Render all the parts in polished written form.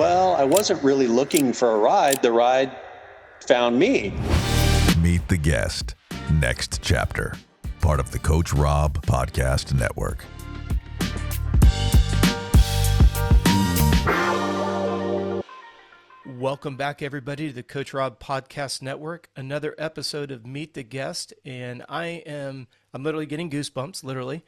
Well, I wasn't really looking for a ride. The ride found me. Meet the Guest. Next chapter. Part of the Coach Robb Podcast Network. Welcome back, everybody, to the Coach Robb Podcast Network. Another episode of Meet the Guest, and I'm literally getting goosebumps, literally.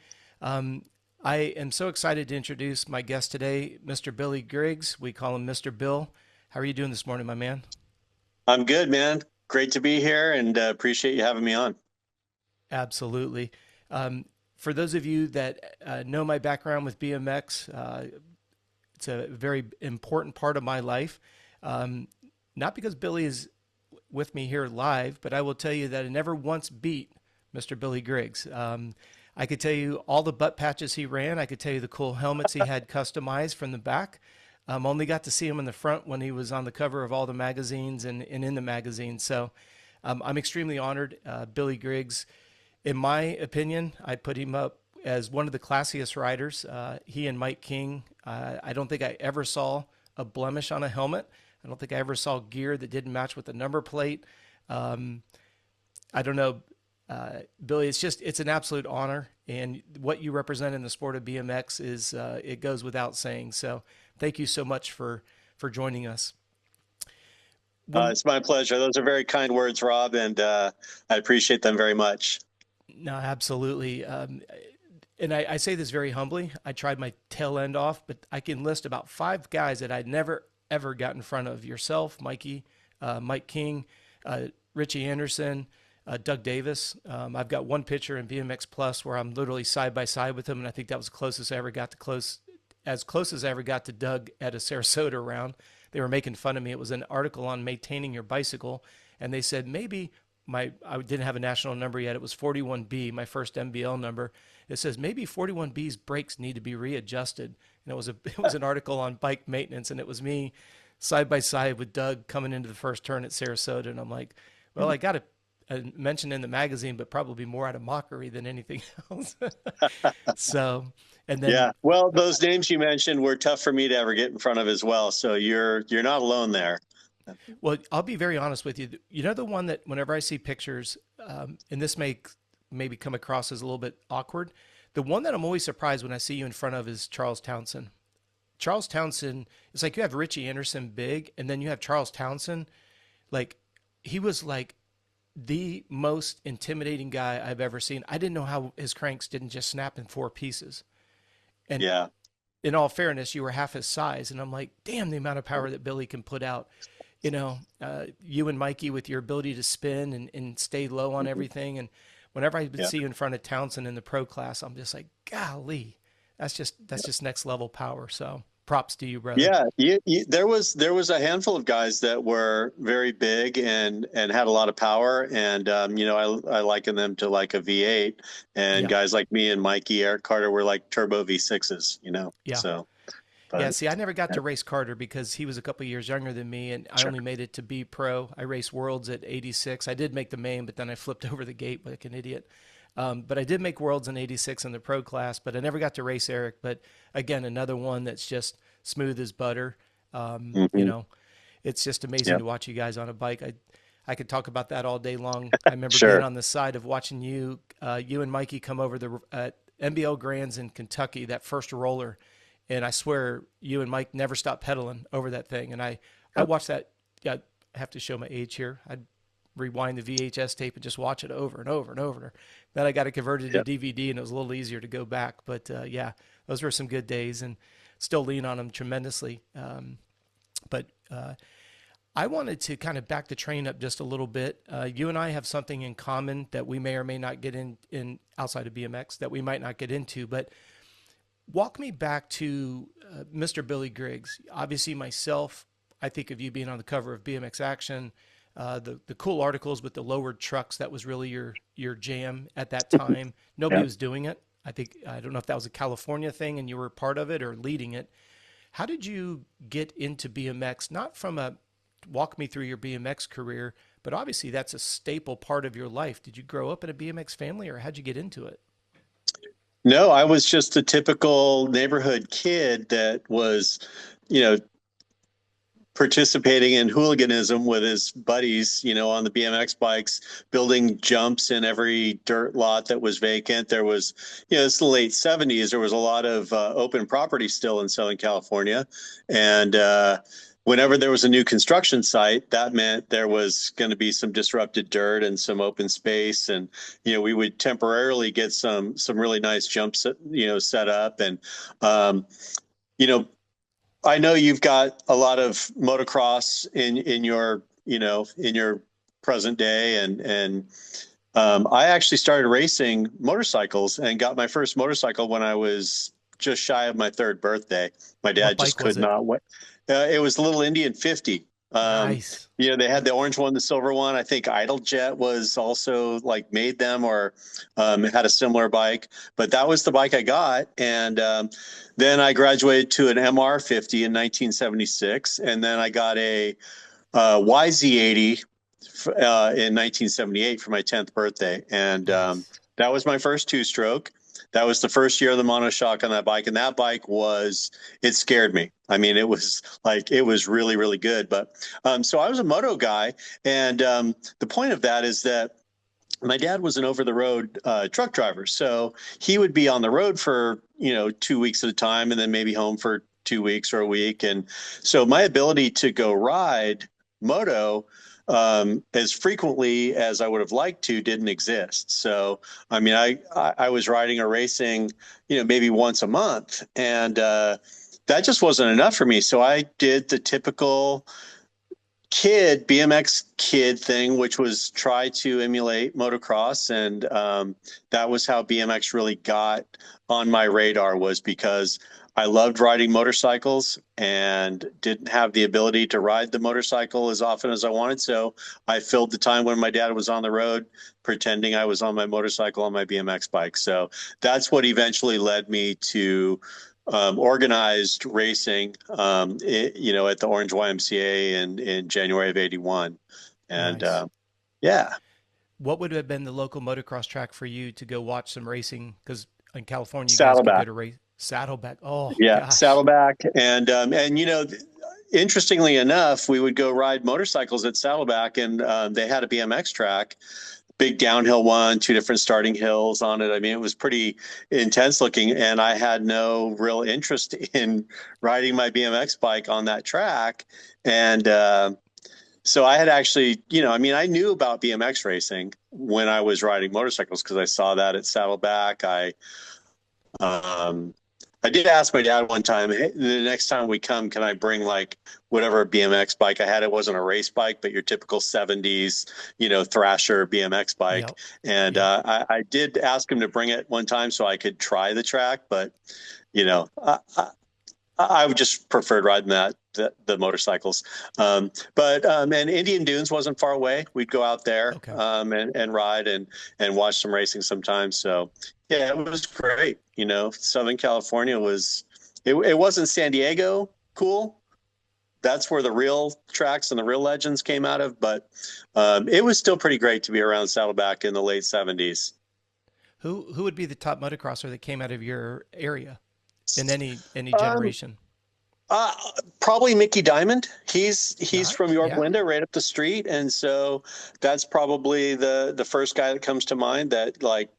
I am so excited to introduce my guest today, Mr. Billy Griggs. We call him Mr. Bill. How are you doing this morning, my man? I'm good, man. Great to be here, and appreciate you having me on. Absolutely. For those of you that know my background with BMX, it's a very important part of my life. Not because Billy is with me here live, but I will tell you that I never once beat Mr. Billy Griggs. I could tell you all the butt patches he ran. I could tell you the cool helmets he had customized from the back. Only got to see him in the front when he was on the cover of all the magazines and in the magazines. So I'm extremely honored. Billy Griggs, in my opinion, I put him up as one of the classiest riders. He and Mike King, I don't think I ever saw a blemish on a helmet. I don't think I ever saw gear that didn't match with the number plate. I don't know. Billy, it's an absolute honor, and what you represent in the sport of BMX is, it goes without saying. So thank you so much for joining us. It's my pleasure. Those are very kind words, Rob, and I appreciate them very much. No, absolutely. And I say this very humbly. I tried my tail end off, but I can list about 5 guys that I'd never, ever got in front of. Yourself, Mikey, Mike King, Richie Anderson, Doug Davis. I've got one picture in BMX Plus where I'm literally side by side with him, and I think that was as close as I ever got to Doug at a Sarasota round. They were making fun of me. It was an article on maintaining your bicycle, and they said maybe I didn't have a national number yet. It was 41B, my first MBL number. It says maybe 41B's brakes need to be readjusted. And it was an article on bike maintenance, and it was me side by side with Doug coming into the first turn at Sarasota, and I'm like, well, I got to mention in the magazine, but probably more out of mockery than anything else. So, and then yeah, well, those names you mentioned were tough for me to ever get in front of as well. So you're not alone there. Well, I'll be very honest with you. You know, the one that whenever I see pictures, and this may maybe come across as a little bit awkward, the one that I'm always surprised when I see you in front of is Charles Townsend. Charles Townsend, it's like you have Richie Anderson big, and then you have Charles Townsend. Like, he was like the most intimidating guy I've ever seen. I didn't know how his cranks didn't just snap in 4 pieces. And yeah, in all fairness, you were half his size. And I'm like, damn, the amount of power that Billy can put out. You know, you and Mikey with your ability to spin and stay low on everything. And whenever I see you in front of Townsend in the pro class, I'm just like, golly, that's just next level power. So props to you, brother. Yeah, there was a handful of guys that were very big and had a lot of power, and I liken them to like a V8, and guys like me and Mikey, Eric Carter were like turbo V6s, Yeah. So. Yeah, see, I never got to race Carter because he was a couple of years younger than me, and I only made it to be pro. I raced Worlds at 86. I did make the main, but then I flipped over the gate like an idiot. But I did make Worlds in 86 in the pro class, but I never got to race Eric. But again, another one that's just smooth as butter. It's just amazing to watch you guys on a bike. I could talk about that all day long. I remember being on the side of watching you and Mikey come over the NBL Grands in Kentucky, that first roller. And I swear you and Mike never stopped pedaling over that thing. And I watched that. Yeah, I have to show my age here. I'd rewind the VHS tape and just watch it over and over and over. Then I got it converted to DVD, and it was a little easier to go back. But those were some good days, and still lean on them tremendously. But I wanted to kind of back the train up just a little bit. You and I have something in common that we may or may not get in outside of BMX that we might not get into, but walk me back to Mr. Billy Griggs. Obviously, myself, I think of you being on the cover of BMX Action, the cool articles with the lowered trucks. That was really your jam at that time. Nobody was doing it. I don't know if that was a California thing and you were part of it or leading it. How did you get into BMX? Not from walk me through your BMX career, but obviously that's a staple part of your life. Did you grow up in a BMX family, or how'd you get into it? No, I was just a typical neighborhood kid that was, participating in hooliganism with his buddies, on the BMX bikes, building jumps in every dirt lot that was vacant. There was, it's the late 70s. There was a lot of open property still in Southern California. And whenever there was a new construction site, that meant there was going to be some disrupted dirt and some open space. And, we would temporarily get some really nice jumps, set up. And, I know you've got a lot of motocross in your present day, and I actually started racing motorcycles and got my first motorcycle when I was just shy of my third birthday. My dad just could not wait. It was a little Indian 50. Nice. They had the orange one, the silver one. I think Idle Jet was also made them or had a similar bike, but that was the bike I got. And then I graduated to an MR50 in 1976. And then I got a YZ80 in 1978 for my 10th birthday. And that was my first two-stroke. That was the first year of the monoshock on that bike. And that bike it scared me. I mean, it was really, really good. But so I was a moto guy. And the point of that is that my dad was an over-the-road truck driver. So he would be on the road for, 2 weeks at a time and then maybe home for 2 weeks or a week. And so my ability to go ride moto as frequently as I would have liked to didn't exist. So, I mean, I was riding or racing, maybe once a month, and that just wasn't enough for me. So I did the typical BMX kid thing, which was try to emulate motocross. And that was how BMX really got on my radar, was because I loved riding motorcycles and didn't have the ability to ride the motorcycle as often as I wanted. So I filled the time when my dad was on the road pretending I was on my motorcycle on my BMX bike. So that's what eventually led me to organized racing, at the Orange YMCA in January of '81. And nice. Yeah. What would have been the local motocross track for you to go watch some racing? Because in California, you guys could go to race. Saddleback. Oh, yeah, gosh. Saddleback. And interestingly enough, we would go ride motorcycles at Saddleback, and they had a BMX track, big downhill one, 2 different starting hills on it. I mean, it was pretty intense looking, and I had no real interest in riding my BMX bike on that track. And so I had actually, I knew about BMX racing when I was riding motorcycles because I saw that at Saddleback. I did ask my dad one time, hey, the next time we come, can I bring whatever BMX bike I had? It wasn't a race bike, but your typical 70s, Thrasher BMX bike. Yep. And I did ask him to bring it one time so I could try the track, but I would just preferred riding the motorcycles. And Indian Dunes wasn't far away. We'd go out there and ride and watch some racing sometimes. So yeah, it was great. Southern California it wasn't San Diego cool. That's where the real tracks and the real legends came out of. But it was still pretty great to be around Saddleback in the late 70s. Who would be the top motocrosser that came out of your area in any generation? Probably Mickey Diamond. He's nice. From York Linda, right up the street. And so that's probably the first guy that comes to mind that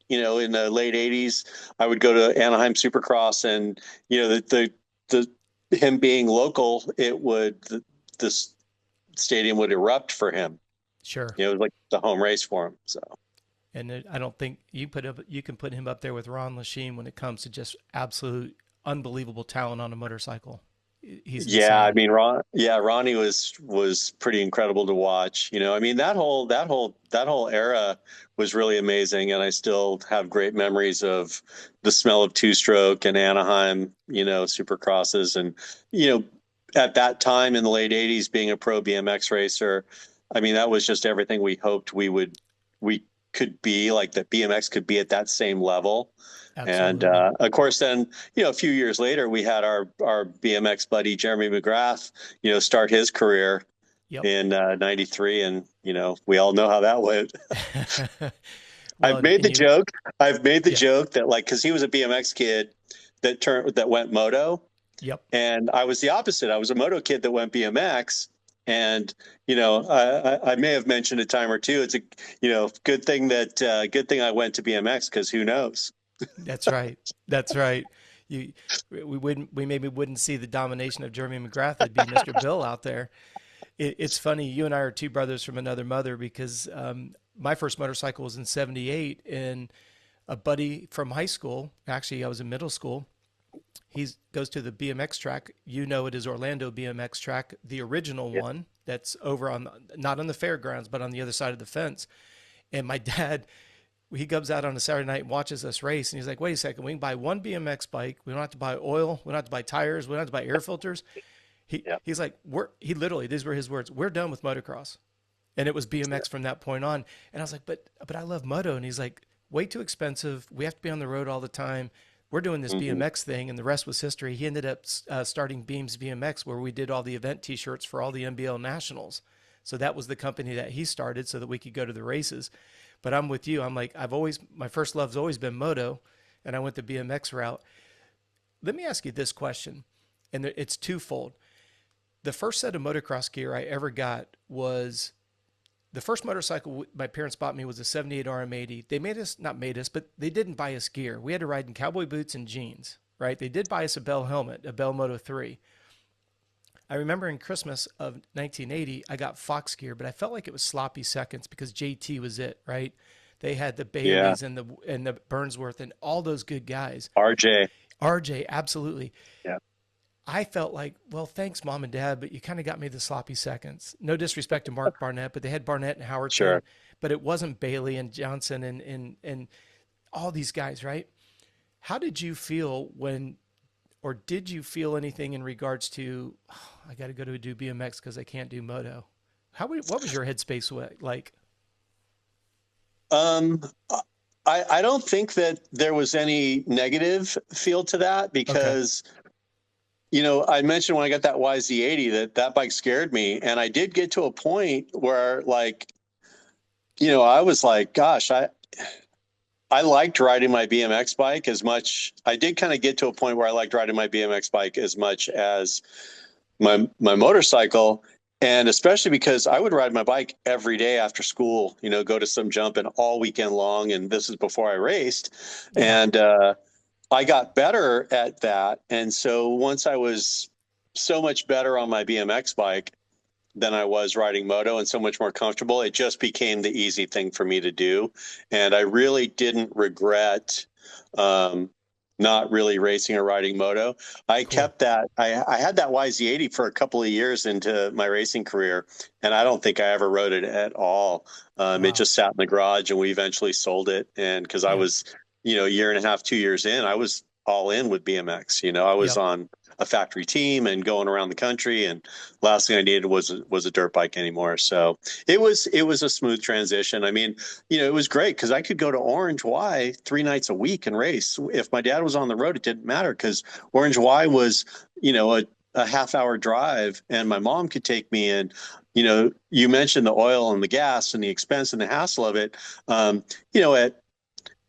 in the late 80s, I would go to Anaheim Supercross, and, the him being local, the stadium would erupt for him. Sure. It was like the home race for him. So. And I don't think you can put him up there with Ron Lachine when it comes to just absolute unbelievable talent on a motorcycle. I mean, Ronnie was pretty incredible to watch. I mean, that whole era was really amazing, and I still have great memories of the smell of two-stroke and Anaheim, Supercrosses, and at that time in the late 80s, being a pro BMX racer, I mean, that was just everything we hoped we could be, that BMX could be at that same level. Absolutely. And of course, then, a few years later, we had our BMX buddy, Jeremy McGrath, start his career in 93. And, we all know how that went. Well, I've made the joke that because he was a BMX kid that went moto. Yep. And I was the opposite. I was a moto kid that went BMX. And, I may have mentioned a time or two. It's a, good thing I went to BMX, because who knows? That's right. That's right. You, we maybe wouldn't see the domination of Jeremy McGrath. It'd be Mr. Bill out there. It's funny. You and I are two brothers from another mother, because my first motorcycle was in '78, and a buddy from high school, actually I was in middle school, he goes to the BMX track. You know it is Orlando BMX track, the original Yeah. one that's over on, not on the fairgrounds, but on the other side of the fence. And my dad, he comes out on a Saturday night and watches us race. And he's like, wait a second, we can buy one BMX bike. We don't have to buy oil. We don't have to buy tires. We don't have to buy air filters. Yeah. He's like, he literally, these were his words, we're done with motocross. And it was BMX from that point on. And I was like, but I love moto. And he's like, way too expensive. We have to be on the road all the time. We're doing this BMX thing, and the rest was history. He ended up starting Beams BMX, where we did all the event T-shirts for all the NBL nationals. So that was the company that he started, so that we could go to the races. But I'm with you. I'm like, my first love's always been moto, and I went the BMX route. Let me ask you this question, and it's twofold. The first set of motocross gear I ever got was, the first motorcycle my parents bought me was a 78 RM80. They not made us, but they didn't buy us gear. We had to ride in cowboy boots and jeans, right? They did buy us a Bell helmet, a Bell Moto 3. I remember in Christmas of 1980, I got Fox gear, but I felt like it was sloppy seconds, because JT was it, right? They had the Yeah. Baileys and the Burnsworth and all those good guys. RJ. RJ, absolutely. Yeah. I felt like, well, thanks, Mom and Dad, but you kind of got me the sloppy seconds. No disrespect to Mark Barnett, but they had Barnett and Howerton, Sure. but it wasn't Bailey and Johnson and all these guys, right? How did you feel or did you feel anything in regards to, oh, I got to go to do BMX because I can't do moto? What was your headspace like? Um, I don't think that there was any negative feel to that, Okay. because I mentioned when I got that YZ80 that bike scared me. And I did get to a point where, like, I was like, gosh, I liked riding my BMX bike as much. I did kind of get to a point where I liked riding my BMX bike as much as my motorcycle. And especially because I would ride my bike every day after school, go to some jump and all weekend long. And this is before I raced. Yeah. And, I got better at that. And so once I was so much better on my BMX bike than I was riding moto, and so much more comfortable, it just became the easy thing for me to do. And I really didn't regret not really racing or riding moto. I Cool. kept that. I had that YZ80 for a couple of years into my racing career, and I don't think I ever rode it at all. It Wow. just sat in the garage, and we eventually sold it. And because I Yeah. was, a year and a half, 2 years in, I was all in with BMX. I was Yep. on a factory team and going around the country, and last thing I needed was a dirt bike anymore. So it was a smooth transition. I mean, it was great because I could go to Orange Y 3 nights a week and race. If my dad was on the road, it didn't matter, because Orange Y was, a half-hour drive, and my mom could take me in. You mentioned the oil and the gas and the expense and the hassle of it.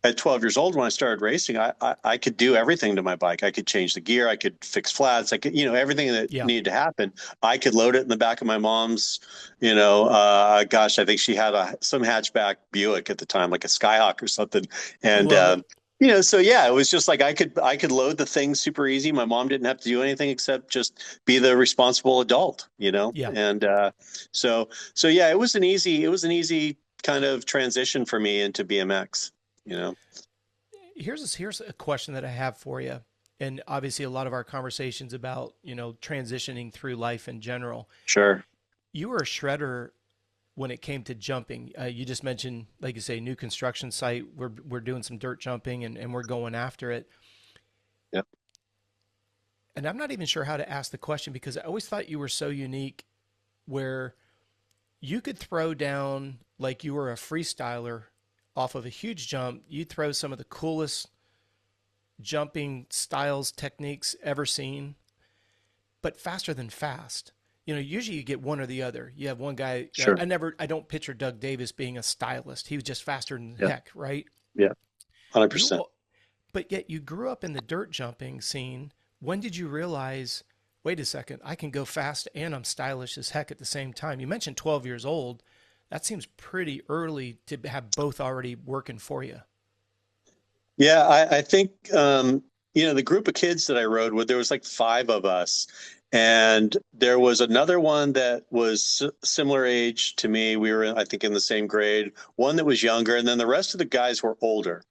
At 12 years old, when I started racing, I could do everything to my bike. I could change the gear. I could fix flats. I could, everything that Yeah. needed to happen. I could load it in the back of my mom's, gosh, I think she had some hatchback Buick at the time, like a Skyhawk or something. And, Love it. so yeah, it was just like, I could load the thing super easy. My mom didn't have to do anything except just be the responsible adult, Yeah. and, so yeah, it was an easy kind of transition for me into BMX. You know, Here's a question that I have for you. And obviously a lot of our conversations about, transitioning through life in general. sure. You were a shredder when it came to jumping. You just mentioned, like you say, new construction site. We're doing some dirt jumping and we're going after it. Yep. And I'm not even sure how to ask the question, because I always thought you were so unique, where you could throw down like you were a freestyler off of a huge jump. You throw some of the coolest jumping styles, techniques ever seen, but faster than fast. Usually you get one or the other. You have one guy. Sure. I don't picture Doug Davis being a stylist. He was just faster than Yeah. heck, right? Yeah. 100%. You, but yet you grew up in the dirt jumping scene when did you realize, wait a second, I can go fast and I'm stylish as heck at the same time? You mentioned 12 years old. That seems pretty early to have both already working for you. Yeah, I think the group of kids that I rode with, there was like 5 of us, and there was another one that was similar age to me. We were, I think, in the same grade. One that was younger, and then the rest of the guys were older.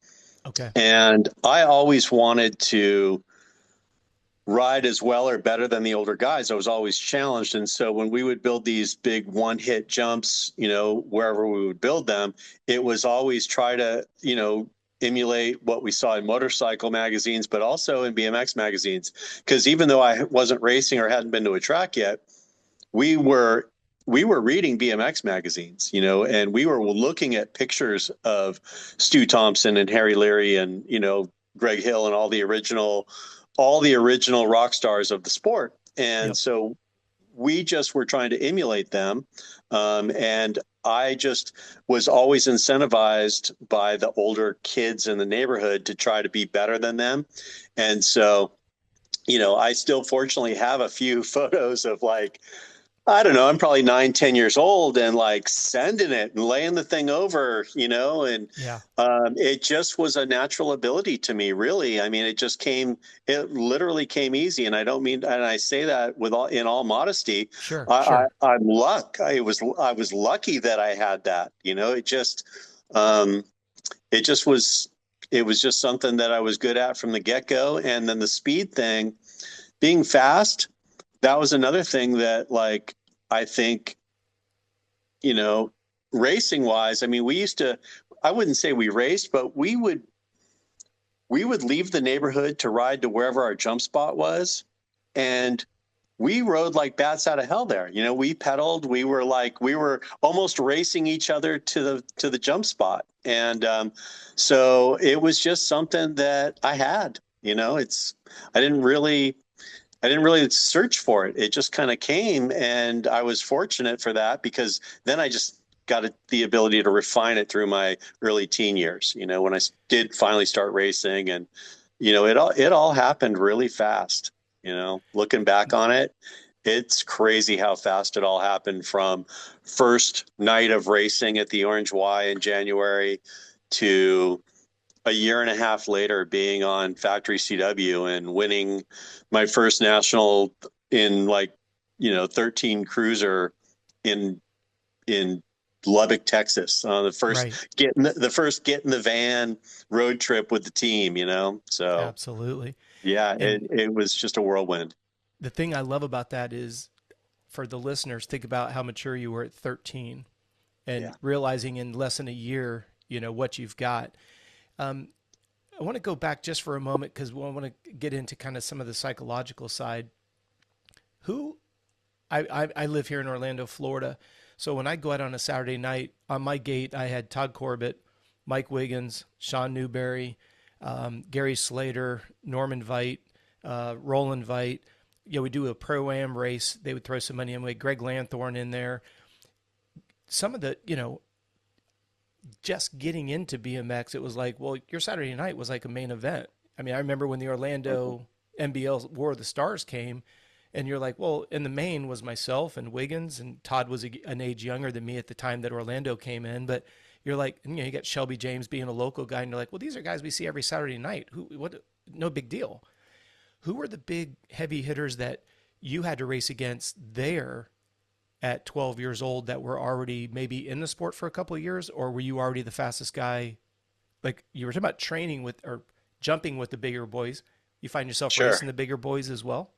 Okay. And I always wanted to ride as well or better than the older guys. I was always challenged. And so when we would build these big one-hit jumps, wherever we would build them, it was always try to, emulate what we saw in motorcycle magazines, but also in BMX magazines. Because even though I wasn't racing or hadn't been to a track yet, we were reading BMX magazines, and we were looking at pictures of Stu Thompson and Harry Leary and, Greg Hill and all the original rock stars of the sport. And Yep. so we just were trying to emulate them. And I just was always incentivized by the older kids in the neighborhood to try to be better than them. And so, I still fortunately have a few photos of like, I don't know, I'm probably 9, 10 years old and like sending it and laying the thing over, and Yeah. it just was a natural ability to me, really. I mean, it literally came easy. And I don't mean, and I say that in all modesty. Sure. I'm I was lucky that I had that, it was just something that I was good at from the get-go. And then the speed thing, being fast, that was another thing that, like, I think, racing wise, I mean, I wouldn't say we raced, but we would leave the neighborhood to ride to wherever our jump spot was. And we rode like bats out of hell there. We pedaled, we were almost racing each other to the jump spot. And so it was just something that I had, I didn't really search for it. It just kind of came, and I was fortunate for that because then I just got the ability to refine it through my early teen years, when I did finally start racing. And, it all happened really fast. Looking back on it, it's crazy how fast it all happened, from first night of racing at the Orange Y in January to a year and a half later being on Factory CW and winning my first national in 13 cruiser in Lubbock, Texas. Getting the van road trip with the team, so Absolutely. Yeah, it was just a whirlwind. The thing I love about that is, for the listeners, think about how mature you were at 13 and realizing in less than a year, what you've got. I want to go back just for a moment because I want to get into kind of some of the psychological side. I live here in Orlando, Florida. So when I go out on a Saturday night, on my gate, I had Todd Corbett, Mike Wiggins, Sean Newberry, Gary Slater, Norman Veit, Roland Veit. We do a pro-am race. They would throw some money in. We had Greg Lanthorn in there. Some of the, just getting into BMX, it was like, well, your Saturday night was like a main event. I mean, I remember when the Orlando NBL War of the Stars came, and you're like, well, in the main was myself and Wiggins, and Todd was an age younger than me at the time that Orlando came in. But you're like, you got Shelby James being a local guy, and you're like, well, these are guys we see every Saturday night. No big deal. Who were the big heavy hitters that you had to race against there at 12 years old that were already maybe in the sport for a couple of years, or were you already the fastest guy? Like, you were talking about training with or jumping with the bigger boys. You find yourself racing the bigger boys as well?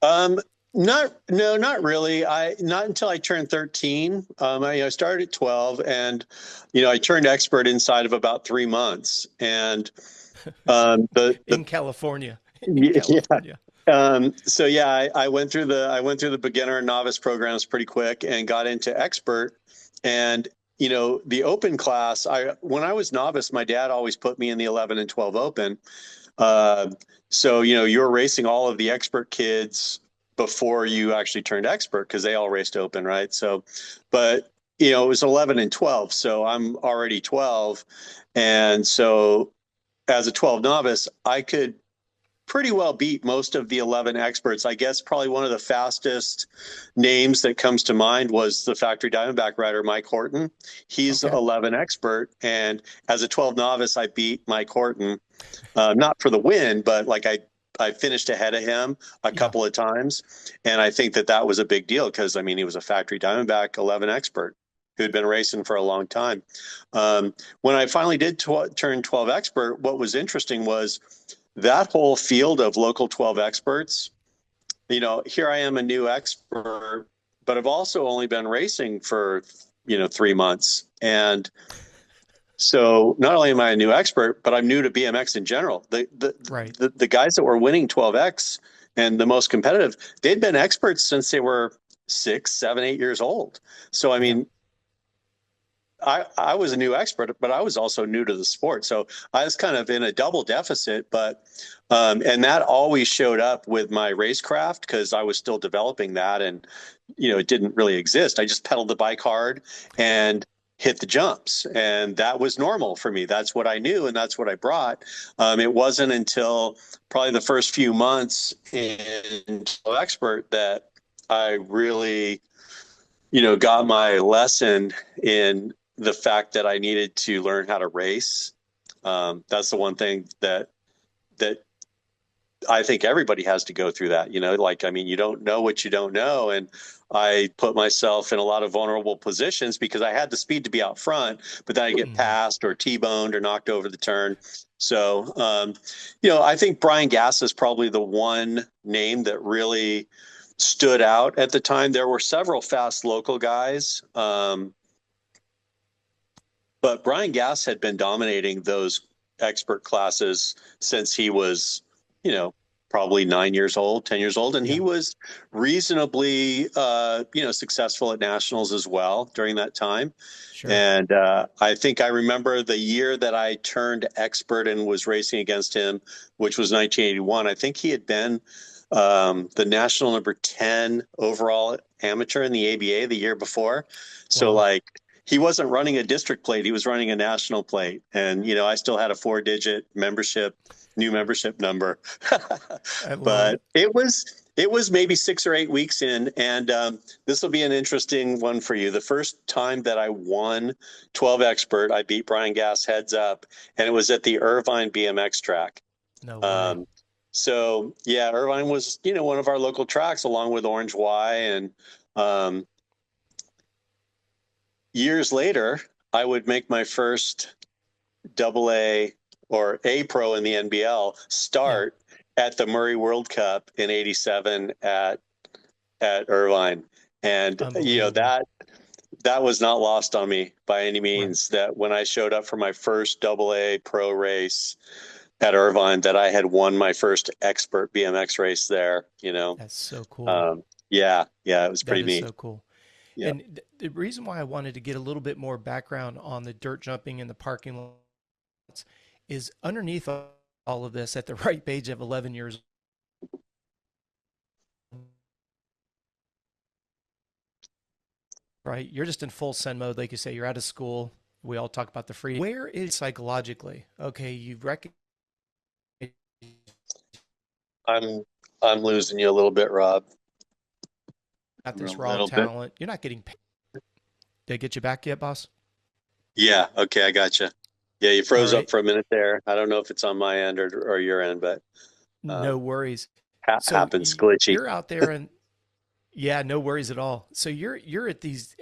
Not really. Not until I turned 13. I started at 12, and I turned expert inside of about 3 months. And in California. I went through the beginner and novice programs pretty quick and got into expert. And the open class, when I was novice, my dad always put me in the 11 and 12 open. So you're racing all of the expert kids before you actually turned expert, because they all raced open, right? So, but it was 11 and 12, so I'm already 12, and so as a 12 novice, I could pretty well beat most of the 11 experts. I guess probably one of the fastest names that comes to mind was the factory Diamondback rider, Mike Horton. He's Okay. 11 expert. And as a 12 novice, I beat Mike Horton, not for the win, but like I finished ahead of him a couple of times. And I think that was a big deal because, I mean, he was a factory Diamondback 11 expert who'd been racing for a long time. When I finally did turn 12 expert, what was interesting was that whole field of local 12 experts, you know, here I am a new expert, but I've also only been racing for, 3 months. And so not only am I a new expert, but I'm new to BMX in general. The guys that were winning 12X and the most competitive, they'd been experts since they were 6, 7, 8 years old. So, I mean, I was a new expert, but I was also new to the sport. So I was kind of in a double deficit, and that always showed up with my racecraft because I was still developing that, and, it didn't really exist. I just pedaled the bike hard and hit the jumps, and that was normal for me. That's what I knew, and that's what I brought. It wasn't until probably the first few months in expert that I really, got my lesson in the fact that I needed to learn how to race. That's the one thing that I think everybody has to go through that, I mean, you don't know what you don't know. And I put myself in a lot of vulnerable positions because I had the speed to be out front, but then I get passed or T-boned or knocked over the turn. So, I think Brian Gass is probably the one name that really stood out at the time. There were several fast local guys, but Brian Gass had been dominating those expert classes since he was, probably 9 years old, 10 years old. And he was reasonably, successful at nationals as well during that time. Sure. And I think I remember the year that I turned expert and was racing against him, which was 1981. I think he had been the national number 10 overall amateur in the ABA the year before. So he wasn't running a district plate. He was running a national plate. And, I still had a 4-digit new membership number. But it was maybe 6 or 8 weeks in. And this will be an interesting one for you. The first time that I won 12 expert, I beat Brian Gass heads up, and it was at the Irvine BMX track. No way. So yeah, Irvine was, one of our local tracks along with Orange Y. And years later, I would make my first AA or A pro in the NBL start at the Murray World Cup in '87 at Irvine. And, that was not lost on me by any means, that when I showed up for my first AA pro race at Irvine, that I had won my first expert BMX race there, That's so cool. Yeah, it was pretty neat. So cool. Yeah. And the reason why I wanted to get a little bit more background on the dirt jumping in the parking lots is underneath all of this, at the ripe age of 11 years old, right? You're just in full send mode. Like you say, you're out of school. We all talk about the freedom. Where is psychologically? Okay, you recognize. I'm losing you a little bit, Rob. Got this raw talent. You're not getting paid. Did I get you back yet, boss? Yeah. Okay. I got you. Yeah. You froze up for a minute there. I don't know if it's on my end or your end, but no worries. Happens glitchy. You're out there and no worries at all. So you're at these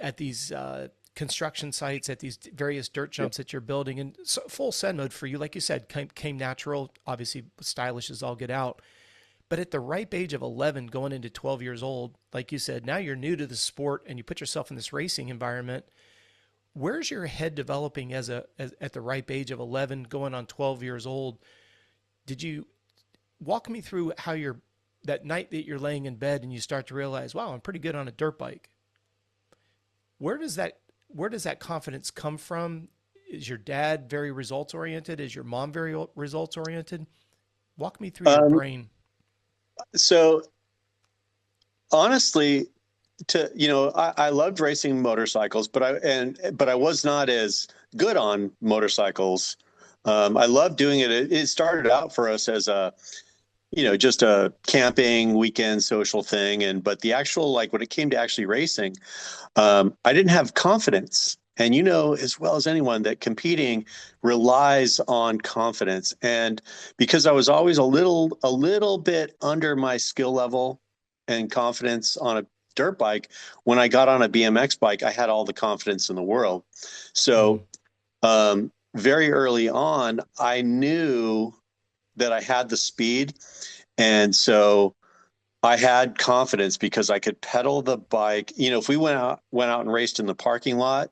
construction sites, at these various dirt jumps that you're building, and so full send mode for you, like you said, came natural, obviously stylish as all get out. But at the ripe age of 11, going into 12 years old, like you said, now you're new to the sport and you put yourself in this racing environment. Where's your head developing at the ripe age of 11, going on 12 years old? Did you walk me through how that night that you're laying in bed and you start to realize, wow, I'm pretty good on a dirt bike? Where does that confidence come from? Is your dad very results oriented? Is your mom very results oriented? Walk me through your brain. So honestly, I loved racing motorcycles, but I was not as good on motorcycles. I loved doing it. It started out for us as just a camping weekend social thing. But the actual, like when it came to actually racing, I didn't have confidence. And you know as well as anyone that competing relies on confidence. And because I was always a little bit under my skill level and confidence on a dirt bike, when I got on a BMX bike, I had all the confidence in the world. Mm. So very early on, I knew that I had the speed. And so I had confidence because I could pedal the bike. If we went out and raced in the parking lot,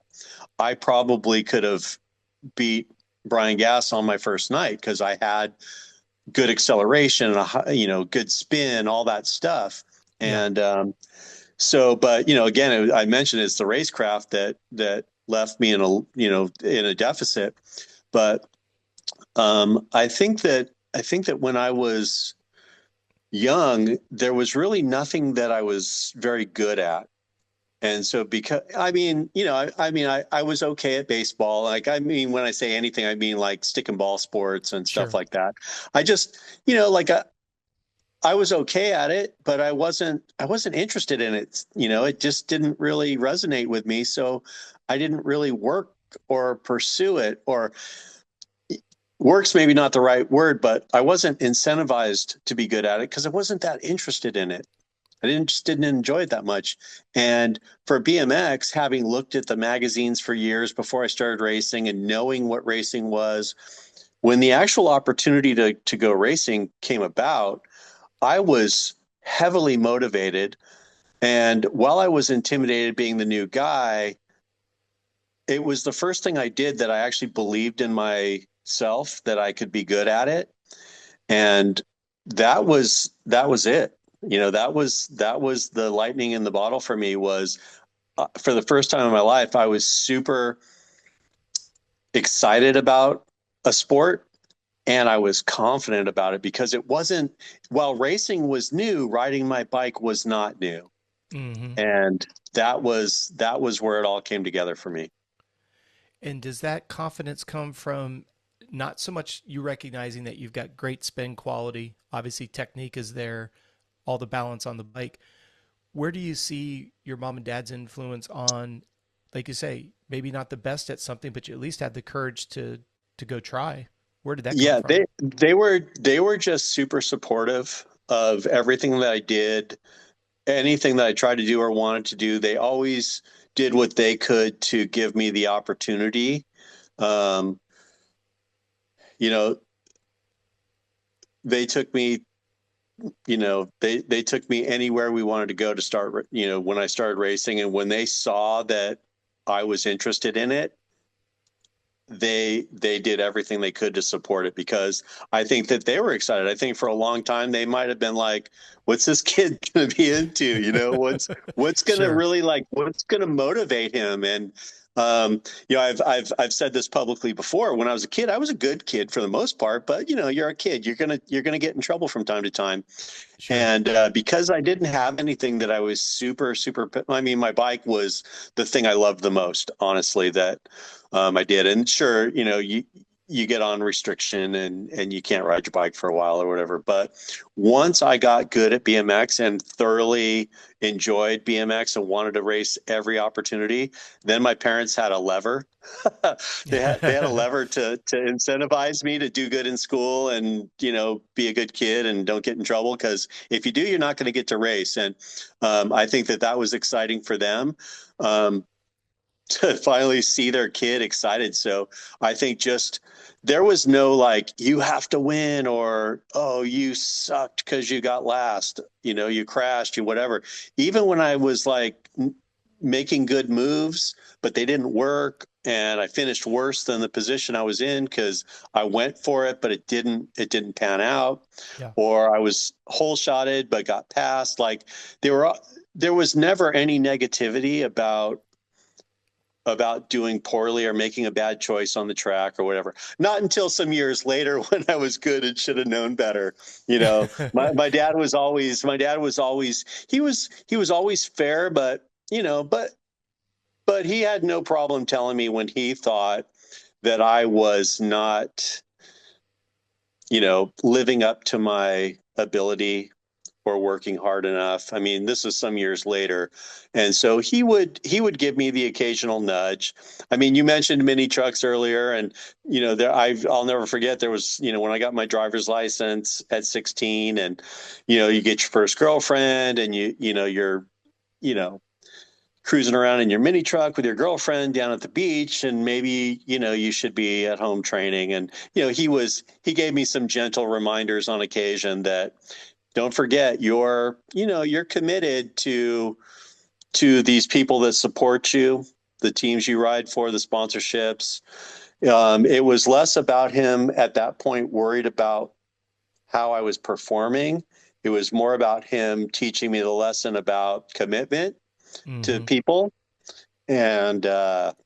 I probably could have beat Brian Gass on my first night because I had good acceleration and good spin, all that stuff. Yeah. And but again, I mentioned it's the racecraft that left me in a deficit. But I think that when I was young, there was really nothing that I was very good at. And so because I was okay at baseball. Like, when I say anything, I mean like stick and ball sports and stuff Sure. like that. I just, like I was okay at it, but I wasn't interested in it. It just didn't really resonate with me. So I didn't really work or pursue it, or work's maybe not the right word, but I wasn't incentivized to be good at it because I wasn't that interested in it. I didn't enjoy it that much. And for BMX, having looked at the magazines for years before I started racing and knowing what racing was, when the actual opportunity to go racing came about, I was heavily motivated. And while I was intimidated being the new guy, it was the first thing I did that I actually believed in myself that I could be good at it. And that was it. That was the lightning in the bottle for me. Was for the first time in my life, I was super excited about a sport, and I was confident about it because it wasn't, while racing was new, riding my bike was not new. Hmm. And that was where it all came together for me. And does that confidence come from not so much you recognizing that you've got great spin quality? Obviously, technique is there, all the balance on the bike. Where do you see your mom and dad's influence on, like you say, maybe not the best at something, but you at least had the courage to go try? Where did that come Yeah, from? they were just super supportive of everything that I did, anything that I tried to do or wanted to do. They always did what they could to give me the opportunity. Um, you know, they took me, they took me anywhere we wanted to go to start, when I started racing. And when they saw that I was interested in it, they did everything they could to support it, because I think that they were excited. I think for a long time they might have been like, what's this kid going to be into? What's going to Sure. really, like, what's going to motivate him? And I've said this publicly before. When I was a kid, I was a good kid for the most part, but you're a kid, you're gonna get in trouble from time to time. Sure. And because I didn't have anything that I was super, super, I mean, my bike was the thing I loved the most, honestly, that I did. And sure, you get on restriction and you can't ride your bike for a while or whatever. But once I got good at BMX and thoroughly enjoyed BMX and wanted to race every opportunity, then my parents had a lever. They had a lever to incentivize me to do good in school and be a good kid and don't get in trouble, because if you do, you're not going to get to race. And I think that was exciting for them, um, to finally see their kid excited. So I think just there was no like, you have to win, or oh, you sucked because you got last, you crashed, you whatever. Even when I was like making good moves, but they didn't work, and I finished worse than the position I was in because I went for it, but it didn't pan out, Yeah. or I was hole shotted but got past. Like, there was never any negativity about doing poorly or making a bad choice on the track or whatever. Not until some years later when I was good and should have known better. My dad was always he was always fair, but he had no problem telling me when he thought that I was not living up to my ability or working hard enough. I mean, this is some years later. And so he would give me the occasional nudge. I mean, you mentioned mini trucks earlier, and I'll never forget, there was, when I got my driver's license at 16, and you get your first girlfriend, and you're cruising around in your mini truck with your girlfriend down at the beach, and maybe you should be at home training. And he gave me some gentle reminders on occasion that, don't forget, you're committed to these people that support you, the teams you ride for, the sponsorships. It was less about him at that point worried about how I was performing. It was more about him teaching me the lesson about commitment to people. And that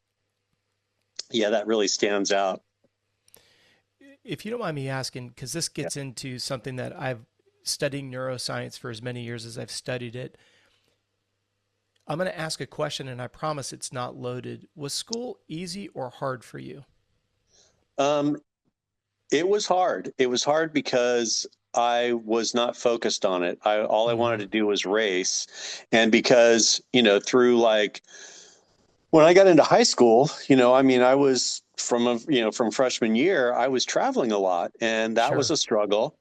really stands out. If you don't mind me asking, because this gets into something that I've studying neuroscience for as many years as I've studied it, I'm going to ask a question, and I promise it's not loaded. Was school easy or hard for you? It was hard. It was hard because I was not focused on it. All I wanted to do was race. And because, through when I got into high school, I was from freshman year, I was traveling a lot, and that was a struggle.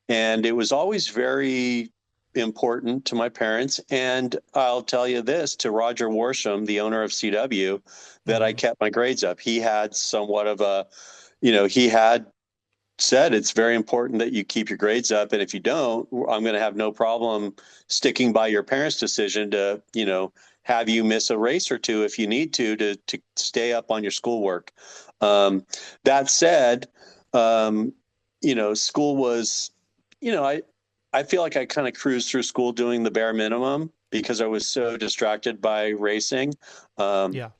And it was always very important to my parents. And I'll tell you this, to Roger Worsham, the owner of CW, that I kept my grades up. He had somewhat of a, he had said, it's very important that you keep your grades up. And if you don't, I'm going to have no problem sticking by your parents' decision to, have you miss a race or two if you need to stay up on your schoolwork. That said, school was, I feel like I kind of cruised through school doing the bare minimum because I was so distracted by racing. I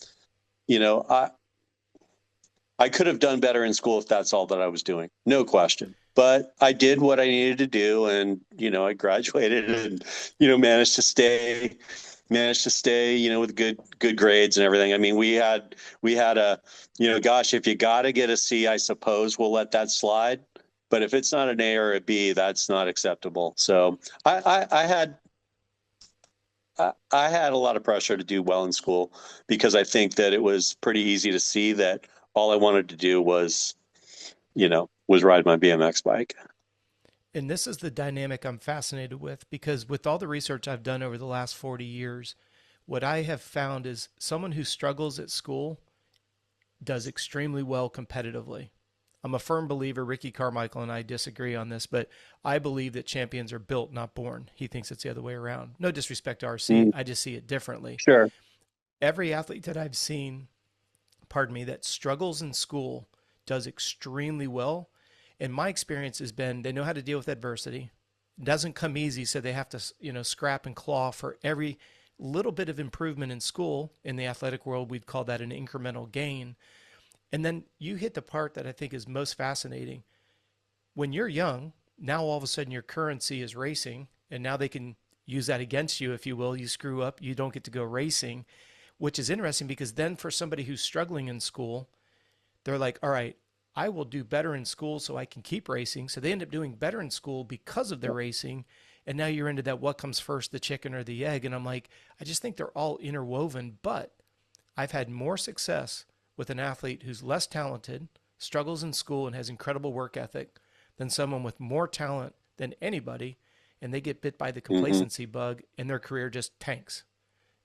could have done better in school if that's all that I was doing. No question. But I did what I needed to do, and I graduated and managed to stay with good grades and everything. I mean, we had a gosh, if you got to get a C, I suppose we'll let that slide. But if it's not an A or a B, that's not acceptable. So I had a lot of pressure to do well in school because I think that it was pretty easy to see that all I wanted to do was ride my BMX bike. And this is the dynamic I'm fascinated with, because with all the research I've done over the last 40 years, what I have found is someone who struggles at school does extremely well competitively. I'm a firm believer, Ricky Carmichael and I disagree on this, but I believe that champions are built, not born. He thinks it's the other way around. No disrespect to RC. I just see it differently. Sure. Every athlete that I've seen, that struggles in school does extremely well. And my experience has been they know how to deal with adversity. It doesn't come easy, so they have to, scrap and claw for every little bit of improvement in school. In the athletic world, we'd call that an incremental gain. And then you hit the part that I think is most fascinating. When you're young, now all of a sudden your currency is racing, and now they can use that against you, if you will. You screw up, you don't get to go racing, which is interesting because then for somebody who's struggling in school, they're like, all right, I will do better in school so I can keep racing. So they end up doing better in school because of their racing. And now you're into that, what comes first, the chicken or the egg? And I'm like, I just think they're all interwoven. But I've had more success with an athlete who's less talented, struggles in school, and has incredible work ethic than someone with more talent than anybody, and they get bit by the complacency bug and their career just tanks.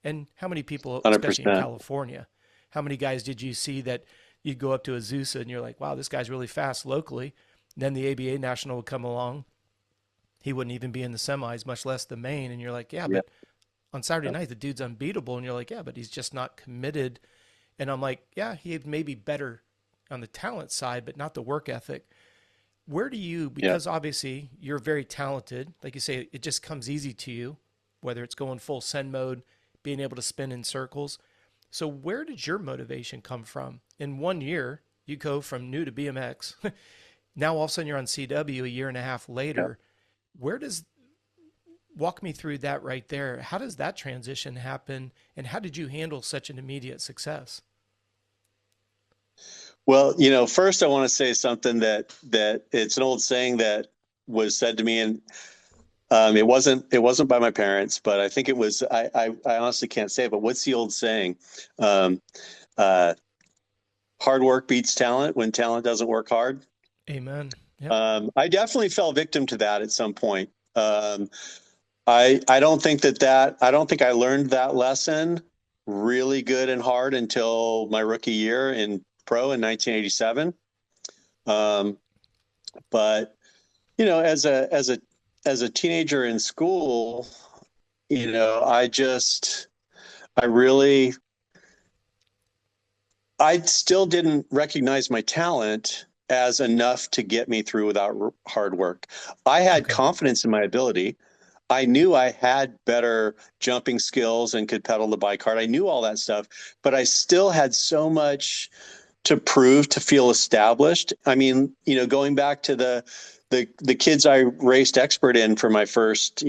And how many people, 100%. especially in California, how many guys did you see that you'd go up to Azusa and you're like, wow, this guy's really fast locally. And then the ABA national would come along. He wouldn't even be in the semis, much less the main. And you're like, but on Saturday night, the dude's unbeatable. And you're like, but he's just not committed. And I'm like, he may be better on the talent side, but not the work ethic. Where do you, because obviously you're very talented, like you say, it just comes easy to you, whether it's going full send mode, being able to spin in circles. So where did your motivation come from? In 1 year, you go from new to BMX. Now all of a sudden you're on CW a year and a half later. Walk me through that right there. How does that transition happen? And how did you handle such an immediate success? Well, first I want to say something that it's an old saying that was said to me, and it wasn't by my parents, but I think it was. I honestly can't say, but what's the old saying? Um, uh, Hard work beats talent when talent doesn't work hard. Amen. Yep. I definitely fell victim to that at some point. I don't think I don't think I learned that lesson really good and hard until my rookie year in pro in 1987. Um, but as a teenager in school, I really I still didn't recognize my talent as enough to get me through without hard work. I had Okay. confidence in my ability. I knew I had better jumping skills and could pedal the bike hard. I knew all that stuff, but I still had so much to prove to feel established. I mean, going back to the kids I raced expert in for my first,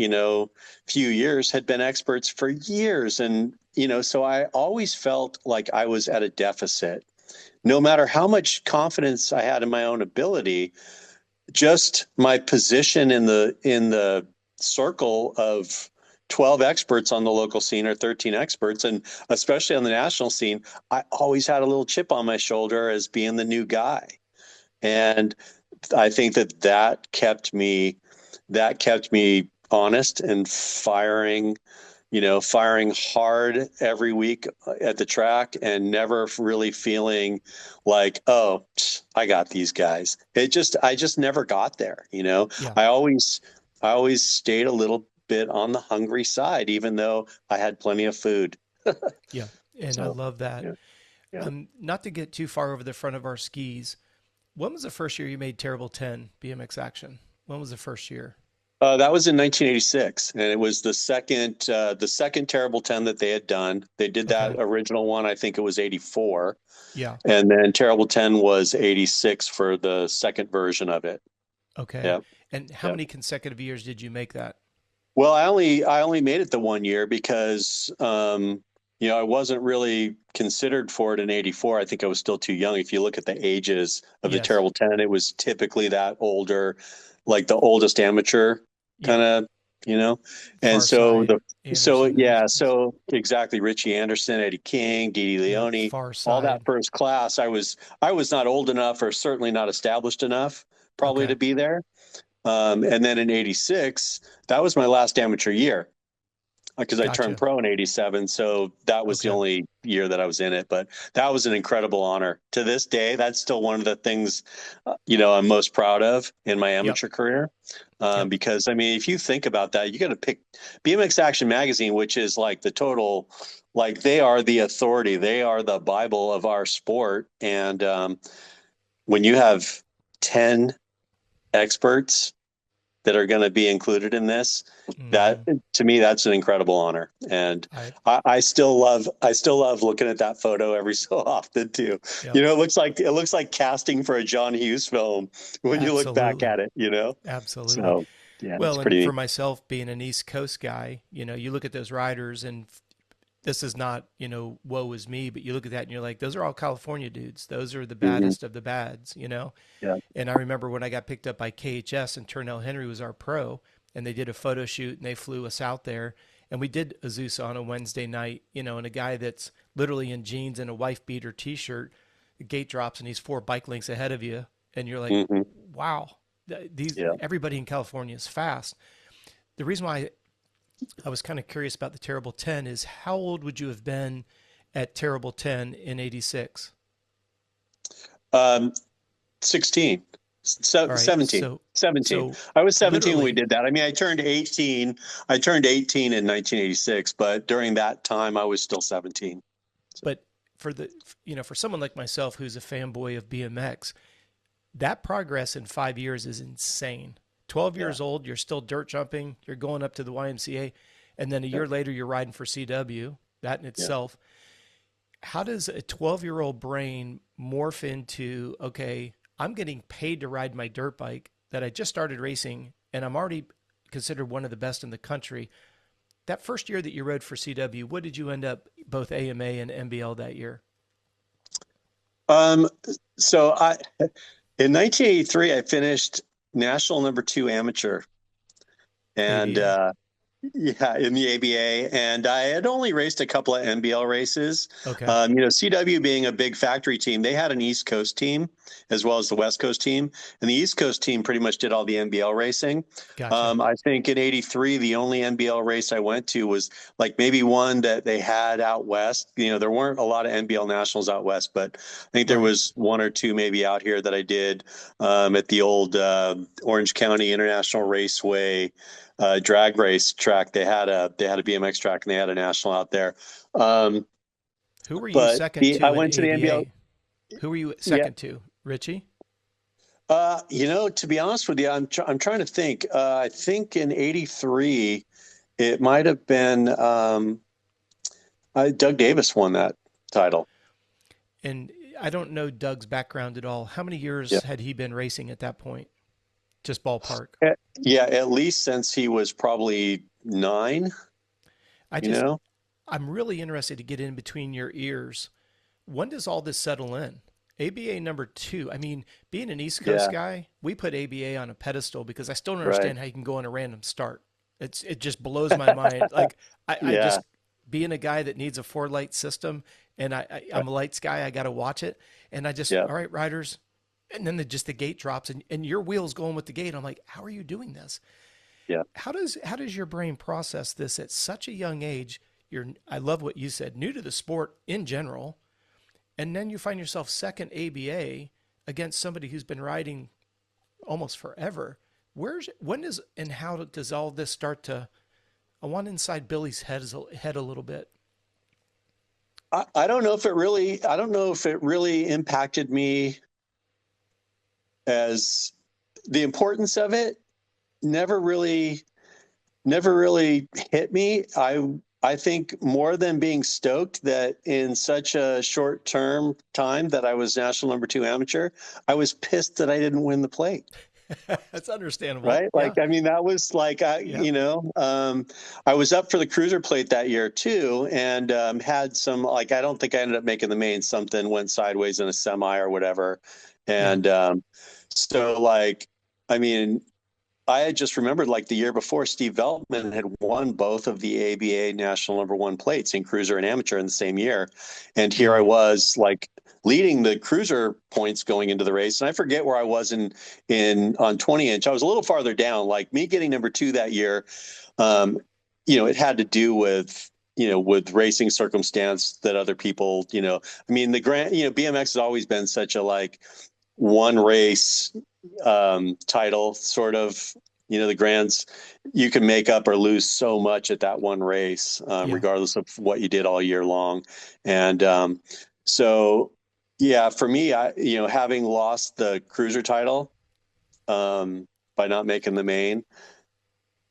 few years had been experts for years. And, so I always felt like I was at a deficit. No matter how much confidence I had in my own ability, just my position in the circle of 12 experts on the local scene or 13 experts, and especially on the national scene, I always had a little chip on my shoulder as being the new guy. And I think that kept me honest and firing hard every week at the track and never really feeling like, oh, I got these guys. I just never got there. Yeah. I always stayed a little bit on the hungry side, even though I had plenty of food. Yeah. And I So, love that. yeah, yeah. Not to get too far over the front of our skis. When was the first year you made Terrible 10 BMX Action? When was the first year? That was in 1986, and it was the second Terrible 10 that they had done. They did that Okay. original one, I think it was 84, Yeah. and then Terrible 10 was 86 for the second version of it. Okay. Yeah, And how yeah. many consecutive years did you make that? Well, I only made it the one year because I wasn't really considered for it in 84. I think I was still too young. If you look at the ages of the Yes. Terrible 10, it was typically that older, like the oldest amateur Yeah. kind of, you know. And Far so side, the so Anderson, those yeah, guys. so exactly Richie Anderson, Eddie King, Dee Dee Yeah. Leone, Far all that side. first class, I was not old enough or certainly not established enough probably Okay. to be there. And then in 86, that was my last amateur year because I turned Gotcha. pro in 87. So that was the Okay. only year that I was in it. But that was an incredible honor. To this day, that's still one of the things, I'm most proud of in my Yep. amateur career. Yep. Because, I mean, if you think about that, you got to pick BMX Action Magazine, which is like the total, like they are the authority, they are the Bible of our sport. And when you have 10 experts that are going to be included in this, that Hmm. to me that's an incredible honor. And I, I still love looking at that photo every so often too. yep. It looks like casting for a John Hughes film when you look back Absolutely. at it. Absolutely. So yeah, it's Well, and pretty for neat. myself being an East Coast guy, you look at those riders and this is not, woe is me, but you look at that and you're like, those are all California dudes. Those are the Hmm. baddest of the bads. Yeah. And I remember when I got picked up by KHS and Turnell Henry was our pro, and they did a photo shoot and they flew us out there. And we did Azusa on a Wednesday night, and a guy that's literally in jeans and a wife beater t shirt, the gate drops and he's 4 bike lengths ahead of you. And you're like, Hmm. wow, Yeah. everybody in California is fast. The reason why I was kind of curious about the Terrible 10 is how old would you have been at Terrible 10 in 86? Um, 16, All right. 17, 17. So I was 17 when we literally, did that. I mean, I turned 18 in 1986, but during that time I was still 17. So, but for someone like myself who's a fanboy of BMX, that progress in 5 years is insane. 12 yeah. years old, you're still dirt jumping, you're going up to the YMCA, and then a Yeah. year later, you're riding for CW. That in Yeah. itself, how does a 12-year-old brain morph into, okay, I'm getting paid to ride my dirt bike that I just started racing, and I'm already considered one of the best in the country? That first year that you rode for CW, what did you end up both AMA and MBL that year? Um, so in 1983, I finished national number 2 amateur. And ABA. yeah, in the ABA, and I had only raced a couple of NBL races. Okay. CW being a big factory team, they had an East Coast team as well as the West Coast team, and the East Coast team pretty much did all the NBL racing. Gotcha. I think in '83, the only NBL race I went to was like maybe one that they had out west. There weren't a lot of NBL nationals out west, but I think there was one or two maybe out here that I did at the old Orange County International Raceway drag race track. They had a BMX track and they had a national out there. Who were you second to I in went to the ABA? NBL. Who were you second to? Richie? To be honest with you, I'm trying to think. I think in '83, it might have been Doug Davis won that title. And I don't know Doug's background at all. How many years had he been racing at that point? Just ballpark. Yeah, at least since he was probably 9. I'm really interested to get in between your ears. When does all this settle in? ABA number 2. I mean, being an East Coast guy, we put ABA on a pedestal because I still don't understand how you can go on a random start. It just blows my mind. Like I just being a guy that needs a 4-light system, and I'm a lights guy, I got to watch it, and I just all right, riders. And then the gate drops and your wheel's going with the gate. I'm like, how are you doing this? Yeah. How does your brain process this at such a young age? I love what you said, new to the sport in general. And then you find yourself second ABA against somebody who's been riding almost forever. When does and how does all this start to, I want inside Billy's head a little bit. I don't know if it really impacted me. As the importance of it never really hit me. I think more than being stoked that in such a short term time that I was national number 2 amateur, I was pissed that I didn't win the plate. That's understandable. Right. Like, I mean, that was like, I was up for the cruiser plate that year too. And had some, like, I don't think I ended up making the main, something went sideways in a semi or whatever. And, so like, I mean, I had just remembered like the year before Steve Veltman had won both of the ABA national number 1 plates in cruiser and amateur in the same year. And here I was like leading the cruiser points going into the race. And I forget where I was on 20-inch. I was a little farther down, like me getting number 2 that year. It had to do with racing circumstance that other people, I mean, the BMX has always been such a like one race title sort of, the grands, you can make up or lose so much at that one race, regardless of what you did all year long. And so, for me, having lost the cruiser title by not making the main,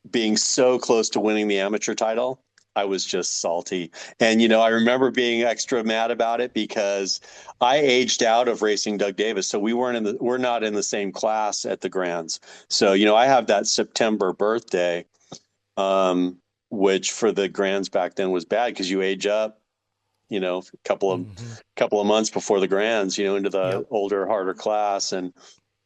being so close to winning the amateur title, I was just salty. And, I remember being extra mad about it because I aged out of racing Doug Davis. So we're not in the same class at the Grands. So, I have that September birthday, which for the Grands back then was bad because you age up, a couple of months before the Grands, into the older, harder class. And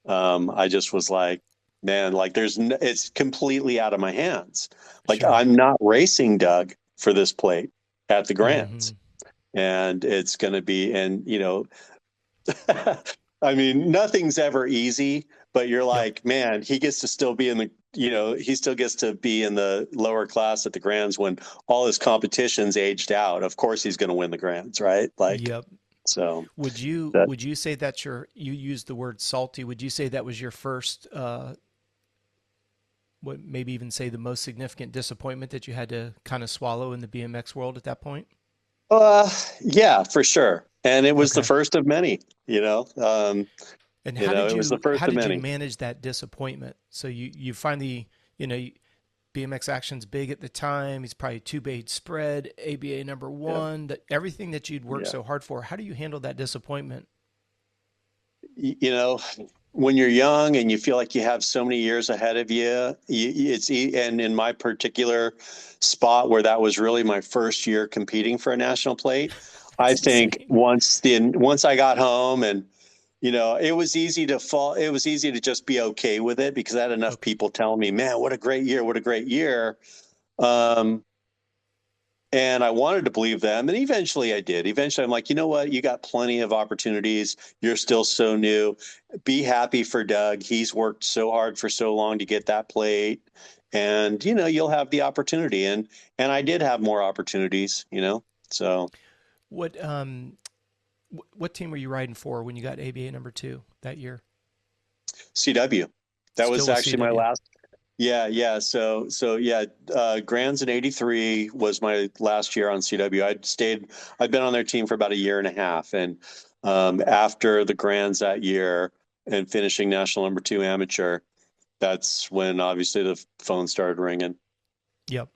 I just was like, man, like it's completely out of my hands. Like I'm not racing Doug for this plate at the Grands. And it's going to be, and I mean, nothing's ever easy, but you're like, man, he gets to still be in the, he still gets to be in the lower class at the Grands when all his competition's aged out. Of course he's going to win the Grands, right? Like, so would you say that's you used the word salty. Would you say that was your first, maybe even say the most significant disappointment that you had to kind of swallow in the BMX world at that point? Yeah, for sure. And it was the first of many, and how did you manage that disappointment? So you finally, BMX Action's big at the time. He's probably 2-bait spread, ABA number 1, everything that you'd worked so hard for. How do you handle that disappointment? When you're young and you feel like you have so many years ahead of you, and in my particular spot where that was really my first year competing for a national plate, I think once I got home and, it was easy to fall. It was easy to just be okay with it because I had enough people telling me, man, what a great year. What a great year. And I wanted to believe them. And eventually I did. Eventually I'm like, you know what? You got plenty of opportunities. You're still so new. Be happy for Doug. He's worked so hard for so long to get that plate. And, you'll have the opportunity. And I did have more opportunities, so. What team were you riding for when you got ABA number 2 that year? CW. That was actually my last. Yeah. So yeah, Grands in '83 was my last year on CW. I'd been on their team for about a year and a half. And after the Grands that year and finishing national number 2 amateur, that's when obviously the phone started ringing. Yep.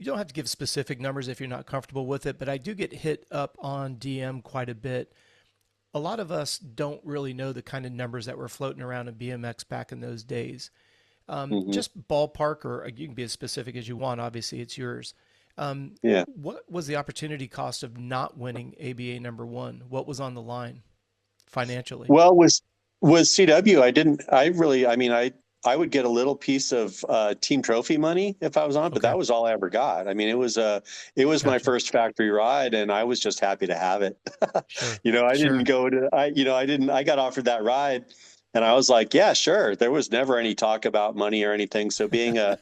You don't have to give specific numbers if you're not comfortable with it, but I do get hit up on DM quite a bit. A lot of us don't really know the kind of numbers that were floating around in BMX back in those days. Just ballpark, or you can be as specific as you want. Obviously, it's yours. What was the opportunity cost of not winning ABA number 1? What was on the line financially? Well, was CW. I would get a little piece of team trophy money if I was on, but that was all I ever got. I mean, it was my first factory ride, and I was just happy to have it. Sure. I got offered that ride, and I was like, yeah, sure. There was never any talk about money or anything. So being a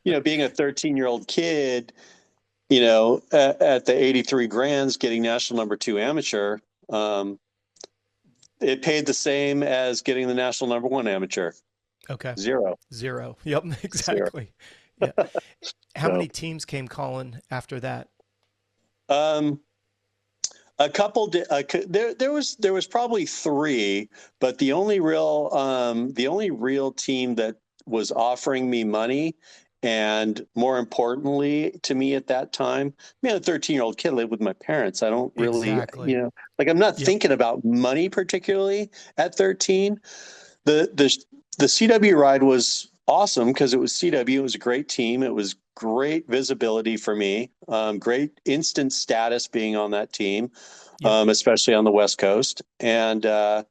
13-year-old kid, at the 83 Grands getting national number 2 amateur, it paid the same as getting the national number 1 amateur. Okay. Zero. Yep, exactly. Yeah. How many teams came calling after that? A couple there was probably 3, but the only real team that was offering me money, and more importantly to me at that time, a 13-year-old kid, lived with my parents. I don't really, I'm not thinking about money particularly at 13. The CW ride was awesome because it was CW. It was a great team. It was great visibility for me. Great instant status being on that team, especially on the West Coast. And but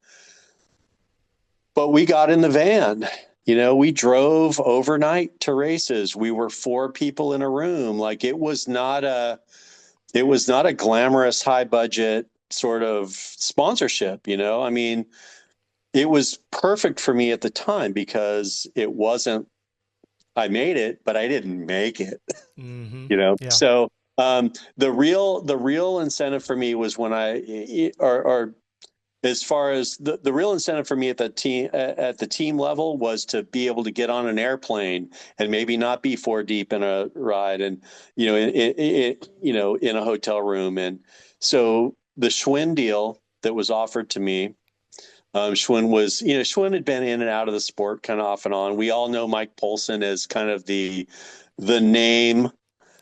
we got in the van. We drove overnight to races. We were 4 people in a room. Like it was not a glamorous, high budget sort of sponsorship. It was perfect for me at the time because it wasn't, I made it, but I didn't make it, So the real incentive for me was when as far as the real incentive for me at the team level was to be able to get on an airplane and maybe not be 4 deep in a ride and, in a hotel room. And so the Schwinn deal that was offered to me, Schwinn had been in and out of the sport kind of off and on. We all know Mike Polson as kind of the name,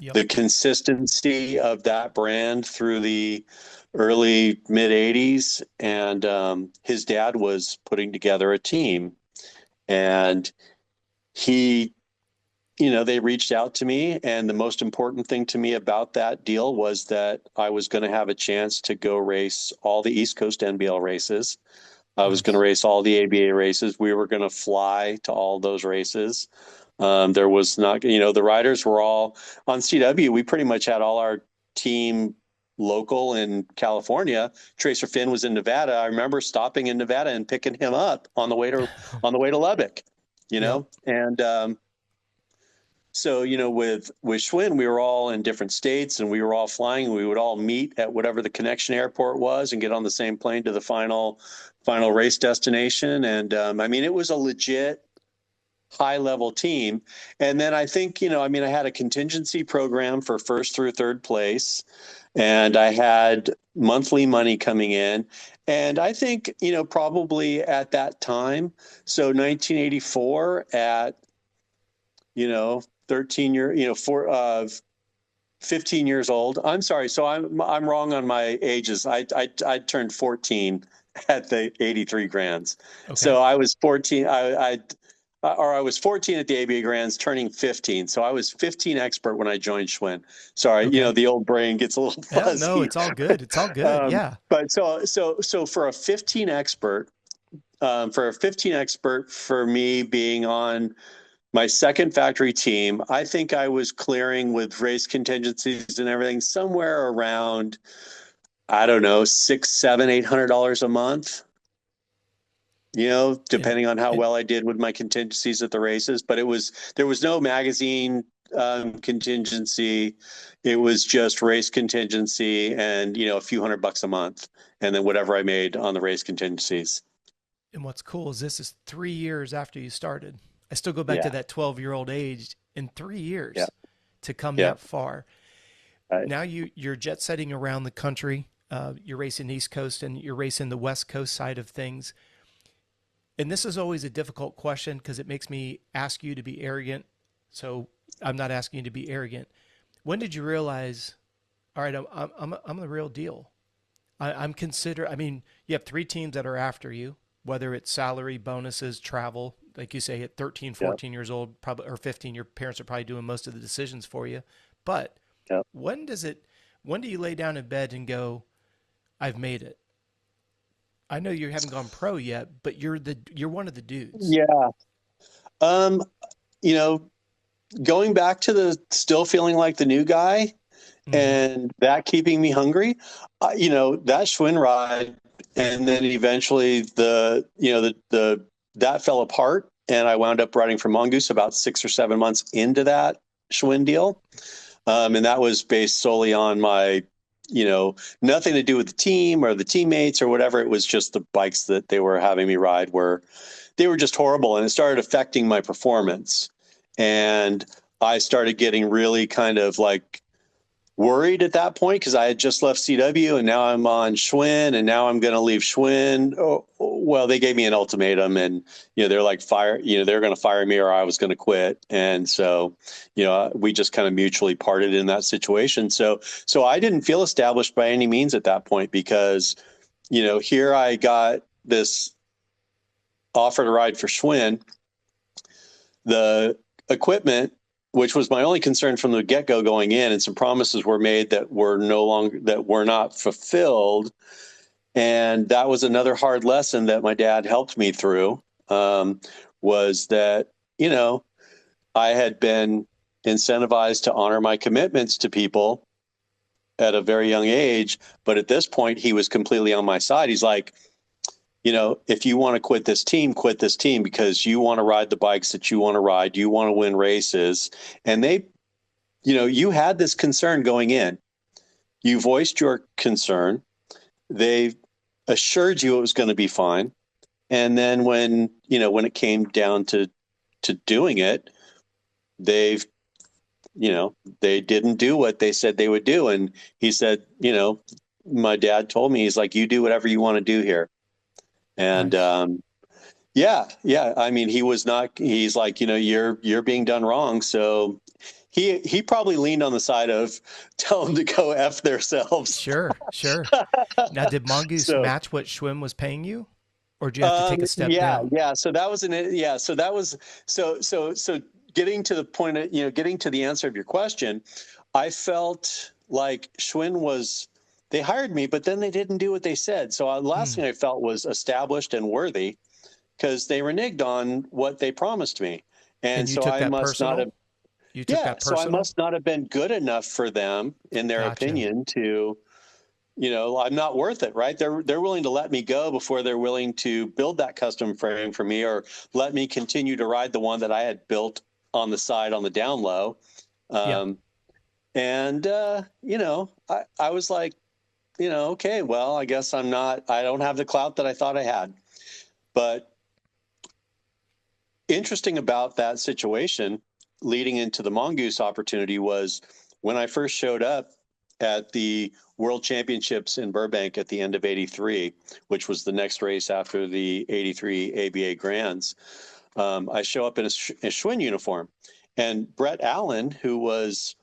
the consistency of that brand through the early mid 80s. And his dad was putting together a team, and they reached out to me. And the most important thing to me about that deal was that I was going to have a chance to go race all the East Coast NBL races. I was going to race all the ABA races. We were going to fly to all those races. There was not, the riders were all on CW. We pretty much had all our team local in California. Tracer Finn was in Nevada. I remember stopping in Nevada and picking him up on the way to Lubbock, and so, with Schwinn, we were all in different states and we were all flying. We would all meet at whatever the connection airport was and get on the same plane to the final race destination. And it was a legit high level team. And then I think, I had a contingency program for first through third place, and I had monthly money coming in. And I think, probably at that time, so 1984 at, 15 years old. I'm sorry. So I'm wrong on my ages. I turned 14 at the 83 Grands. Okay. So I was 14. I or I was 14 at the ABA Grands, turning 15. So I was 15 expert when I joined Schwinn. Sorry, Okay. the old brain gets a little Yeah, fuzzy. no, it's all good. It's all good. Yeah. But so for a 15 expert, for me being on my second factory team, I think I was clearing with race contingencies and everything somewhere around, I don't know, $600, $700, $800 a month. Depending on how well I did with my contingencies at the races. But there was no magazine contingency. It was just race contingency and, a few $100 a month. And then whatever I made on the race contingencies. And what's cool is this is 3 years after you started. I still go back to Yeah. that 12-year-old age in 3 years Yeah. to come Yeah. that far. Right. Now you're jet setting around the country. You're racing East Coast and you're racing the West Coast side of things. And this is always a difficult question because it makes me ask you to be arrogant. So I'm not asking you to be arrogant. When did you realize, all right, I'm the real deal? I mean, you have 3 teams that are after you, whether it's salary, bonuses, travel. Like you say, at 13, 14 years old, probably, or 15, your parents are probably doing most of the decisions for you. But when do you lay down in bed and go, I've made it? I know you haven't gone pro yet, but you're one of the dudes. Yeah. Going back to the still feeling like the new guy and that keeping me hungry, that Schwinn ride, and then eventually that fell apart, and I wound up riding for Mongoose about 6 or 7 months into that Schwinn deal. And that was based solely on my, nothing to do with the team or the teammates or whatever. It was just the bikes that they were having me ride they were just horrible, and it started affecting my performance. And I started getting really kind of like worried at that point because I had just left CW and now I'm on Schwinn, and now I'm going to leave Schwinn. Oh, well, they gave me an ultimatum, and they're like they're going to fire me or I was going to quit. And so, we just kind of mutually parted in that situation. So I didn't feel established by any means at that point because, here I got this offer to ride for Schwinn. The equipment, which was my only concern from the get-go going in, and some promises were made that were not fulfilled. And that was another hard lesson that my dad helped me through, was that, I had been incentivized to honor my commitments to people at a very young age. But at this point, he was completely on my side. He's like, if you want to quit this team because you want to ride the bikes that you want to ride, you want to win races. And they, you had this concern going in. You voiced your concern. They assured you it was going to be fine. And then when it came down to doing it, they didn't do what they said they would do. And he said, my dad told me, he's like, you do whatever you want to do here. And, nice. Yeah. I mean, he's like, you're being done wrong. So he probably leaned on the side of tell them to go F themselves. Sure. Now, did Mongoose match what Schwinn was paying you, or did you have to take a step down? Yeah. So that was so getting to the point of, getting to the answer of your question, I felt like Schwinn they hired me, but then they didn't do what they said. So the last thing I felt was established and worthy because they reneged on what they promised me. And so I must not have. So I must not have been good enough for them, in their opinion, to, I'm not worth it, right? They're willing to let me go before they're willing to build that custom frame for me or let me continue to ride the one that I had built on the side on the down low. And, I was like, okay, well, I guess I don't have the clout that I thought I had. But interesting about that situation leading into the Mongoose opportunity was when I first showed up at the World Championships in Burbank at the end of '83, which was the next race after the '83 ABA Grands. I show up in a Schwinn uniform, and Brett Allen, who was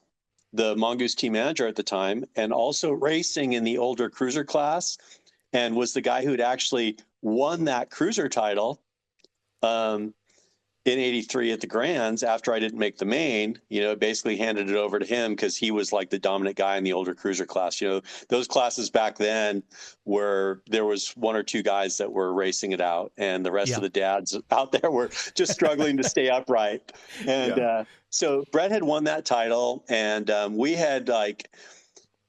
the Mongoose team manager at the time, and also racing in the older cruiser class, and was the guy who'd actually won that cruiser title, in 83 at the Grands, after I didn't make the main, basically handed it over to him because he was like the dominant guy in the older cruiser class. Those classes back then there was one or two guys that were racing it out, and the rest of the dads out there were just struggling to stay upright. And so Brett had won that title, and we had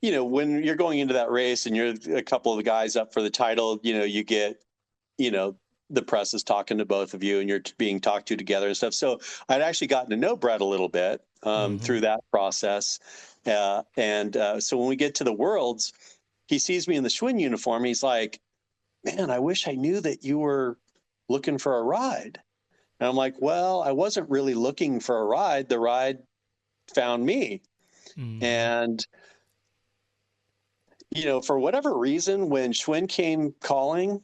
when you're going into that race and you're a couple of the guys up for the title, you get, the press is talking to both of you and you're being talked to together and stuff. So I'd actually gotten to know Brett a little bit through that process. So when we get to the Worlds, he sees me in the Schwinn uniform. He's like, man, I wish I knew that you were looking for a ride. And I'm like, well, I wasn't really looking for a ride. The ride found me. And, for whatever reason, when Schwinn came calling,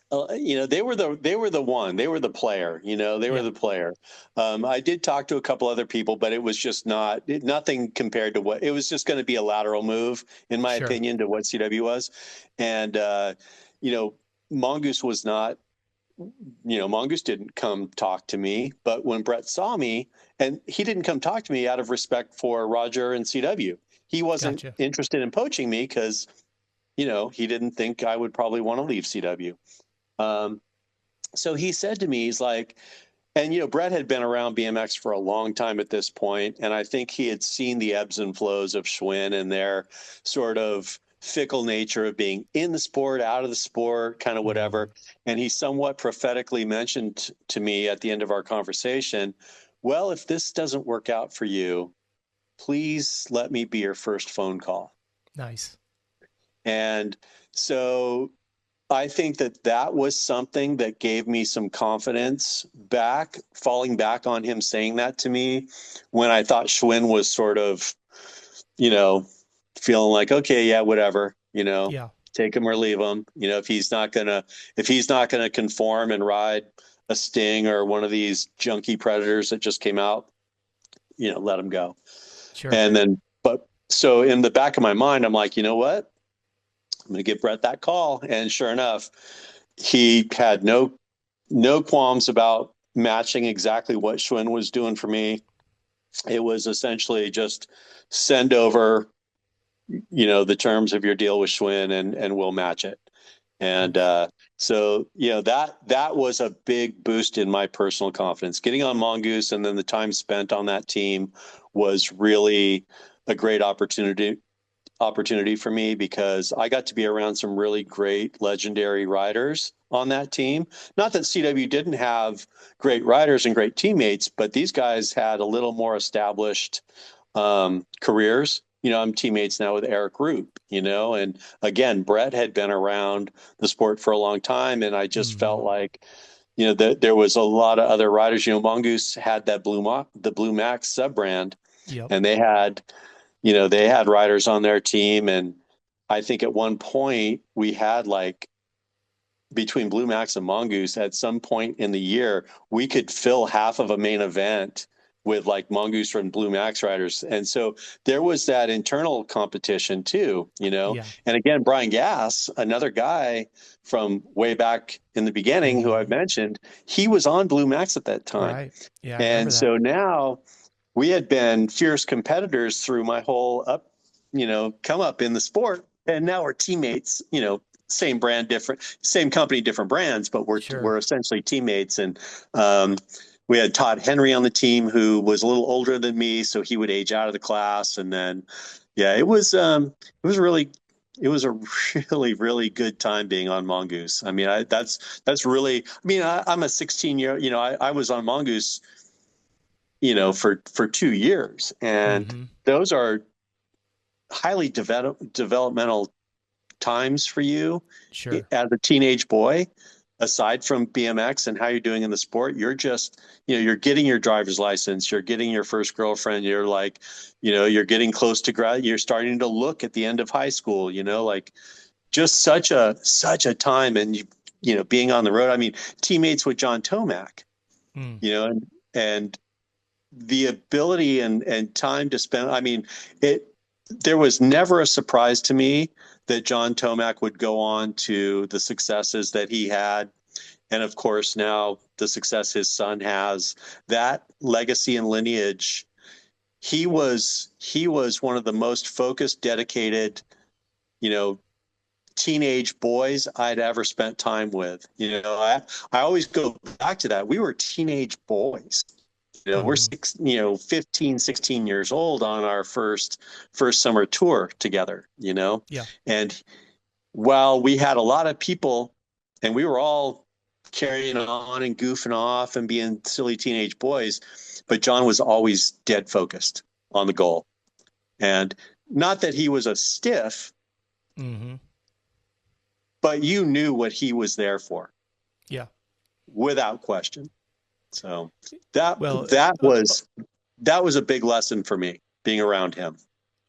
they were the player, they were the player. I did talk to a couple other people, but it was just nothing compared to what it was just going to be a lateral move, in my opinion, to what CW was. And, Mongoose was not, Mongoose didn't come talk to me, but when Brett saw me, and he didn't come talk to me out of respect for Roger and CW, he wasn't interested in poaching me because, he didn't think I would probably want to leave CW. So he said to me, he's like, and, Brett had been around BMX for a long time at this point, and I think he had seen the ebbs and flows of Schwinn and their sort of fickle nature of being in the sport, out of the sport, kind of whatever. And he somewhat prophetically mentioned to me at the end of our conversation, well, if this doesn't work out for you, please let me be your first phone call. Nice. And so I think that was something that gave me some confidence back, falling back on him saying that to me when I thought Schwinn was sort of, feeling like, okay, yeah, whatever, take him or leave him. If he's not gonna conform and ride a Sting or one of these junky Predators that just came out, let him go. Sure. And then, so in the back of my mind, I'm like, you know what? I'm going to give Brett that call. And sure enough, he had no qualms about matching exactly what Schwinn was doing for me. It was essentially just send over, the terms of your deal with Schwinn and we'll match it. And so, that was a big boost in my personal confidence. Getting on Mongoose and then the time spent on that team was really a great opportunity for me because I got to be around some really great legendary riders on that team. Not that CW didn't have great riders and great teammates, but these guys had a little more established careers. I'm teammates now with Eric Roop, and again, Brett had been around the sport for a long time. And I just felt like, there was a lot of other riders. Mongoose had that the Blue Max sub brand, and they had riders on their team. And I think at one point we had between Blue Max and Mongoose at some point in the year, we could fill half of a main event with Mongoose and Blue Max riders. And so there was that internal competition too, And again, Brian Gass, another guy from way back in the beginning who I've mentioned, he was on Blue Max at that time. Right. Yeah. And so now we had been fierce competitors through my whole come up in the sport. And now we're teammates, same brand, same company, different brands, but we're essentially teammates. And we had Todd Henry on the team who was a little older than me, so he would age out of the class. And then, it was a really, really good time being on Mongoose. I mean, that's really, I'm a 16-year, I was on Mongoose, for 2 years. And those are highly developmental times for you as a teenage boy. Aside from BMX and how you're doing in the sport, you're just, you're getting your driver's license, you're getting your first girlfriend, you're you're getting close to grad, you're starting to look at the end of high school, just such a time. And, being on the road, teammates with John Tomac, and the ability and time to spend, there was never a surprise to me that John Tomac would go on to the successes that he had. And of course, now the success his son has, that legacy and lineage, he was one of the most focused, dedicated, you know, teenage boys I'd ever spent time with. I always go back to that. We were teenage boys. We're Mm-hmm. 15, 16 years old on our first summer tour together, Yeah. and while we had a lot of people and we were all carrying on and goofing off and being silly teenage boys, but John was always dead focused on the goal. And not that he was a stiff, Mm-hmm. but you knew what he was there for Yeah. without question. So that Well, that was that was a big lesson for me, being around him.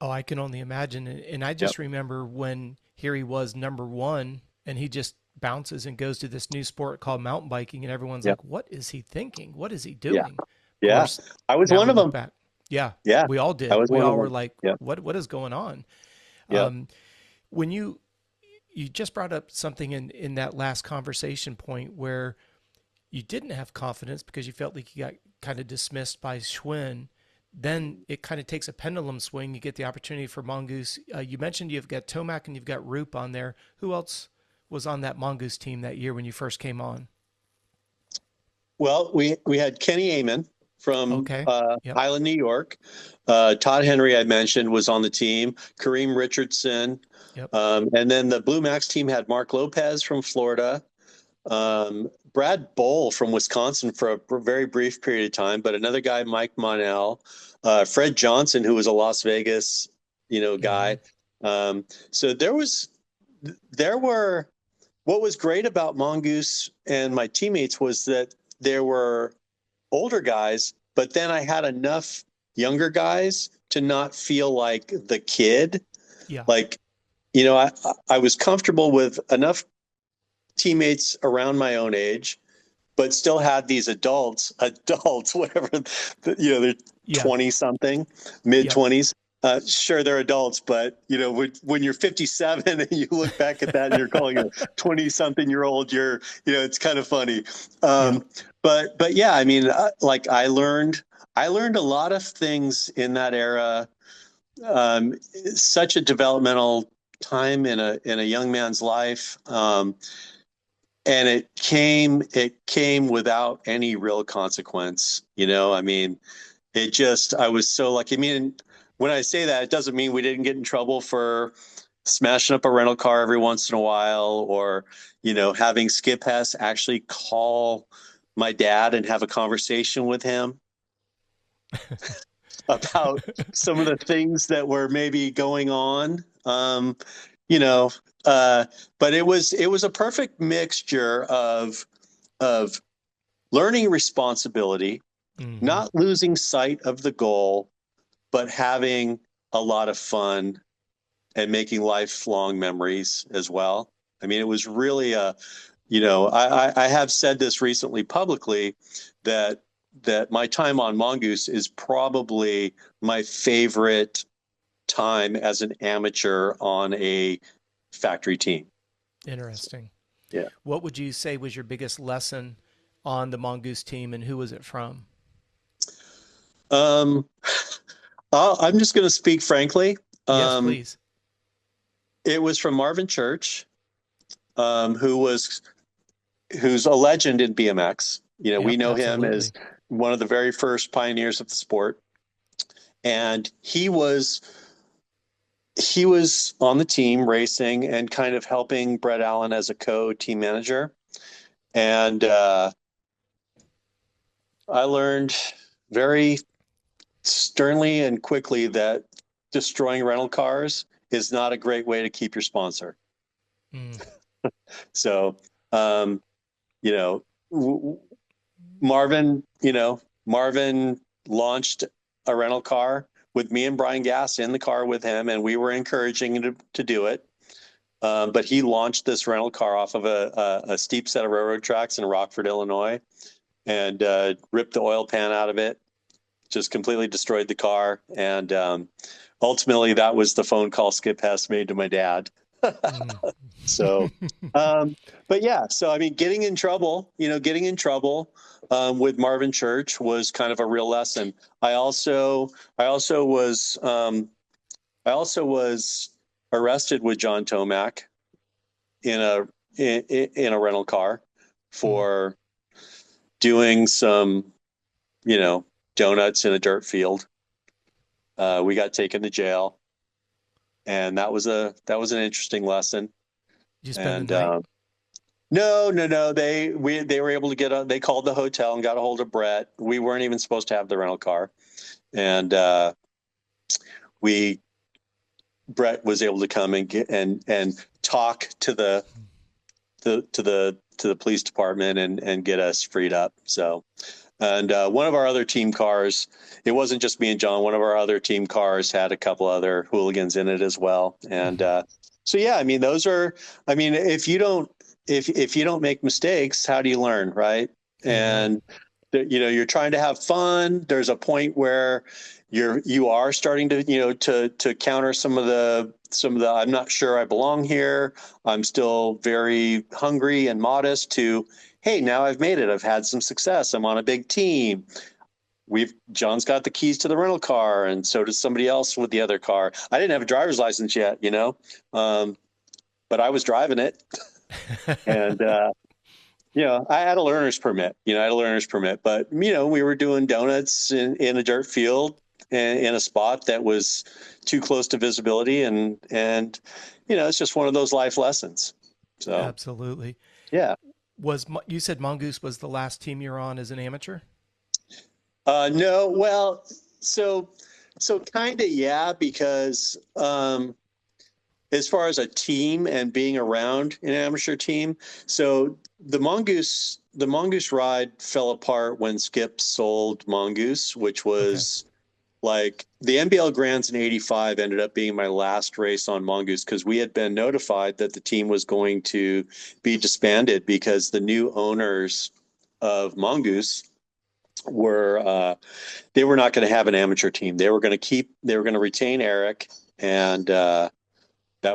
oh, I can only imagine. And I Yep. just remember when here he was number one and he just bounces and goes to this new sport called mountain biking. And everyone's Yep. like, what is he thinking? What is he Yeah. doing? Of Yeah. course, I was now one we of look them. back. Yeah, Yeah. we all I did. was We one of all were them. like, Yep. what is going on? Yep. When you just brought up something in that last conversation point where you didn't have confidence because you felt like you got kind of dismissed by Schwinn, then it kind of takes a pendulum swing. You get the opportunity for Mongoose. You mentioned you've got Tomac and you've got Roop on there. Who else was on that Mongoose team that year when you first came on? Well, we had Kenny Amen from Okay. Yep. Highland, New York. Todd Henry, I mentioned, was on the team. Kareem Richardson. Yep. And then the Blue Max team had Mark Lopez from Florida. Brad Bowl from Wisconsin for a very brief period of time, but another guy, Mike Monell, Fred Johnson, who was a Las Vegas, guy. So there were, what was great about Mongoose and my teammates was that there were older guys, but then I had enough younger guys to not feel like the kid. Yeah. Like, I was comfortable with enough teammates around my own age, but still had these adults, whatever, they're Yeah. 20 something, mid Yep. 20s. Sure, they're adults, but when you're 57 and you look back at that and you're calling a 20 something year old, it's kind of funny. Yeah. But yeah, I mean, like I learned a lot of things in that era. Such a developmental time in a young man's life. And it came without any real consequence. I mean, I was so lucky. I mean, when I say that, it doesn't mean we didn't get in trouble for smashing up a rental car every once in a while, or, having Skip Hess actually call my dad and have a conversation with him about some of the things that were maybe going on. You know, but it was a perfect mixture of learning responsibility, Mm-hmm. not losing sight of the goal, but having a lot of fun and making lifelong memories as well. I mean, it was really I have said this recently publicly that my time on Mongoose is probably my favorite time as an amateur on a factory team. Interesting. Yeah. What would you say was your biggest lesson on the Mongoose team, and who was it from? I'm just going to speak frankly. Yes, please. It was from Marvin Church, who's a legend in BMX. We Yep, know him absolutely. as one of the very first pioneers of the sport. And he was on the team racing and kind of helping Brett Allen as a co-team manager. And I learned very sternly and quickly that destroying rental cars is not a great way to keep your sponsor. Mm. So, Marvin launched a rental car with me and Brian Gass in the car with him, and we were encouraging him to do it. But he launched this rental car off of a steep set of railroad tracks in Rockford, Illinois, and ripped the oil pan out of it, just completely destroyed the car. And ultimately, that was the phone call Skip Hess made to my dad. Mm. So, but yeah, so I mean, getting in trouble with Marvin Church was kind of a real lesson. I also, I also was, I also was arrested with John Tomac in a in a rental car Mm. for doing some, you know, donuts in a dirt field. We got taken to jail, and that was an interesting lesson. Did you spend the And night? no, no, no. They were able to they called the hotel and got a hold of Brett. We weren't even supposed to have the rental car, and we Brett was able to come and get and talk to the police department and get us freed up. So, and one of our other team cars, it wasn't just me and John. One of our other team cars had a couple other hooligans in it as well. And so, yeah, I mean, those are. I mean, if you don't make mistakes, how do you learn, right? Amen. And you know, you're trying to have fun. There's a point where you are starting to, you know, to counter some of the I'm not sure I belong here. I'm still very hungry and modest to, hey, now I've made it. I've had some success. I'm on a big team. John's got the keys to the rental car, and so does somebody else with the other car. I didn't have a driver's license yet, you know, but I was driving it, and you know, I had a learner's permit. You know, I had a learner's permit, but you know, we were doing donuts in a dirt field in a spot that was too close to visibility, and you know, it's just one of those life lessons. So Absolutely. yeah. You said Mongoose was the last team you're on as an amateur? No, well, so kind of yeah, because as far as a team and being around an amateur team, so the Mongoose ride fell apart when Skip sold Mongoose, which Okay. was like the NBL Grands in '85 ended up being my last race on Mongoose because we had been notified that the team was going to be disbanded because the new owners of Mongoose were they were not going to have an amateur team. They were going to retain Eric, and that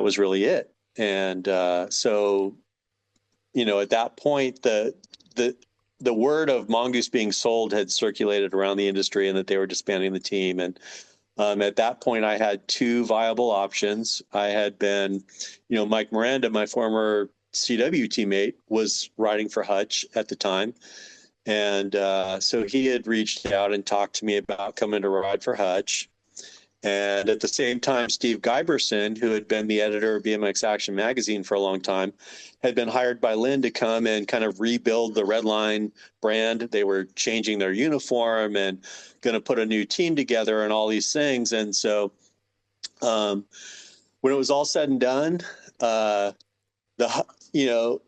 was really it. And so, you know, at that point, the the word of Mongoose being sold had circulated around the industry, and that they were disbanding the team. And at that point, I had two viable options. I had been, you know, Mike Miranda, my former CW teammate, was riding for Hutch at the time. And so he had reached out and talked to me about coming to ride for Hutch. And at the same time, Steve Guyberson, who had been the editor of BMX Action magazine for a long time, had been hired by Lynn to come and kind of rebuild the Redline brand. They were changing their uniform and going to put a new team together and all these things. And so when it was all said and done, the you know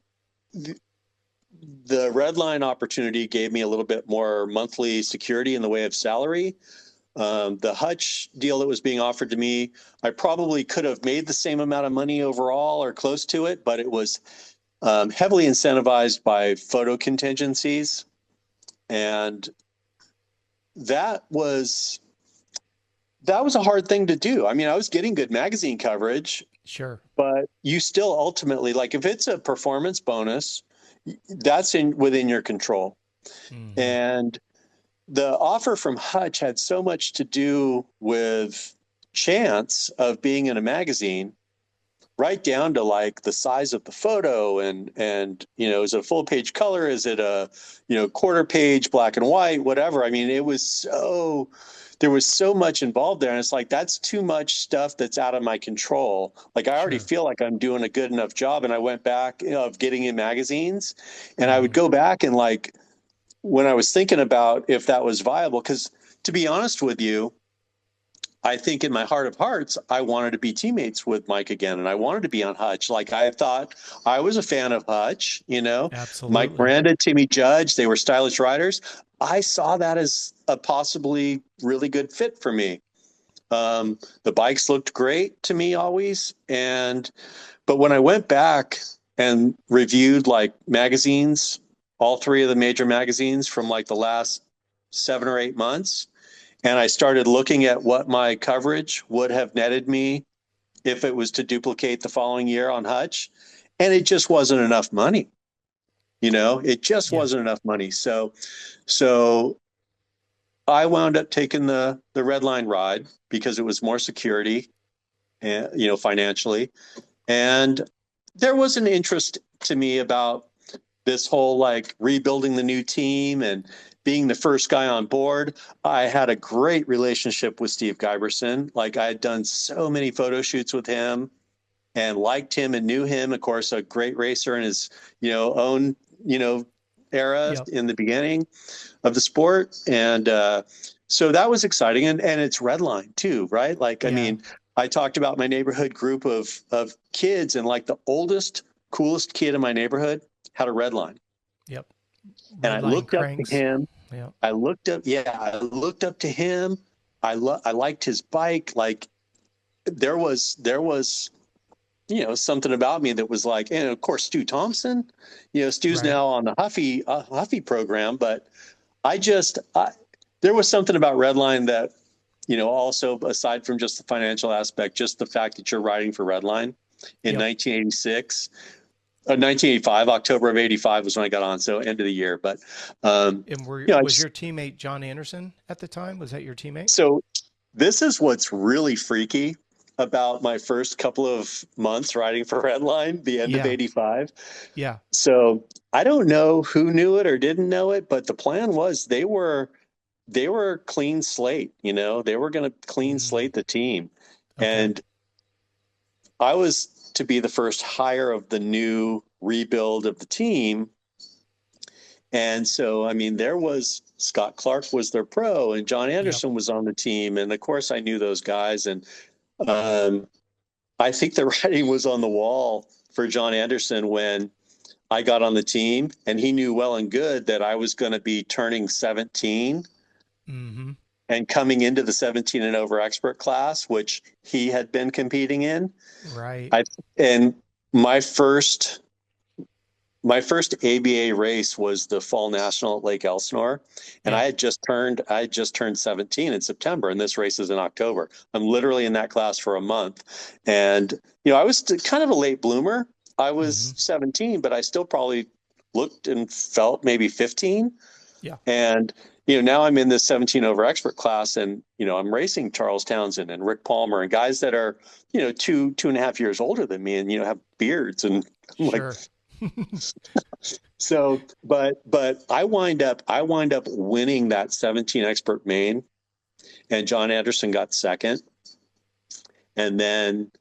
the Redline opportunity gave me a little bit more monthly security in the way of salary. The Hutch deal that was being offered to me, I probably could have made the same amount of money overall or close to it, but it was heavily incentivized by photo contingencies. And that was a hard thing to do. I mean, I was getting good magazine coverage, Sure. but you still ultimately, like, if it's a performance bonus, that's within your control. Mm-hmm. And the offer from Hutch had so much to do with chance of being in a magazine, right down to like the size of the photo and you know, is it a full page color, is it a, you know, quarter page black and white, whatever. I mean, there was so much involved there, and it's like that's too much stuff that's out of my control. Like I already Sure. feel like I'm doing a good enough job, and I went back, you know, of getting in magazines, and I would Mm-hmm. go back and like when I was thinking about if that was viable, because to be honest with you, I think in my heart of hearts, I wanted to be teammates with Mike again, and I wanted to be on Hutch. Like I thought I was a fan of Hutch, you know, Mike Absolutely. Miranda, Timmy Judge, they were stylish riders. I saw that as a possibly really good fit for me. The bikes looked great to me always. But when I went back and reviewed like magazines, all three of the major magazines from like the last 7 or 8 months, and I started looking at what my coverage would have netted me if it was to duplicate the following year on Hutch, and it just wasn't enough money. It just wasn't enough money. So I wound up taking the red line ride because it was more security, and financially, and there was an interest to me about this whole like rebuilding the new team and being the first guy on board. I had a great relationship with Steve Giberson. Like, I had done so many photo shoots with him and liked him and knew him. Of course, a great racer in his, own, era in the beginning of the sport. And so that was exciting. And it's redline too, right? Like, I mean, I talked about my neighborhood group of kids, and like the oldest, coolest kid in my neighborhood had a red line. Yep. And I looked up to him. Yep. I looked up to him. I liked his bike. Like, there was something about me that was like, and of course, Stu Thompson, Stu's now on the Huffy program, but there was something about Redline that, also aside from just the financial aspect, just the fact that you're riding for Redline in 1986, 1985, October of 85 was when I got on. So end of the year, but, and was your teammate John Anderson at the time? Was that your teammate? So this is what's really freaky about my first couple of months riding for Redline, the end of 85. Yeah. So I don't know who knew it or didn't know it, but the plan was they were clean slate, they were going to clean slate the team. Okay. And I was to be the first hire of the new rebuild of the team. And so, I mean, there was Scott Clark was their pro, and John Anderson was on the team. And of course I knew those guys. And I think the writing was on the wall for John Anderson when I got on the team, and he knew well and good that I was going to be turning 17 and coming into the 17 and over expert class, which he had been competing in. Right. And my first ABA race was the Fall National at Lake Elsinore, and I had just turned 17 in September, and this race is in October. I'm literally in that class for a month, and I was kind of a late bloomer. I was 17, but I still probably looked and felt maybe 15. Yeah. And now I'm in this 17 over expert class, and I'm racing Charles Townsend and Rick Palmer and guys that are 2.5 years older than me, and have beards, and I'm like. So, but I wind up winning that 17 expert main, and John Anderson got second. And then,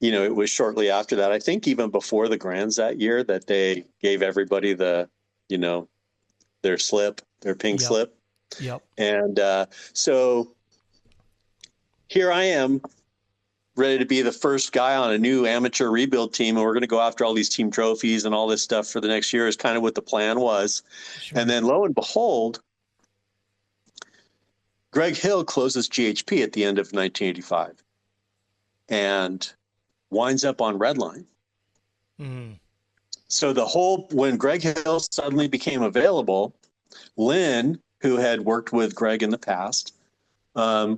it was shortly after that, I think even before the Grands that year, that they gave everybody the, their slip, their pink slip. Yep. And so here I am, ready to be the first guy on a new amateur rebuild team, and we're going to go after all these team trophies and all this stuff for the next year is kind of what the plan was. Sure. And then lo and behold, Greg Hill closes GHP at the end of 1985 and winds up on Redline. So when Greg Hill suddenly became available, Lynn, who had worked with Greg in the past, had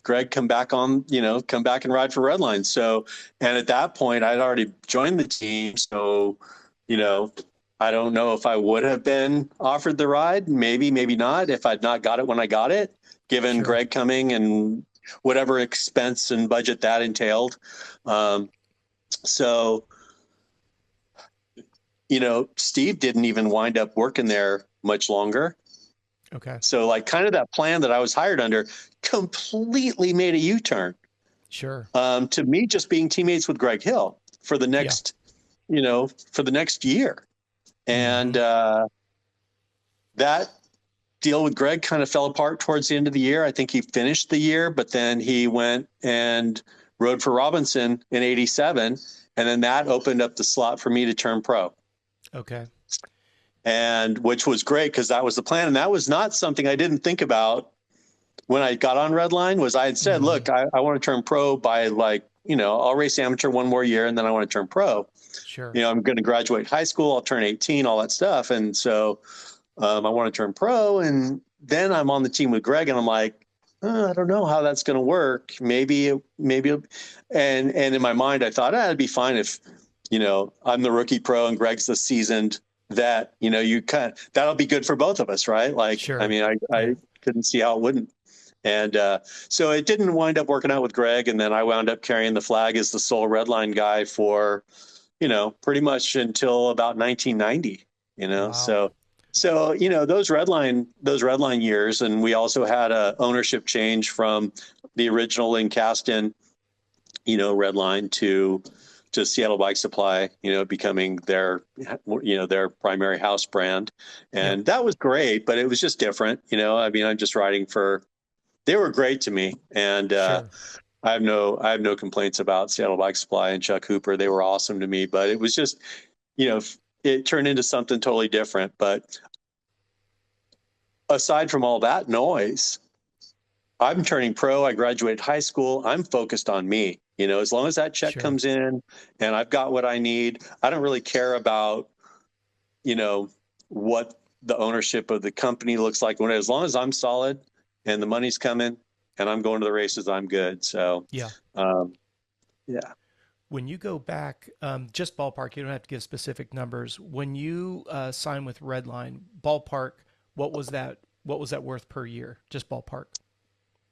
Greg come back and ride for Redline. So, and at that point I'd already joined the team. So, I don't know if I would have been offered the ride, maybe not, if I'd not got it when I got it, given Greg coming and whatever expense and budget that entailed. So, Steve didn't even wind up working there much longer. Okay. So like kind of that plan that I was hired under completely made a U-turn. Sure. To me, just being teammates with Greg Hill for the next, for the next year. And that deal with Greg kind of fell apart towards the end of the year. I think he finished the year, but then he went and rode for Robinson in 87. And then that opened up the slot for me to turn pro. Okay. And which was great because that was the plan. And that was not something I didn't think about when I got on Redline. Was I had said, look, I want to turn pro by I'll race amateur one more year and then I want to turn pro. Sure. I'm going to graduate high school. I'll turn 18, all that stuff. And so I want to turn pro. And then I'm on the team with Greg and I'm like, I don't know how that's going to work. Maybe, and in my mind, I thought, it'd be fine if, I'm the rookie pro and Greg's the seasoned vet. That'll be good for both of us, right? Like, I Sure. mean, Yeah. I couldn't see how it wouldn't. And so it didn't wind up working out with Greg, and then I wound up carrying the flag as the sole redline guy for, pretty much until about 1990. Wow. So those redline years, and we also had a ownership change from the original Incaston, redline to Seattle Bike Supply, becoming their primary house brand, Yep. and that was great. But it was just different, I mean, I'm just riding for. They were great to me, and Sure. I have no complaints about Seattle Bike Supply and Chuck Hooper. They were awesome to me, but it was just, you know, it turned into something totally different. But aside from all that noise, I'm turning pro. I graduated high school. I'm focused on me. As long as that check Sure. comes in and I've got what I need, I don't really care about, what the ownership of the company looks like. As long as I'm solid and the money's coming and I'm going to the races, I'm good. So, Yeah. um, yeah. When you go back, just ballpark, you don't have to give specific numbers. When you sign with Redline, ballpark, what was that? What was that worth per year? Just ballpark.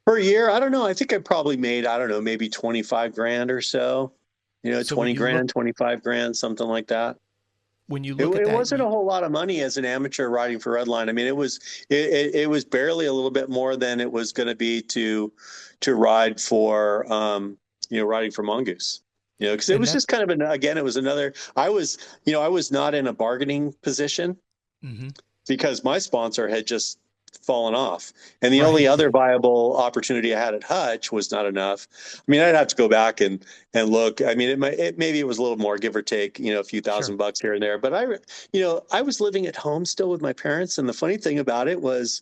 Per year, I don't know. I think I probably made, I don't know, maybe 25 grand or so, So 20 grand, 25 grand, something like that. when you It, look at it that, wasn't a whole lot of money as an amateur riding for Redline. I mean, it was barely a little bit more than it was going to be to ride for riding for Mongoose. Because it and was that, just kind of again, it was another. I was not in a bargaining position hmm because my sponsor had just fallen off. And the only right, other viable opportunity I had at Hutch was not enough. I mean, I'd have to go back and look. I mean, maybe it was a little more, give or take, a few sure, $1,000 here and there. But I was living at home still with my parents. And the funny thing about it was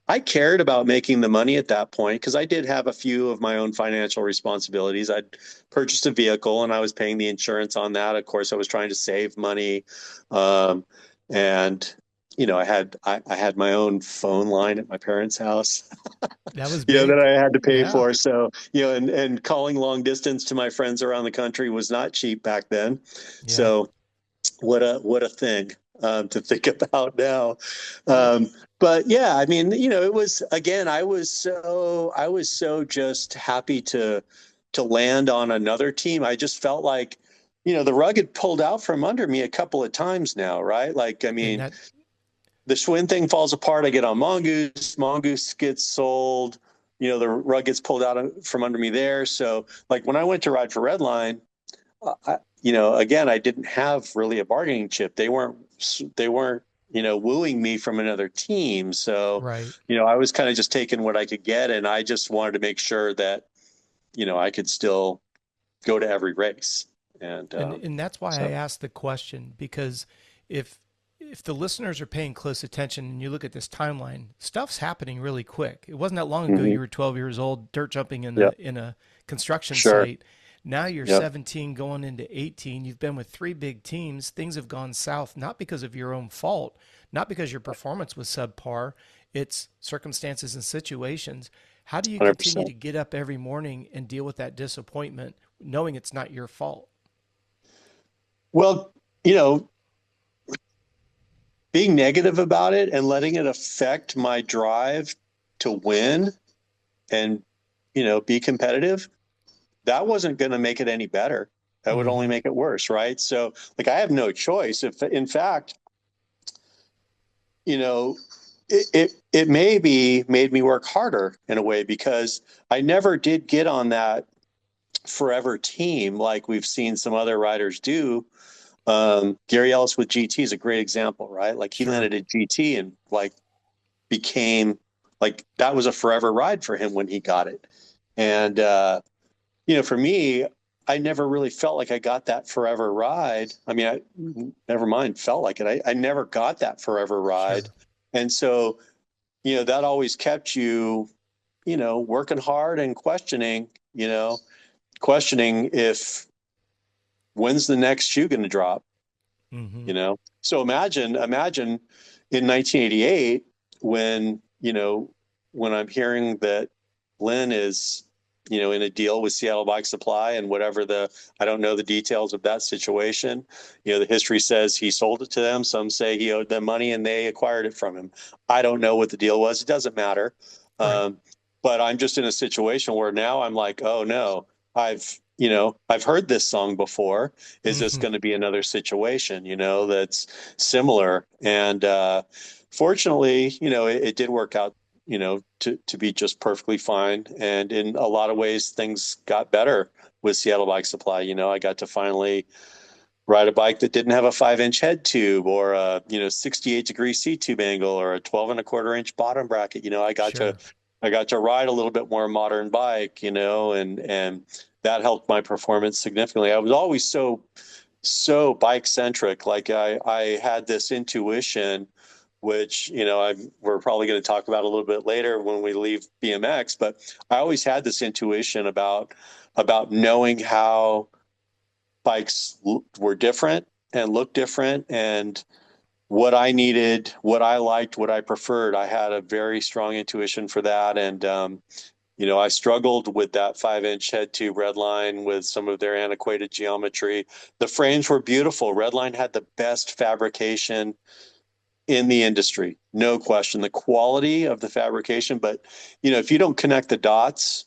I cared about making the money at that point because I did have a few of my own financial responsibilities. I'd purchased a vehicle and I was paying the insurance on that. Of course, I was trying to save money. And I had my own phone line at my parents' house, that was that big. I had to pay Yeah, for. So, and calling long distance to my friends around the country was not cheap back then. yeah. So what a thing to think about now. Um, but yeah, I mean, it was, again, I was so just happy to land on another team. I just felt like, the rug had pulled out from under me a couple of times now, right? Like, I And mean, that, the Schwinn thing falls apart. I get on Mongoose. Mongoose gets sold. The rug gets pulled out from under me there. So, like, when I went to ride for Redline, again, I didn't have really a bargaining chip. They weren't, wooing me from another team. So, right. I was kind of just taking what I could get, and I just wanted to make sure that, I could still go to every race. And And that's why I so, asked the question, because if the listeners are paying close attention and you look at this timeline, stuff's happening really quick. It wasn't that long ago mhm. you were 12 years old, dirt jumping in Yep, a construction sure, site. Now you're yep, 17 going into 18. You've been with three big teams. Things have gone south, not because of your own fault, not because your performance was subpar. It's circumstances and situations. How do you continue 100%. to get up every morning and deal with that disappointment, knowing it's not your fault? Well, being negative about it and letting it affect my drive to win and be competitive, that wasn't going to make it any better. That would only Mm-hmm. make it worse, right? So, like, I have no choice. If, in fact, you know it maybe made me work harder in a way because I never did get on that forever team like we've seen some other riders do. Gary Ellis with GT is a great example, right? Like, he Sure. landed at GT and, like, became, like, that was a forever ride for him when he got it. And for me, I never really felt like I got that forever ride. I mean, I never mind felt like it. I never got that forever ride. Sure. And so, that always kept you, working hard and questioning if, when's the next shoe going to drop, Mm-hmm. So imagine in 1988 when, when I'm hearing that Lynn is, in a deal with Seattle Bike Supply, and I don't know the details of that situation. The history says he sold it to them. Some say he owed them money and they acquired it from him. I don't know what the deal was. It doesn't matter. Right. But I'm just in a situation where now I'm like, oh no, I've heard this song before. Is this going to be another situation, that's similar? And fortunately, it did work out, to be just perfectly fine. And in a lot of ways, things got better with Seattle Bike Supply. I got to finally ride a bike that didn't have a 5-inch head tube or a 68-degree seat tube angle or a 12 1/4 inch bottom bracket. Sure. I got to ride a little bit more modern bike, and that helped my performance significantly. I was always so bike centric. Like I had this intuition, which we're probably going to talk about a little bit later when we leave BMX. But I always had this intuition about knowing how bikes were different and looked different, and what I needed, what I liked, what I preferred. I had a very strong intuition for that. And, I struggled with that 5-inch head tube Redline with some of their antiquated geometry. The frames were beautiful. Redline had the best fabrication in the industry, no question. The quality of the fabrication, but, if you don't connect the dots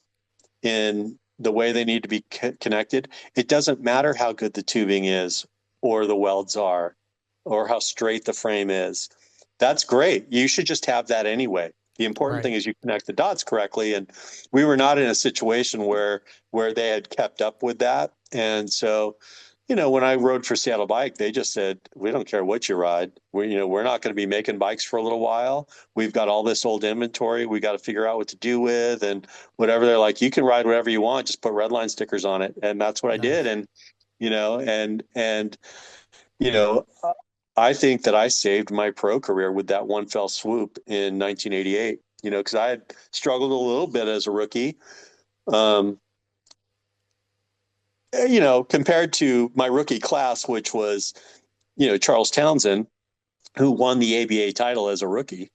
in the way they need to be connected, it doesn't matter how good the tubing is or the welds are or how straight the frame is. That's great. You should just have that anyway. The important thing is you connect the dots correctly. And we were not in a situation where they had kept up with that. And so, when I rode for Seattle Bike, they just said, we don't care what you ride. We're not going to be making bikes for a little while. We've got all this old inventory we got to figure out what to do with, and whatever. They're like, you can ride whatever you want, just put Redline stickers on it. And that's what I did. And, you know, I think that I saved my pro career with that one fell swoop in 1988, because I had struggled a little bit as a rookie. Compared to my rookie class, which was, Charles Townsend, who won the ABA title as a rookie.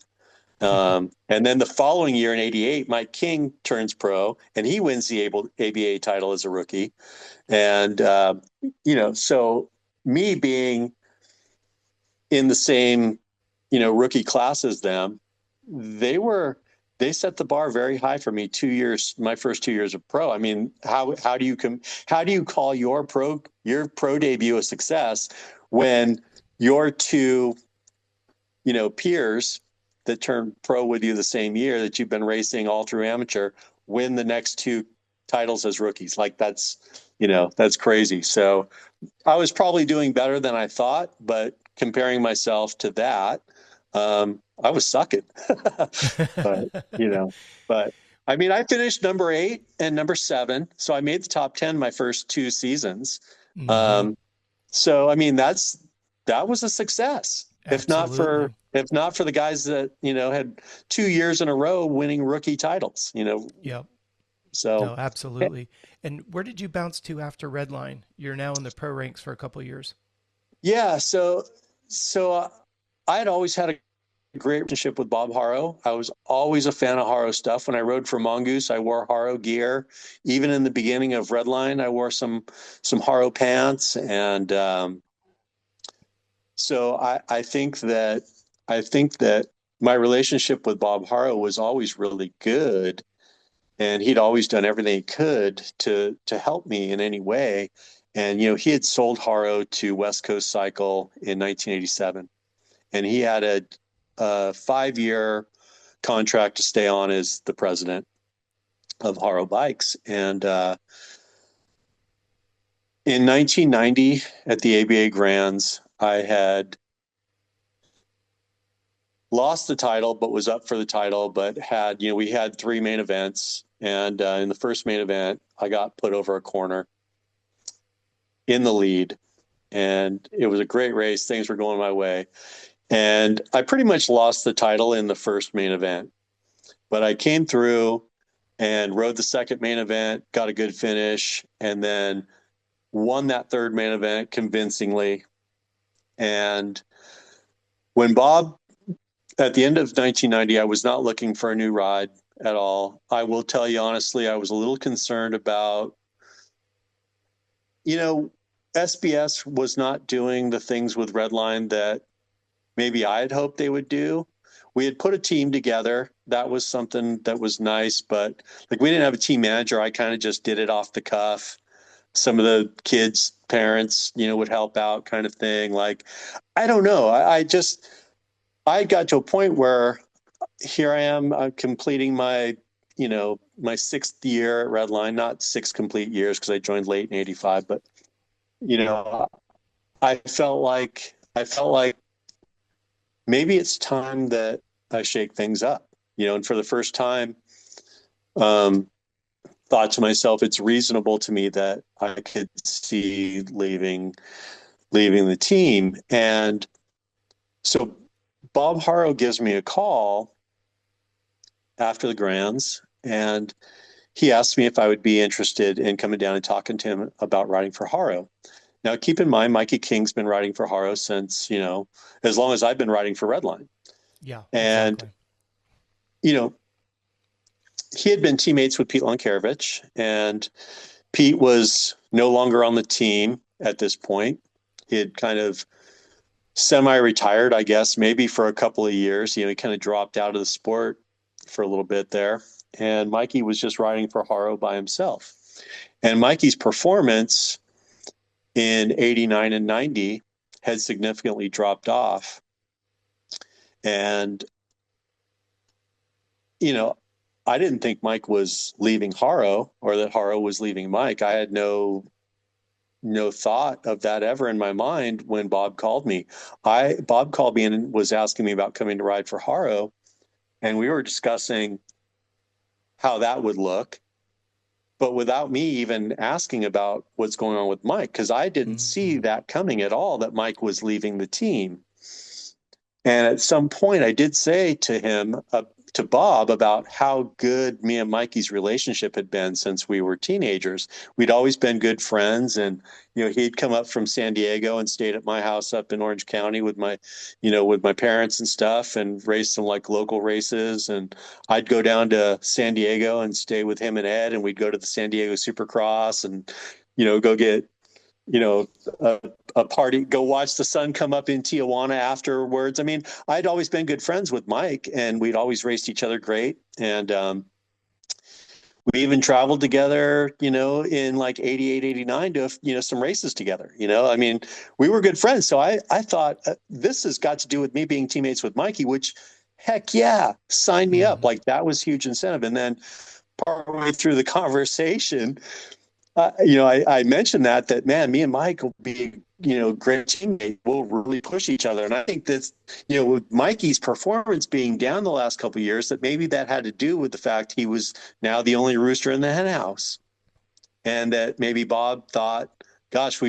And then the following year in 88, Mike King turns pro and he wins the ABA title as a rookie. And, so me being in the same, rookie class as them, they set the bar very high for me my first 2 years of pro. I mean, how do you call your pro debut a success when your two, peers that turned pro with you the same year that you've been racing all through amateur win the next two titles as rookies? Like that's crazy. So I was probably doing better than I thought, but comparing myself to that, I was sucking. but I mean, I finished number 8 and number 7. So I made the top 10 my first 2 seasons. So, I mean, that was a success. Absolutely. If not for the guys that, had 2 years in a row winning rookie titles, Yep. So no, absolutely. And where did you bounce to after Redline? You're now in the pro ranks for a couple of years. Yeah. So I had always had a great relationship with Bob Haro. I was always a fan of Haro stuff. When I rode for Mongoose, I wore Haro gear. Even in the beginning of Redline, I wore some Haro pants. And so I think that my relationship with Bob Haro was always really good. And he'd always done everything he could to help me in any way. And, he had sold Haro to West Coast Cycle in 1987. And he had a 5-year contract to stay on as the president of Haro Bikes. And in 1990 at the ABA Grands, I had lost the title, but was up for the title, but we had 3 main events. And in the first main event, I got put over a corner in the lead. And it was a great race. Things were going my way. And I pretty much lost the title in the first main event. But I came through and rode the second main event, got a good finish, and then won that third main event convincingly. And when Bob, at the end of 1990, I was not looking for a new ride. at all. I will tell you honestly, I was a little concerned about, SBS was not doing the things with Redline that maybe I had hoped they would do. We had put a team together. That was something that was nice, but like we didn't have a team manager. I kind of just did it off the cuff. Some of the kids' parents, would help out kind of thing. Like, I don't know. I got to a point where here I am completing my 6th year at Redline, not 6 complete years because I joined late in 85, but, I felt like maybe it's time that I shake things up, and for the first time, um, thought to myself, it's reasonable to me that I could see leaving the team. And so Bob Harrow gives me a call after the Grands, and he asked me if I would be interested in coming down and talking to him about riding for Harrow. Now, keep in mind, Mikey King's been riding for Harrow since, as long as I've been riding for Redline. Yeah, and, exactly. He had been teammates with Pete Lonkarevich, and Pete was no longer on the team at this point. He had kind of semi-retired, I guess, maybe for a couple of years. He kind of dropped out of the sport for a little bit there. And Mikey was just riding for Harrow by himself. And Mikey's performance in 89 and 90 had significantly dropped off. And, I didn't think Mike was leaving Harrow or that Harrow was leaving Mike. I had no thought of that ever in my mind when Bob called me. Bob called me and was asking me about coming to ride for Harrow, and we were discussing how that would look, but without me even asking about what's going on with Mike, because I didn't see that coming at all, that Mike was leaving the team. And at some point I did say to him, to Bob, about how good me and Mikey's relationship had been since we were teenagers. We'd always been good friends, and he'd come up from San Diego and stayed at my house up in Orange County with my parents and stuff, and raced some like local races. And I'd go down to San Diego and stay with him and Ed, and we'd go to the San Diego Supercross and go get a party, go watch the sun come up in Tijuana afterwards. I mean, I'd always been good friends with Mike, and we'd always raced each other great. And we even traveled together, in like 88, 89 to, some races together. I mean, we were good friends. So I thought this has got to do with me being teammates with Mikey, which heck yeah, sign me up. Like that was huge incentive. And then partway through the conversation, I mentioned that man, me and Mike will be, great teammates. We'll really push each other. And I think that's, with Mikey's performance being down the last couple of years, that maybe that had to do with the fact he was now the only rooster in the hen house. And that maybe Bob thought, gosh,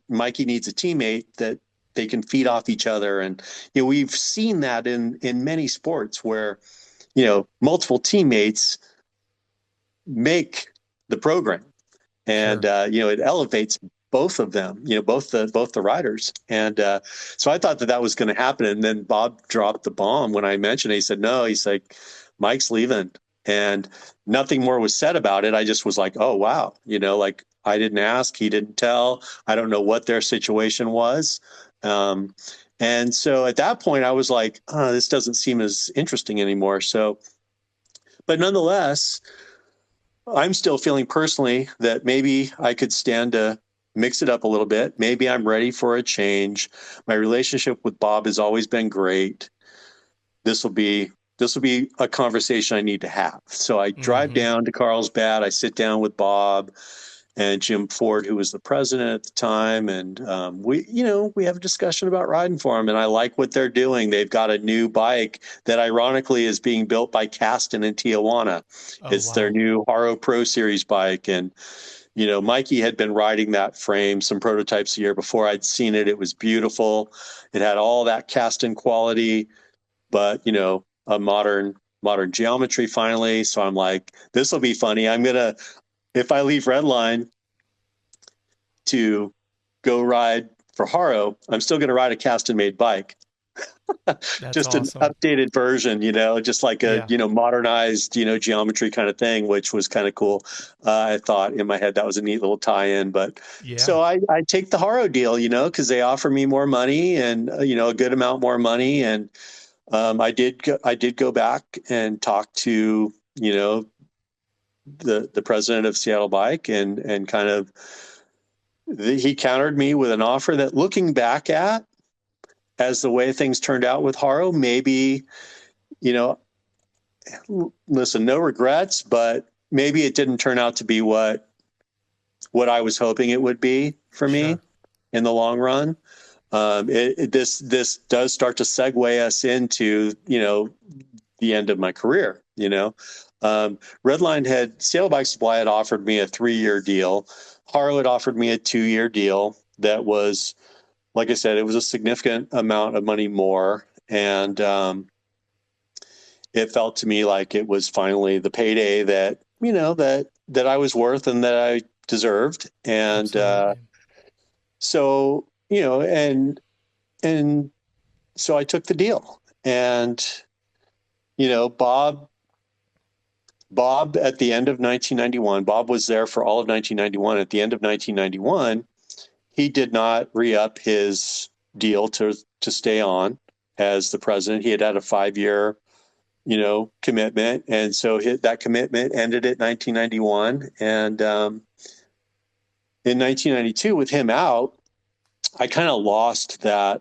Mikey needs a teammate that they can feed off each other. And, we've seen that in many sports where, multiple teammates make the program. And, it elevates both of them, both the riders. And so I thought that was going to happen. And then Bob dropped the bomb when I mentioned it. He said, no, he's like, Mike's leaving. And nothing more was said about it. I just was like, oh, wow. Like I didn't ask, he didn't tell. I don't know what their situation was. And so at that point I was like, oh, this doesn't seem as interesting anymore. So, but nonetheless, I'm still feeling personally that maybe I could stand to mix it up a little bit. Maybe I'm ready for a change. My relationship with Bob has always been great. This will be a conversation I need to have. So I drive down to Carlsbad. I sit down with Bob and Jim Ford, who was the president at the time. And we have a discussion about riding for them. And I like what they're doing. They've got a new bike that ironically is being built by Kasten in Tijuana. It's their new Haro Pro Series bike. And, Mikey had been riding that frame, some prototypes a year before. I'd seen it. It was beautiful. It had all that Kasten quality, but, a modern geometry finally. So I'm like, this will be funny. If I leave Redline to go ride for Haro, I'm still going to ride a Kasten made bike. That's just an awesome. updated version, just like a, Yeah. modernized, geometry kind of thing, which was kind of cool. I thought in my head that was a neat little tie-in, but Yeah. so I take the Haro deal, because they offer me more money and, a good amount more money. And I did go back and talk to, the president of Seattle Bike and kind of, he countered me with an offer that, looking back at, as the way things turned out with Haro, maybe, you know, listen, no regrets, but maybe it didn't turn out to be what I was hoping it would be for me Sure. in the long run. This does start to segue us into, the end of my career. Seattle Bike Supply had offered me a 3-year deal. Haro had offered me a 2-year deal that was, like I said, it was a significant amount of money more. And it felt to me like it was finally the payday that, that I was worth and that I deserved. And Absolutely. so, and so I took the deal. And, Bob, at the end of 1991, Bob was there for all of 1991. At the end of 1991, he did not re-up his deal to stay on as the president. He had a 5-year, commitment, and so that commitment ended at 1991. And in 1992, with him out, I kind of lost that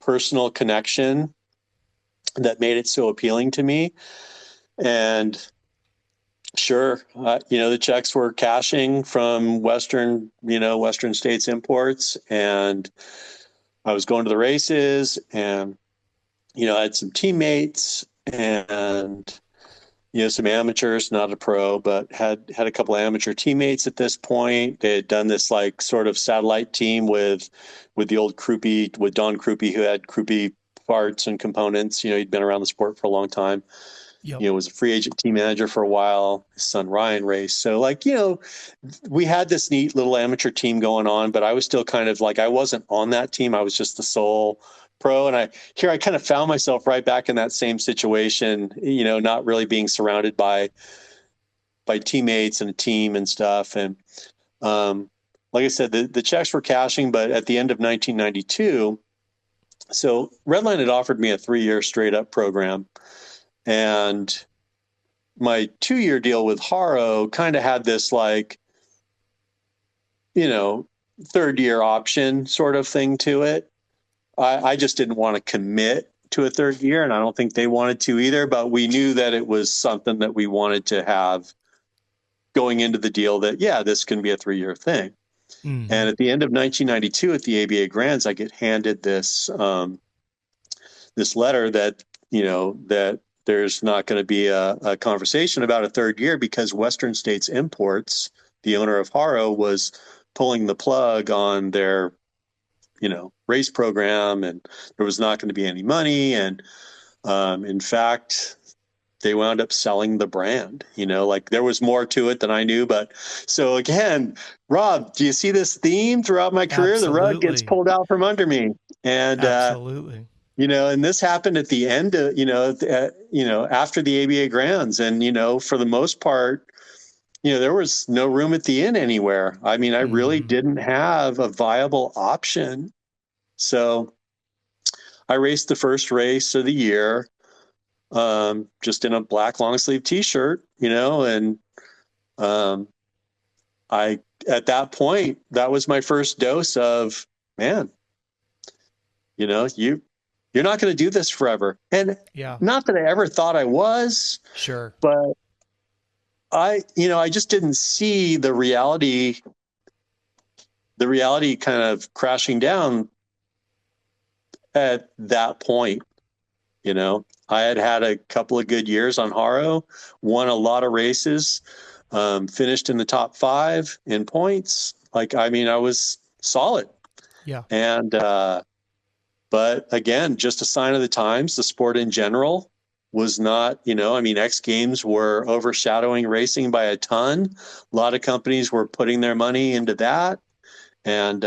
personal connection that made it so appealing to me. And sure, the checks were cashing from Western States Imports, and I was going to the races, and I had some teammates and some amateurs, not a pro, but had a couple of amateur teammates at this point. They had done this like sort of satellite team with the old Krupe, with Don Krupe, who had Krupe parts and components. He'd been around the sport for a long time. Yep. Was a free agent team manager for a while. His son Ryan raced. So we had this neat little amateur team going on, but I was still kind of like, I wasn't on that team. I was just the sole pro. And I kind of found myself right back in that same situation, not really being surrounded by teammates and a team and stuff. And like I said, the checks were cashing, but at the end of 1992, so Redline had offered me a 3-year straight up program. And my 2-year deal with Haro kind of had this like, 3rd year option sort of thing to it. I just didn't want to commit to a 3rd year, and I don't think they wanted to either, but we knew that it was something that we wanted to have going into the deal, that, yeah, this can be a 3-year thing. Mm-hmm. And at the end of 1992 at the ABA Grands, I get handed this, this letter that, that there's not going to be a conversation about a 3rd year because Western States Imports, the owner of Haro, was pulling the plug on their, race program, and there was not going to be any money. And in fact, they wound up selling the brand. Like there was more to it than I knew. But so again, Rob, do you see this theme throughout my career? Absolutely. The rug gets pulled out from under me. And absolutely. And this happened at the end of, after the ABA Grands. And, for the most part, there was no room at the inn anywhere. I mean, I really didn't have a viable option. So I raced the first race of the year, just in a black long sleeve t-shirt, and at that point, that was my first dose of, man, you're not going to do this forever. And not that I ever thought I was, sure, but I just didn't see the reality kind of crashing down at that point. I had a couple of good years on Haro, won a lot of races, finished in the top 5 in points. I was solid. Yeah. And, but again, just a sign of the times. The sport in general was not, X Games were overshadowing racing by a ton. A lot of companies were putting their money into that. And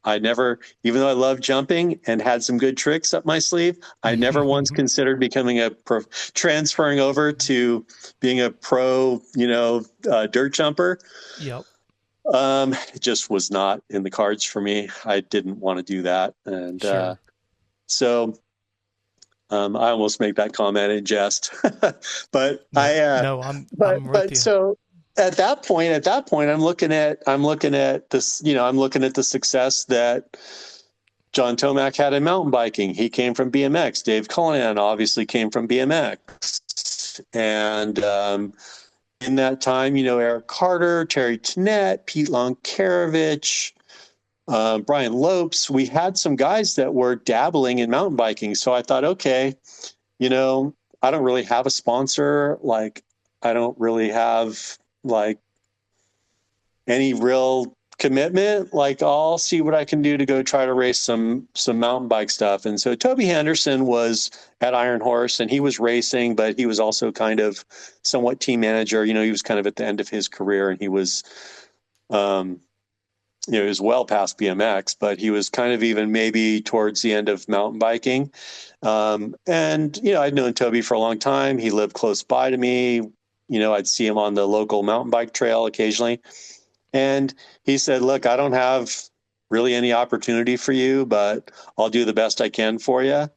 I never, even though I love jumping and had some good tricks up my sleeve, I never once considered becoming transferring over to being a pro, dirt jumper. Yep. It just was not in the cards for me. I didn't want to do that. And, Sure. so, I almost make that comment in jest, but I'm with you. so at that point, I'm looking at this, I'm looking at the success that John Tomac had in mountain biking. He came from BMX. Dave Cullinan obviously came from BMX. And, in that time, Eric Carter, Terry Tennant, Pete Lonkarovich, Brian Lopes, we had some guys that were dabbling in mountain biking. So I thought, okay, I don't really have a sponsor. Like, I don't really have like any real commitment. Like, I'll see what I can do to go try to race some mountain bike stuff. And so Toby Henderson was at Iron Horse, and he was racing, but he was also kind of somewhat team manager. He was kind of at the end of his career, and he was, he was well past BMX, but he was kind of even maybe towards the end of mountain biking. And, I'd known Toby for a long time. He lived close by to me. I'd see him on the local mountain bike trail occasionally. And he said, look, I don't have really any opportunity for you, but I'll do the best I can for you.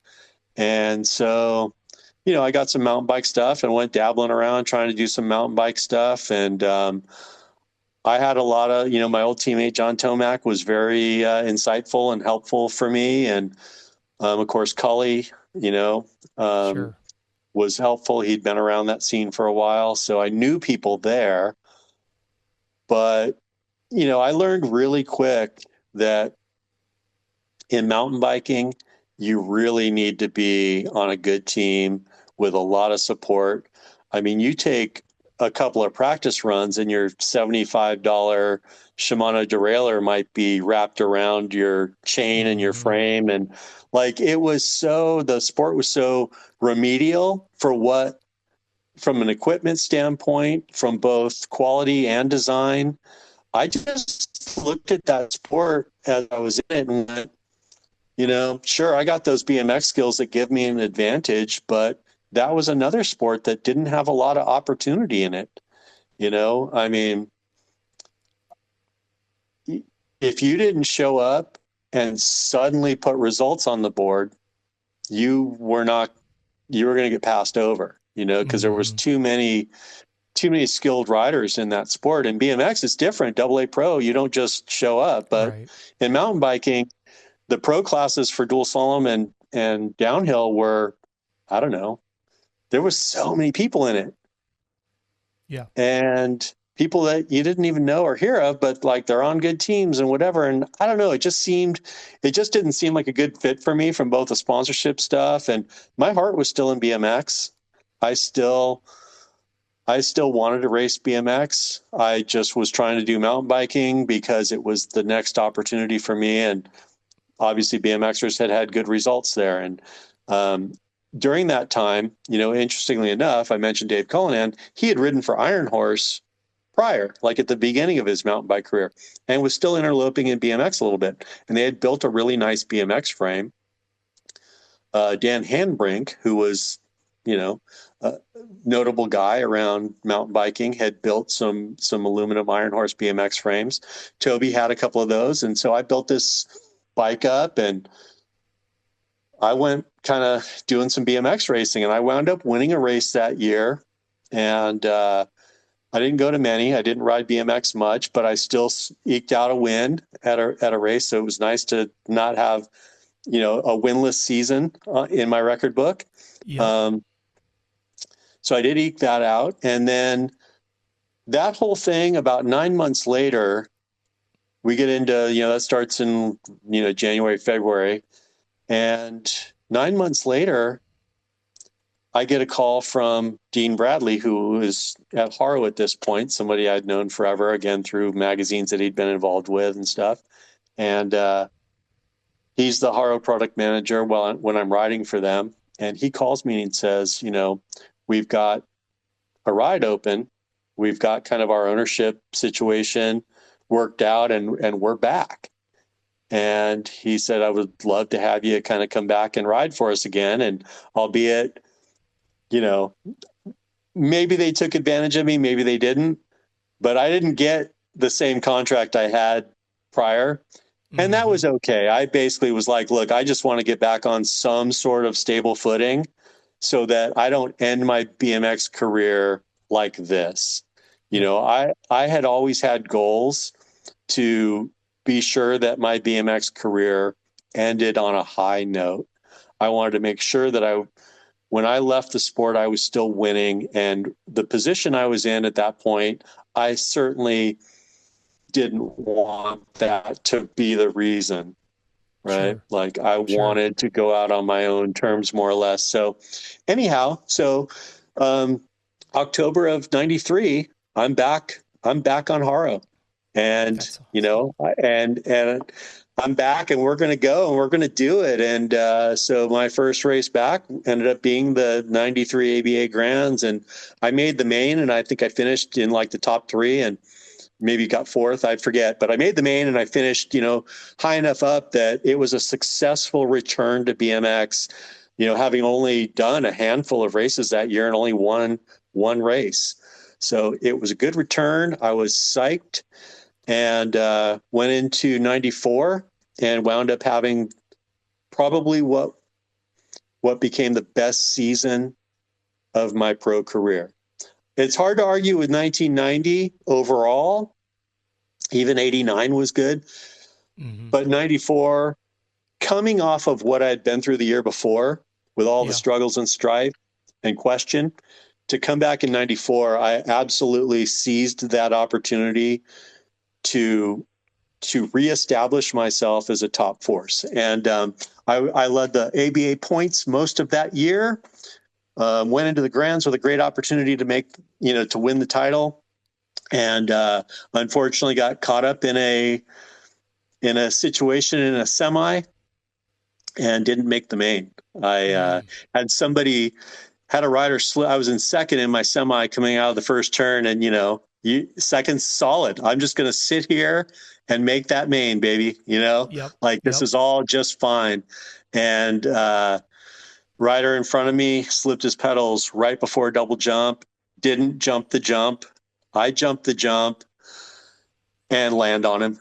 And so, I got some mountain bike stuff and went dabbling around trying to do some mountain bike stuff. And, I had a lot of, my old teammate, John Tomac, was very insightful and helpful for me. And, of course, Cully, Sure. was helpful. He'd been around that scene for a while. So I knew people there. But, I learned really quick that in mountain biking, you really need to be on a good team with a lot of support. I mean, you take a couple of practice runs and your $75 Shimano derailleur might be wrapped around your chain and your frame. And like, the sport was so remedial from an equipment standpoint, from both quality and design. I just looked at that sport as I was in it and went, sure, I got those BMX skills that give me an advantage, but that was another sport that didn't have a lot of opportunity in it. I mean, if you didn't show up and suddenly put results on the board, you were going to get passed over, because there was too many skilled riders in that sport. And BMX is different. AA Pro, you don't just show up. But in mountain biking, the pro classes for dual slalom and downhill were, I don't know, there was so many people in it. Yeah. And people that you didn't even know or hear of, but like they're on good teams and whatever. And I don't know, it just didn't seem like a good fit for me from both the sponsorship stuff, and my heart was still in BMX. I still wanted to race BMX. I just was trying to do mountain biking because it was the next opportunity for me. And obviously BMXers had good results there. And, during that time, interestingly enough, I mentioned Dave Cullinan. He had ridden for Iron Horse prior, like at the beginning of his mountain bike career, and was still interloping in BMX a little bit. And they had built a really nice BMX frame. Dan Handbrink, who was, a notable guy around mountain biking, had built some aluminum Iron Horse BMX frames. Toby had a couple of those. And so I built this bike up, and I went kind of doing some BMX racing, and I wound up winning a race that year. And I didn't go to many. I didn't ride BMX much, but I still eked out a win at a race. So it was nice to not have, a winless season in my record book. Yeah. So I did eke that out. And then that whole thing, about 9 months later, we get into, that starts in, January, February. And 9 months later, I get a call from Dean Bradley, who is at Haro at this point, somebody I'd known forever, again, through magazines that he'd been involved with and stuff. And he's the Haro product manager when I'm riding for them. And he calls me and says, we've got a ride open. We've got kind of our ownership situation worked out, and we're back. And he said, I would love to have you kind of come back and ride for us again. And albeit, you know, maybe they took advantage of me, maybe they didn't, but I didn't get the same contract I had prior. And that was okay. I basically was like, look, I just want to get back on some sort of stable footing so that I don't end my BMX career like this. You know, I had always had goals to be sure that my BMX career ended on a high note. I wanted to make sure that when I left the sport, I was still winning. And the position I was in at that point, I certainly didn't want that to be the reason, right? Sure. Like I wanted to go out on my own terms, more or less. So anyhow, October of 93, I'm back on Haro. And, That's you awesome. know, and I'm back and we're going to go and we're going to do it. And so my first race back ended up being the 93 ABA Grands. And I made the main, and I think I finished in like the top 3 and maybe got 4th, I forget. But I made the main and I finished, you know, high enough up that it was a successful return to BMX, you know, having only done a handful of races that year and only one race. So it was a good return. I was psyched. And went into 94 and wound up having probably what became the best season of my pro career. It's hard to argue with 1990 overall. Even 89 was good. But 94, coming off of what I'd been through the year before with all the struggles and strife and question, to come back in 94, I absolutely seized that opportunity to reestablish myself as a top force. And I led the ABA points most of that year, went into the Grands with a great opportunity to win the title. And unfortunately got caught up in a situation in a semi and didn't make the main. I had a rider slip. I was in second in my semi coming out of the first turn, and second's solid. I'm just going to sit here and make that main, baby. This is all just fine. And rider in front of me slipped his pedals right before double jump, didn't jump the jump. I jumped the jump and land on him.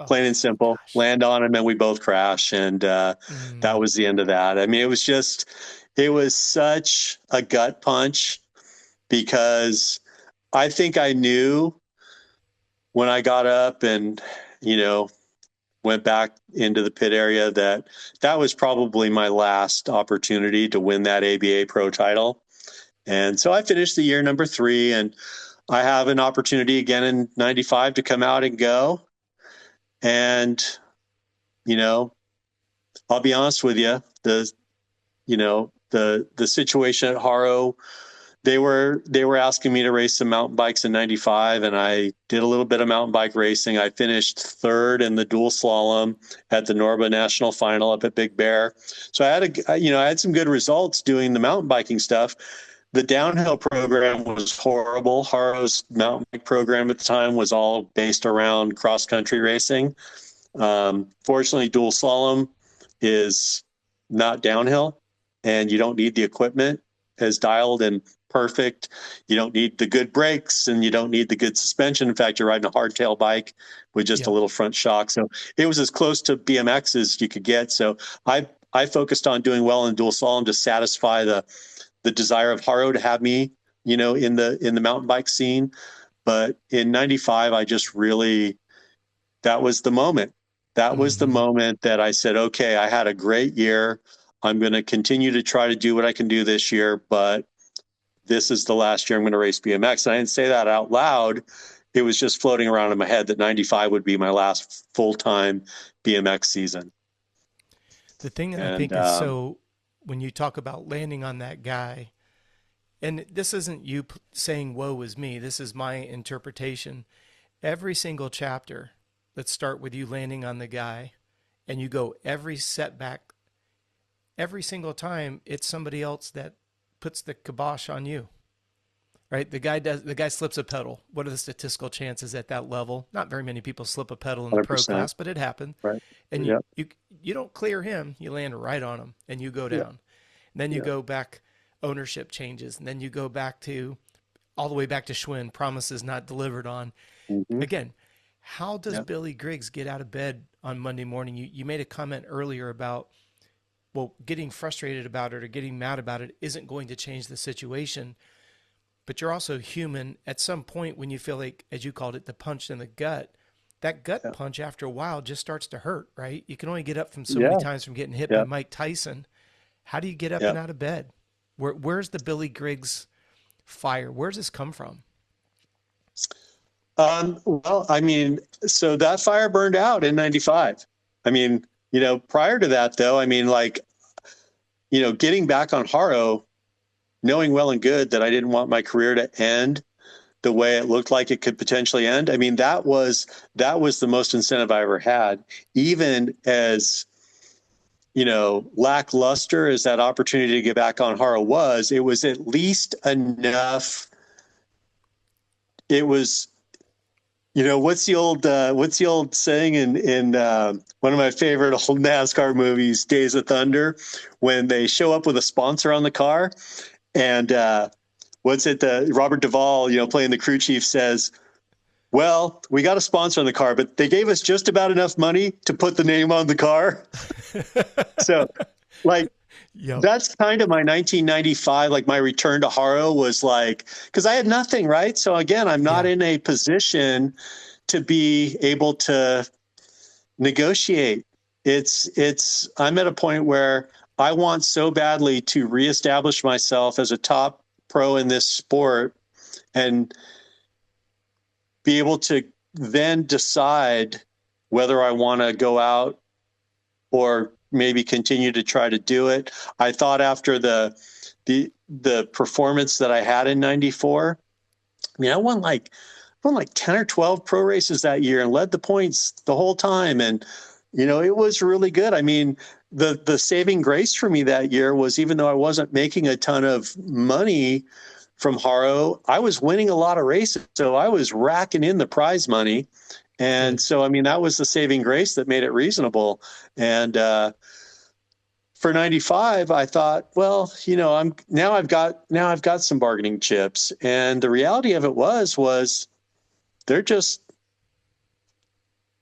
Plain and simple, land on him, and we both crash. And that was the end of that. I mean, it was such a gut punch, because I think I knew when I got up and, went back into the pit area that was probably my last opportunity to win that ABA Pro title. And so I finished the year number 3, and I have an opportunity again in 95 to come out and go. And, I'll be honest with you, the situation at Haro, they were asking me to race some mountain bikes in 95, and I did a little bit of mountain bike racing. I finished 3rd in the dual slalom at the Norba National Final up at Big Bear. So I had some good results doing the mountain biking stuff. The downhill program was horrible. Haro's mountain bike program at the time was all based around cross country racing. Fortunately, dual slalom is not downhill, and you don't need the equipment as dialed and perfect. You don't need the good brakes, and you don't need the good suspension. In fact, you're riding a hardtail bike with just a little front shock. So it was as close to BMX as you could get. So I focused on doing well in dual slalom to satisfy the desire of Haro to have me, in the mountain bike scene. But in 95, I just really, that was the moment. That was the moment that I said, okay, I had a great year. I'm going to continue to try to do what I can do this year, but this is the last year I'm going to race BMX. And I didn't say that out loud. It was just floating around in my head that 95 would be my last full-time BMX season. The thing that I think is so, when you talk about landing on that guy, and this isn't you saying, woe is me, this is my interpretation. Every single chapter, let's start with you landing on the guy, and you go every setback, every single time it's somebody else that puts the kibosh on you, right? The guy slips a pedal. What are the statistical chances at that level? Not very many people slip a pedal in the pro 100%. class, but it happened. Right. And Yeah. you don't clear him, you land right on him and you go Yeah. down. And then you go back, ownership changes, and then you go back to all the way back to Schwinn, promises not delivered on. Mm-hmm. Again, how does Billy Griggs get out of bed on Monday morning? You made a comment earlier about, well, getting frustrated about it or getting mad about it isn't going to change the situation. But you're also human. At some point when you feel like, as you called it, the punch in the gut, that gut punch after a while just starts to hurt, right? You can only get up from so many times from getting hit by Mike Tyson. How do you get up and out of bed? Where's the Billy Griggs fire? Where's this come from? Well, I mean, so that fire burned out in 95. I mean, prior to that though, I mean, like, getting back on Haro, knowing well and good that I didn't want my career to end the way it looked like it could potentially end. I mean, that was the most incentive I ever had, even as, lackluster as that opportunity to get back on Haro was. It was at least enough. It was, what's the old saying in one of my favorite old NASCAR movies, Days of Thunder, when they show up with a sponsor on the car, and Robert Duvall, playing the crew chief, says, "Well, we got a sponsor on the car, but they gave us just about enough money to put the name on the car." So, like, that's kind of my 1995, like my return to Haro was like, because I had nothing, right? So again, I'm not in a position to be able to negotiate. I'm at a point where I want so badly to reestablish myself as a top pro in this sport and be able to then decide whether I want to go out or maybe continue to try to do it. I thought after the performance that I had in 94, I mean, I won like 10 or 12 pro races that year and led the points the whole time. And, it was really good. I mean, the saving grace for me that year was, even though I wasn't making a ton of money from Haro, I was winning a lot of races. So I was racking in the prize money. And so, I mean, that was the saving grace that made it reasonable. And for 95, I thought, well, I've got some bargaining chips. And the reality of it was they're just,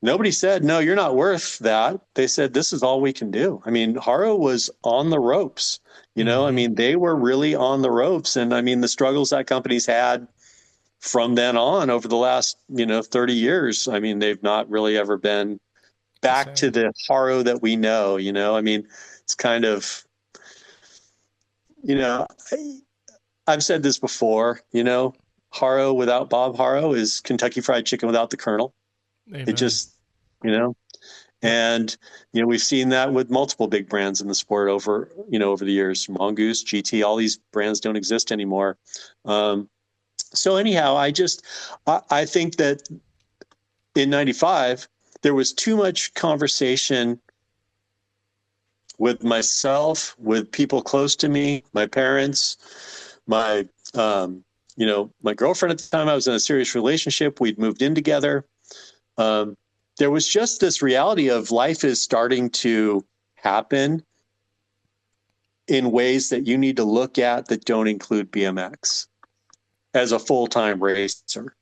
nobody said, no, you're not worth that. They said, this is all we can do. I mean, Haro was on the ropes, I mean, they were really on the ropes. And I mean, the struggles that company's had from then on over the last, 30 years, I mean, they've not really ever been back to the Haro that we know, I mean, it's kind of, I've said this before, Haro without Bob Haro is Kentucky Fried Chicken without the Colonel. Amen. It just, and, we've seen that with multiple big brands in the sport over the years. Mongoose, GT, all these brands don't exist anymore. So anyhow, I think that in 95, there was too much conversation with myself, with people close to me, my parents, my girlfriend at the time. I was in a serious relationship. We'd moved in together. There was just this reality of life is starting to happen in ways that you need to look at that don't include BMX as a full-time racer,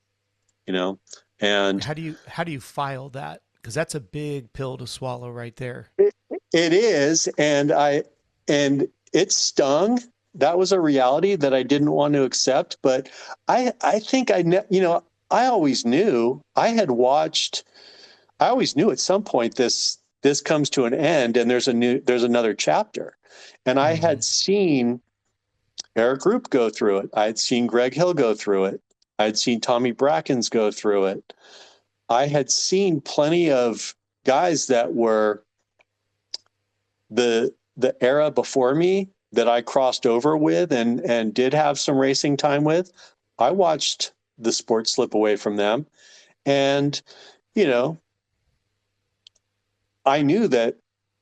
and how do you file that? Because that's a big pill to swallow right there. It is. And it stung. That was a reality that I didn't want to accept, but I think I always knew I always knew at some point this comes to an end and there's another chapter. And I had seen Eric Roop go through it. I had seen Greg Hill go through it. I had seen Tommy Brackens go through it. I had seen plenty of guys that were the era before me that I crossed over with and did have some racing time with. I watched the sport slip away from them. And, I knew that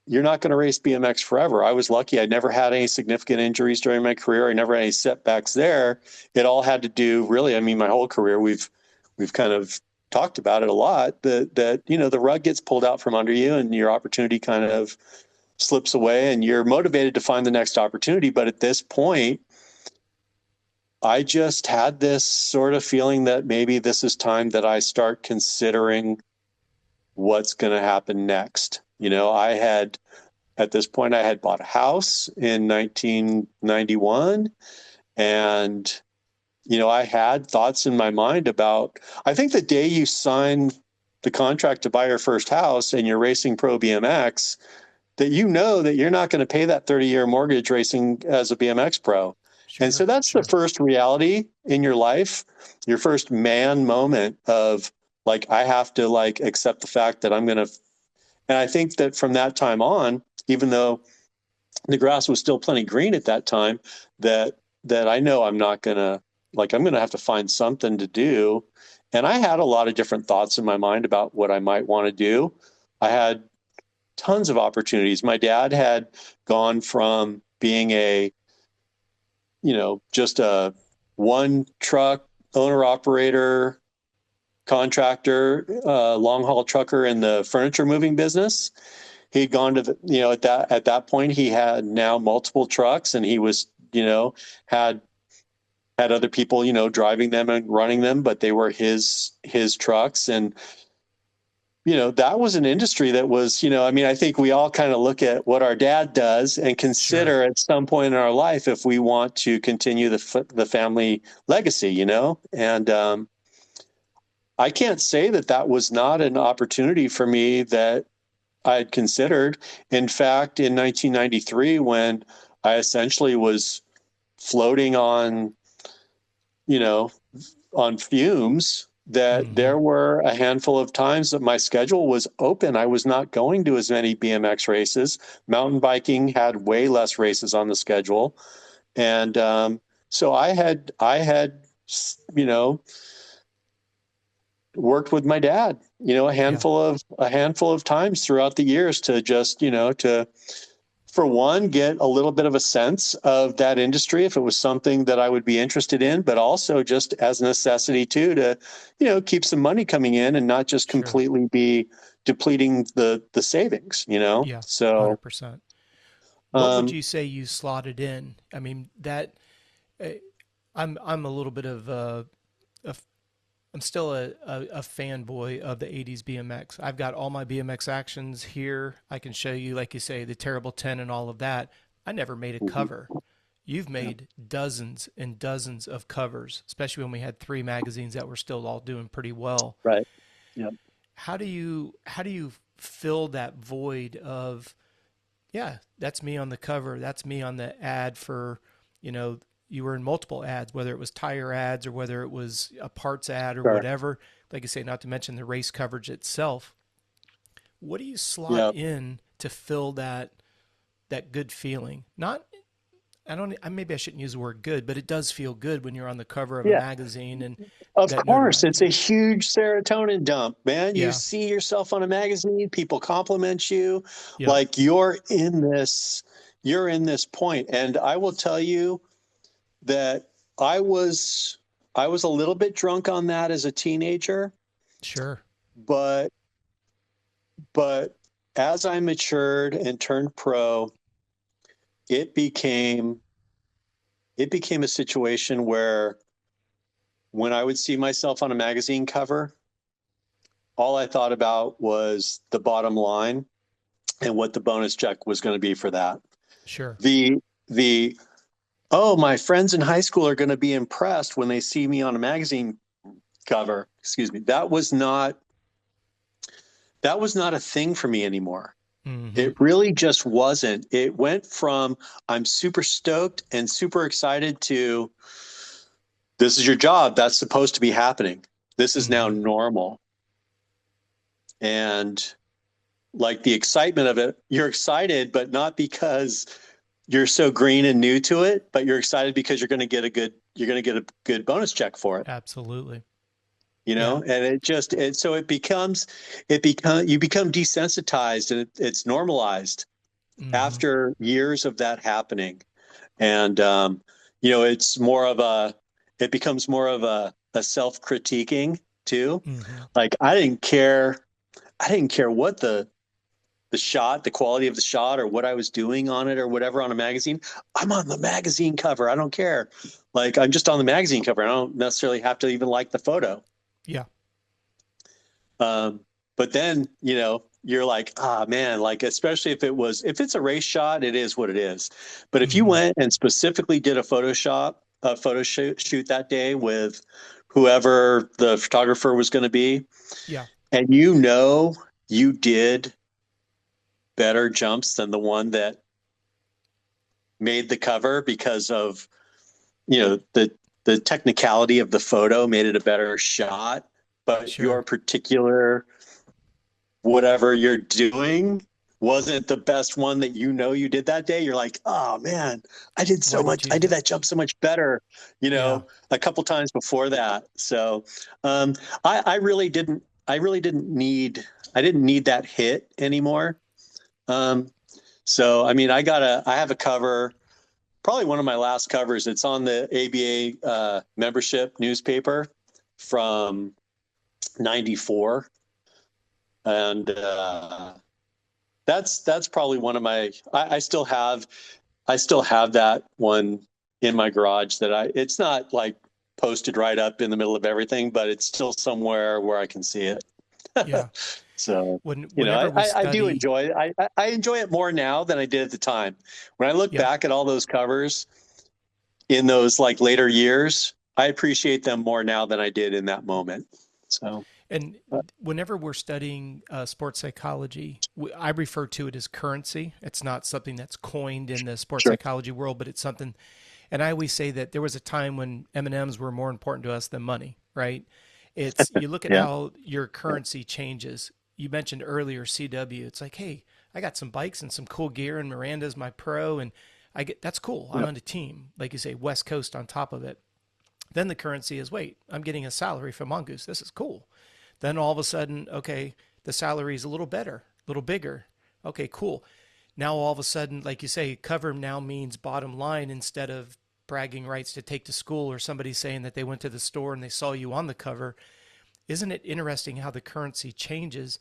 you're not going to race BMX forever. I was lucky. I never had any significant injuries during my career. I never had any setbacks there. It all had to do really, I mean, my whole career, we've kind of talked about it a lot, that, you know, the rug gets pulled out from under you and your opportunity kind of slips away and you're motivated to find the next opportunity. But at this point, I just had this sort of feeling that maybe this is time that I start considering what's going to happen next. You know, at this point, I had bought a house in 1991 and, you know, I had thoughts in my mind about, I think the day you sign the contract to buy your first house and you're racing pro BMX, that you know that you're not going to pay that 30-year mortgage racing as a BMX pro. Sure, and so that's the first reality in your life, your first man moment of like, I have to like accept the fact that I'm going to, and I think that from that time on, even though the grass was still plenty green at that time, that I know I'm not going to, like, I'm going to have to find something to do. And I had a lot of different thoughts in my mind about what I might want to do. I had tons of opportunities. My dad had gone from being a, you know, just a one truck owner operator contractor, long haul trucker in the furniture moving business. He'd gone to the, you know, at that point, he had now multiple trucks and he was, you know, had other people, you know, driving them and running them, but they were his trucks. And, you know, that was an industry that was, you know, I mean, I think we all kind of look at what our dad does and consider at some point in our life if we want to continue the family legacy, you know, and I can't say that was not an opportunity for me that I had considered. In fact, in 1993, when I essentially was floating on, you know, on fumes, that there were a handful of times that my schedule was open. I was not going to as many BMX races. Mountain biking had way less races on the schedule. And so I had, you know, worked with my dad, you know, a handful of times throughout the years to just, you know, to, for one, get a little bit of a sense of that industry, if it was something that I would be interested in, but also just as a necessity too, to, you know, keep some money coming in and not just completely be depleting the savings, you know? Yeah. So 100%. What would you say you slotted in? I mean, that I'm a little bit of I'm still a fanboy of the 80s BMX. I've got all my BMX actions here. I can show you, like you say, the Terrible 10 and all of that. I never made a cover. You've made dozens and dozens of covers, especially when we had 3 magazines that were still all doing pretty well. Right. Yeah. How do you fill that void of, yeah, that's me on the cover. That's me on the ad for, you know, you were in multiple ads, whether it was tire ads or whether it was a parts ad or whatever. Like you say, not to mention the race coverage itself. What do you slot in to fill that good feeling? Maybe I shouldn't use the word good, but it does feel good when you're on the cover of a magazine. And of course, it's a huge serotonin dump, man. Yeah. You see yourself on a magazine, people compliment you, like you're in this point. And I will tell you that I was a little bit drunk on that as a teenager. Sure. But as I matured and turned pro, it became a situation where when I would see myself on a magazine cover, all I thought about was the bottom line and what the bonus check was going to be for that. Sure. Oh, my friends in high school are going to be impressed when they see me on a magazine cover. Excuse me. That was not a thing for me anymore. Mm-hmm. It really just wasn't. It went from I'm super stoked and super excited to this is your job. That's supposed to be happening. This is now normal. And like the excitement of it, you're excited, but not because you're so green and new to it, but you're excited because you're going to get a good bonus check for it. Absolutely. You know, and you become desensitized and it's normalized. Mm-hmm. after years of that happening. And, it's it becomes more of a self-critiquing too. Mm-hmm. Like I didn't care what the shot, the quality of the shot or what I was doing on it or whatever on a magazine. I'm on the magazine cover. I don't care. Like I'm just on the magazine cover. I don't necessarily have to even like the photo. Yeah. But then, you're like, man, like, especially if it's a race shot, it is what it is. But if you Mm-hmm. went and specifically did a photo shoot that day with whoever the photographer was going to be, Yeah. and you did better jumps than the one that made the cover because of, the technicality of the photo made it a better shot, but your Sure. particular whatever you're doing wasn't the best one that you did that day. You're like, oh man, Why did you I do did that? that jump so much better, Yeah. a couple times before that. So um, I really I didn't need that hit anymore. Um, so I mean, I have a cover, probably one of my last covers. It's on the ABA membership newspaper from '94, and that's probably one of my. I still have that one in my garage. It's not like posted right up in the middle of everything, but it's still somewhere where I can see it. Yeah. So, Whenever we I do study, enjoy it. I enjoy it more now than I did at the time. When I look yeah. back at all those covers in those like later years, I appreciate them more now than I did in that moment. So, And uh, whenever we're studying sports psychology, I refer to it as currency. It's not something that's coined in the sports sure. psychology world, but it's something. And I always say that there was a time when M&Ms were more important to us than money, right? It's you look at Yeah. how your currency changes. You mentioned earlier CW. It's like, hey, I got some bikes and some cool gear, and Miranda's my pro, and that's cool. I'm Yep. on a team, like you say, West Coast on top of it. Then the currency is, wait, I'm getting a salary from Mongoose. This is cool. Then all of a sudden, okay, the salary is a little better, a little bigger. Okay, cool. Now all of a sudden, like you say, cover now means bottom line instead of bragging rights to take to school or somebody saying that they went to the store and they saw you on the cover. Isn't it interesting how the currency changes?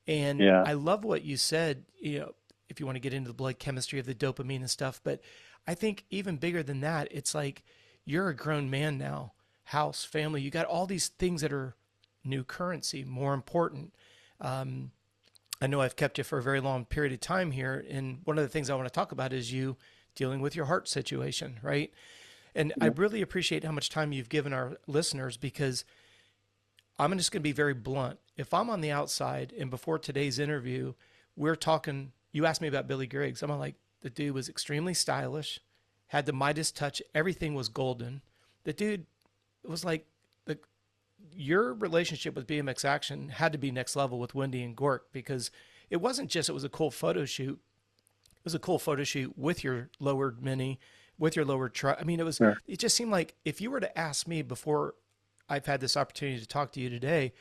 And Yeah. I love what you said, if you want to get into the blood chemistry of the dopamine and stuff, but I think even bigger than that, it's like you're a grown man now, house, family, you got all these things that are new currency, more important. Um, I know I've kept you for a very long period of time here. And one of the things I want to talk about is you dealing with your heart situation, right? And I Yeah. really appreciate how much time you've given our listeners because I'm just going to be very blunt. If I'm on the outside and before today's interview, we're talking, you asked me about Billy Griggs. I'm like, the dude was extremely stylish, had the Midas touch, everything was golden. The dude was like, the your relationship with BMX Action had to be next level with Wendy and Gork because it wasn't just it was a cool photo shoot. It was a cool photo shoot with your lowered mini, with your lowered truck. I mean, Sure. it just seemed like if you were to ask me before I've had this opportunity to talk to you today,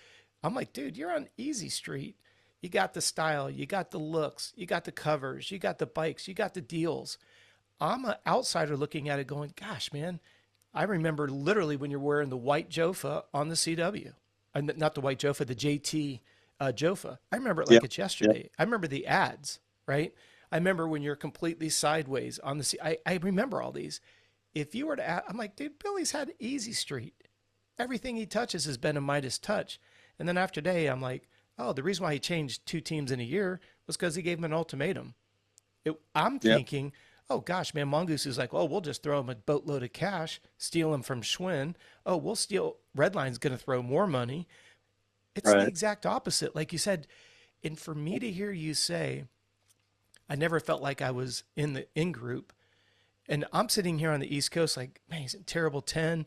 I'm like, dude, you're on easy street. You got the style, you got the looks, you got the covers, you got the bikes, you got the deals. I'm an outsider looking at it going, gosh, man, I remember literally when you're wearing the white Jofa on the CW, not the white Jofa, the JT Jofa. I remember it Yep. like it's Yep. yesterday. I remember the ads, right? I remember when you're completely sideways on the I remember all these. If you were to ask, I'm like, dude, Billy's had easy street. Everything he touches has been a Midas touch. And then after day, I'm like, oh, the reason why he changed 2 teams in a year was because he gave him an ultimatum. I'm Yep. thinking, oh gosh, man, Mongoose is like, oh, we'll just throw him a boatload of cash, steal him from Schwinn. Oh, we'll steal. Redline's going to throw more money. It's the Right. exact opposite, like you said. And for me to hear you say, I never felt like I was in the in group. And I'm sitting here on the East Coast, like, man, he's in terrible 10.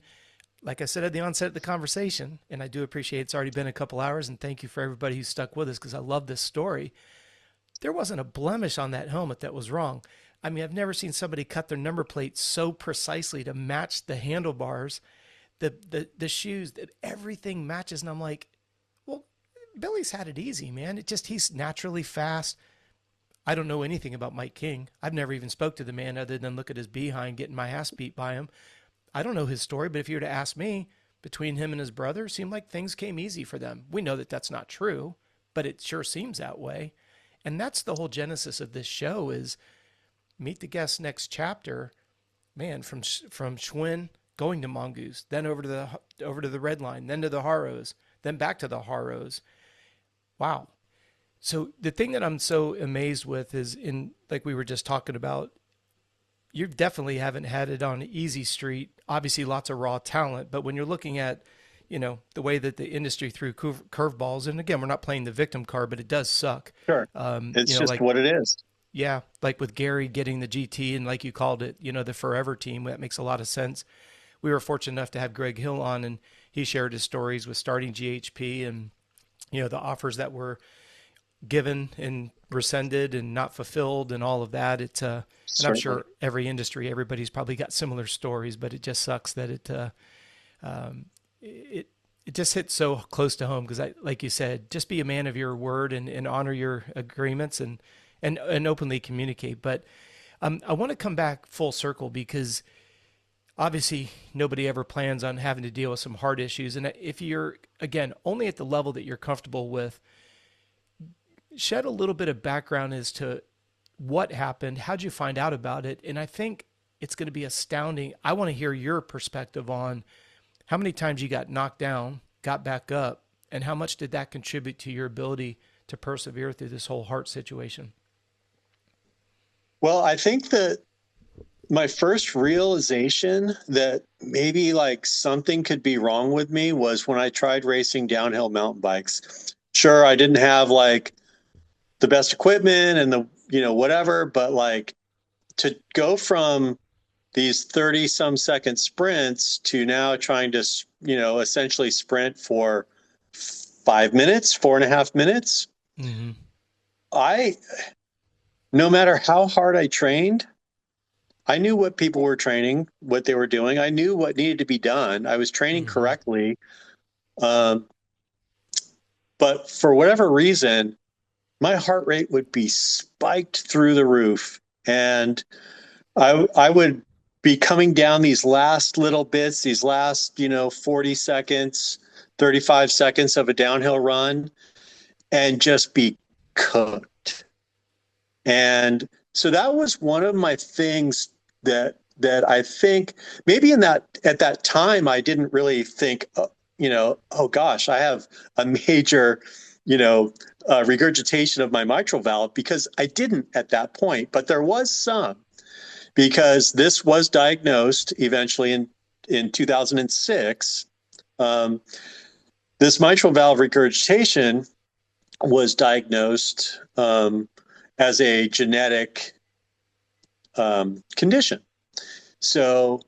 Like I said at the onset of the conversation, and I do appreciate it's already been a couple hours, and thank you for everybody who stuck with us because I love this story. There wasn't a blemish on that helmet that was wrong. I mean, I've never seen somebody cut their number plate so precisely to match the handlebars, the shoes, that everything matches. And I'm like, well, Billy's had it easy, man. It just he's naturally fast. I don't know anything about Mike King. I've never even spoke to the man other than look at his behind getting my ass beat by him. I don't know his story, but if you were to ask me, between him and his brother, it seemed like things came easy for them. We know that that's not true, but it sure seems that way. And that's the whole genesis of this show is meet the guest next chapter, man, from Schwinn going to Mongoose, then over to the Red Line, then to the Harrows, then back to the Harrows. Wow. So the thing that I'm so amazed with is like we were just talking about, you definitely haven't had it on easy street. Obviously lots of raw talent, but when you're looking at, the way that the industry threw curveballs, and again, we're not playing the victim card, but it does suck. Sure. It's just like, what it is. Yeah. Like with Gary getting the GT and like you called it, the forever team, that makes a lot of sense. We were fortunate enough to have Greg Hill on, and he shared his stories with starting GHP and, the offers that were given and rescinded and not fulfilled and all of that. It's and I'm sure every industry, everybody's probably got similar stories, but it just sucks that it just hits so close to home. Cause like you said, just be a man of your word and honor your agreements and openly communicate. But I want to come back full circle because obviously nobody ever plans on having to deal with some hard issues. And if you're, again, only at the level that you're comfortable with, shed a little bit of background as to what happened. How'd you find out about it? And I think it's going to be astounding. I want to hear your perspective on how many times you got knocked down, got back up, and how much did that contribute to your ability to persevere through this whole heart situation? Well, I think that my first realization that maybe like something could be wrong with me was when I tried racing downhill mountain bikes. Sure, I didn't have like the best equipment and the, whatever, but like to go from these 30 some second sprints to now trying to, essentially sprint for 5 minutes, 4.5 minutes. Mm-hmm. No matter how hard I trained, I knew what people were training, what they were doing. I knew what needed to be done. I was training correctly. But for whatever reason, my heart rate would be spiked through the roof. And I would be coming down these last little bits, these last, 40 seconds, 35 seconds of a downhill run and just be cooked. And so that was one of my things that I think maybe at that time, I didn't really think, oh gosh, I have a major, regurgitation of my mitral valve, because I didn't at that point, but there was some, because this was diagnosed eventually in 2006. This mitral valve regurgitation was diagnosed as a genetic condition. So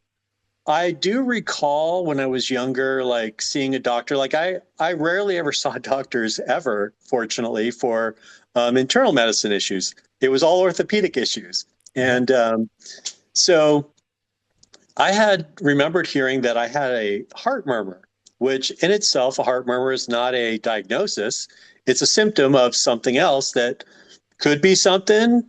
I do recall when I was younger, like seeing a doctor. Like I rarely ever saw doctors ever, fortunately, for internal medicine issues. It was all orthopedic issues. And so I had remembered hearing that I had a heart murmur, which in itself, a heart murmur is not a diagnosis. It's a symptom of something else that could be something,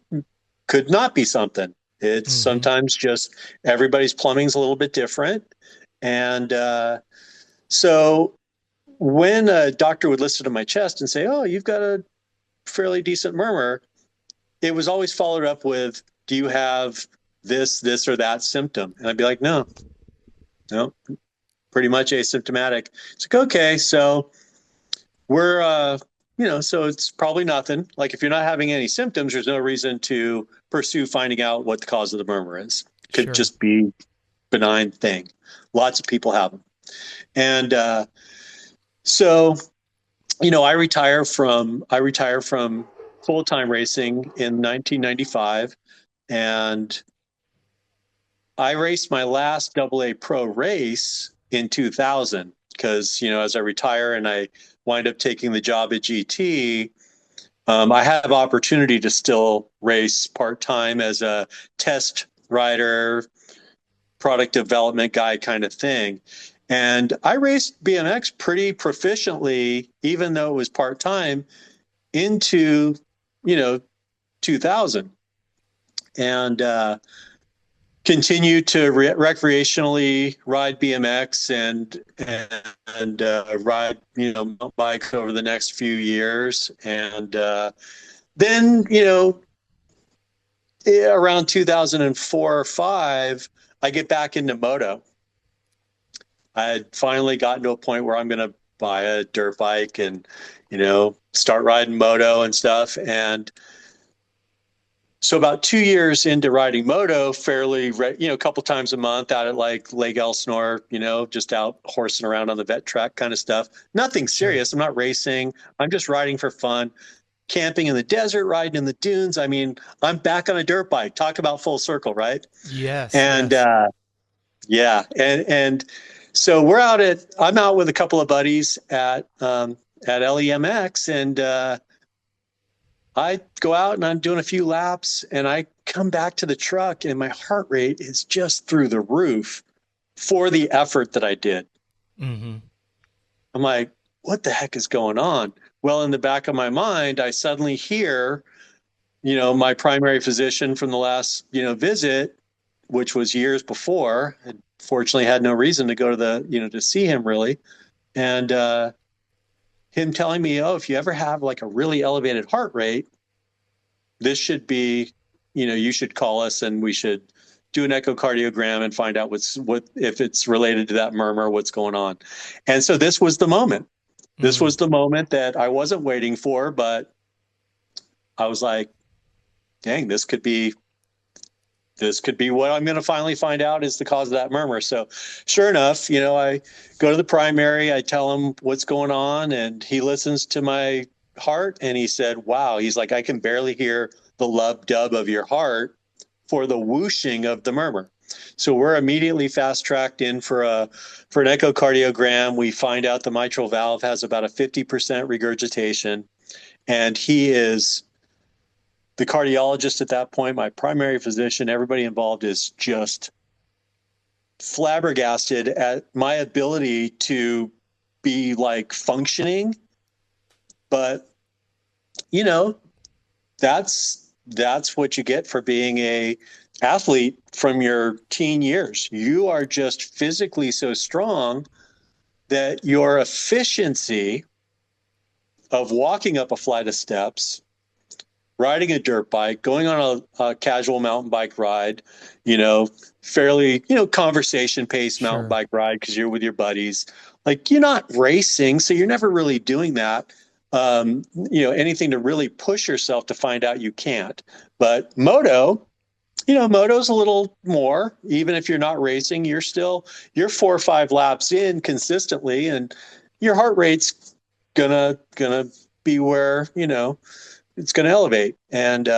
could not be something. It's sometimes just everybody's plumbing's a little bit different. And so when a doctor would listen to my chest and say, oh, you've got a fairly decent murmur, it was always followed up with, do you have this or that symptom? And I'd be like, no, pretty much asymptomatic. It's like, okay, so we're, so it's probably nothing. Like if you're not having any symptoms, there's no reason to pursue finding out what the cause of the murmur is. Could just be benign thing. Lots of people have them. And so, I retire from full-time racing in 1995, and I raced my last AA Pro race in 2000 because, as I retire and I wind up taking the job at GT, I have opportunity to still race part-time as a test rider, product development guy kind of thing. And I raced BMX pretty proficiently, even though it was part-time, into, 2000, and continue to recreationally ride BMX and ride, mountain bike over the next few years. And then, around 2004 or 5, I get back into moto. I had finally gotten to a point where I'm going to buy a dirt bike and, start riding moto and stuff. And so about 2 years into riding moto, fairly, a couple times a month out at like Lake Elsinore, just out horsing around on the vet track kind of stuff. Nothing serious. I'm not racing. I'm just riding for fun, camping in the desert, riding in the dunes. I mean, I'm back on a dirt bike. Talk about full circle, right? Yes. And yes. And so I'm out with a couple of buddies at LEMX, and I go out and I'm doing a few laps, and I come back to the truck and my heart rate is just through the roof for the effort that I did. Mm-hmm. I'm like, what the heck is going on? Well, in the back of my mind, I suddenly hear, my primary physician from the last, visit, which was years before, and fortunately had no reason to go to to see him really. And, him telling me, oh, if you ever have like a really elevated heart rate, this should be, you should call us and we should do an echocardiogram and find out if it's related to that murmur, what's going on. And so this was the moment. This was the moment that I wasn't waiting for, but I was like, dang, this could be what I'm going to finally find out is the cause of that murmur. So sure enough, I go to the primary, I tell him what's going on, and he listens to my heart, and he said, wow, he's like, I can barely hear the lub dub of your heart for the whooshing of the murmur. So we're immediately fast tracked in for an echocardiogram. We find out the mitral valve has about a 50% regurgitation, and he is the cardiologist at that point, my primary physician, everybody involved is just flabbergasted at my ability to be like functioning. But, that's what you get for being a athlete from your teen years. You are just physically so strong that your efficiency of walking up a flight of steps, riding a dirt bike, going on a casual mountain bike ride, fairly, conversation pace mountain bike ride because you're with your buddies. Like, you're not racing, so you're never really doing that. Anything to really push yourself to find out you can't. But moto's a little more. Even if you're not racing, you're 4 or 5 laps in consistently, and your heart rate's gonna be where, it's going to elevate. And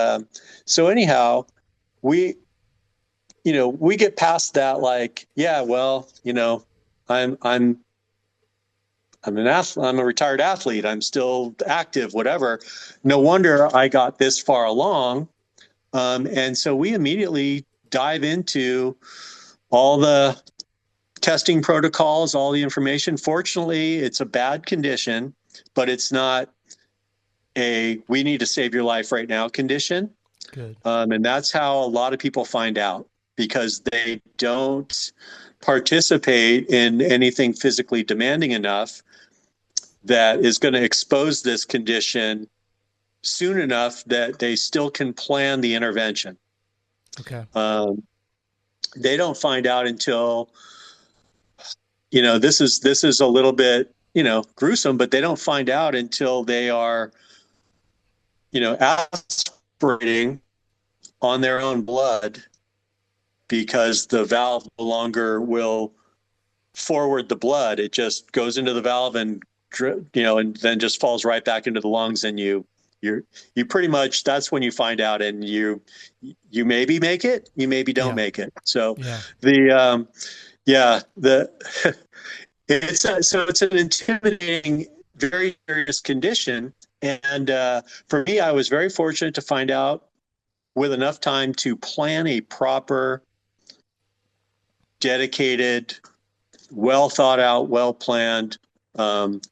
so anyhow, we get past that, like, yeah, well, I'm an athlete, I'm a retired athlete. I'm still active, whatever. No wonder I got this far along. And so we immediately dive into all the testing protocols, all the information. Fortunately, it's a bad condition, but it's not we need to save your life right now condition. Good. And that's how a lot of people find out, because they don't participate in anything physically demanding enough that is going to expose this condition soon enough that they still can plan the intervention. Okay. They don't find out until, this is a little bit, gruesome, but they don't find out until they are, aspirating on their own blood, because the valve no longer will forward the blood. It just goes into the valve and then just falls right back into the lungs, and you pretty much, that's when you find out, and you maybe make it, you maybe don't make it. So it's an intimidating, very serious condition. And for me, I was very fortunate to find out with enough time to plan a proper, dedicated, well thought out, well planned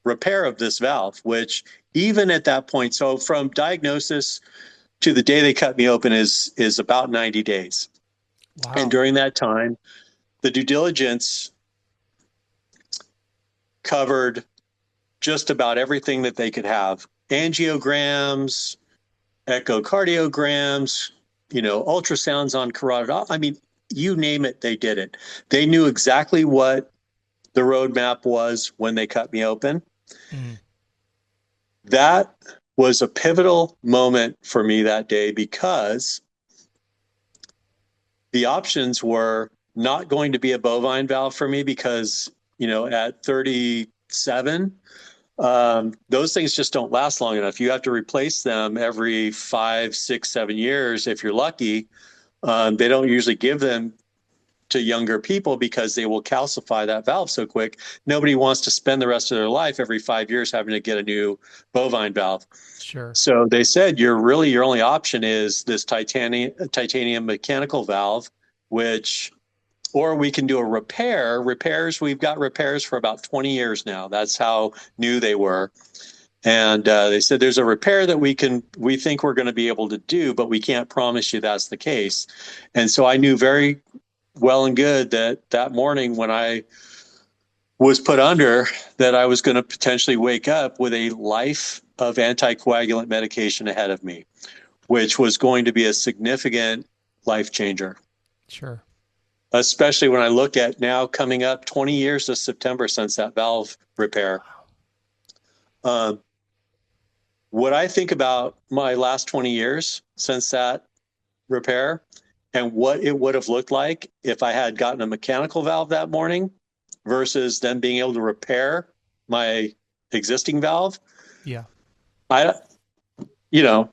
repair of this valve, which even at that point, so from diagnosis to the day they cut me open is about 90 days. Wow. And during that time, the due diligence covered just about everything that they could have: angiograms, echocardiograms, ultrasounds on carotid. I mean, you name it, they did it. They knew exactly what the roadmap was when they cut me open. Mm. That was a pivotal moment for me that day, because the options were not going to be a bovine valve for me, because, at 37, those things just don't last long enough. You have to replace them every 5, 6, 7 years if you're lucky. They don't usually give them to younger people because they will calcify that valve so quick. Nobody wants to spend the rest of their life every 5 years having to get a new bovine valve. Sure. So they said, your only option is this titanium mechanical valve, or we can do a repair. Repairs, we've got repairs for about 20 years now. That's how new they were. And they said, there's a repair that we think we're going to be able to do, but we can't promise you that's the case. And so I knew very well and good that morning when I was put under, that I was going to potentially wake up with a life of anticoagulant medication ahead of me, which was going to be a significant life changer. Sure. Especially when I look at now coming up 20 years this September since that valve repair. What I think about my last 20 years since that repair and what it would have looked like if I had gotten a mechanical valve that morning versus them being able to repair my existing valve. Yeah.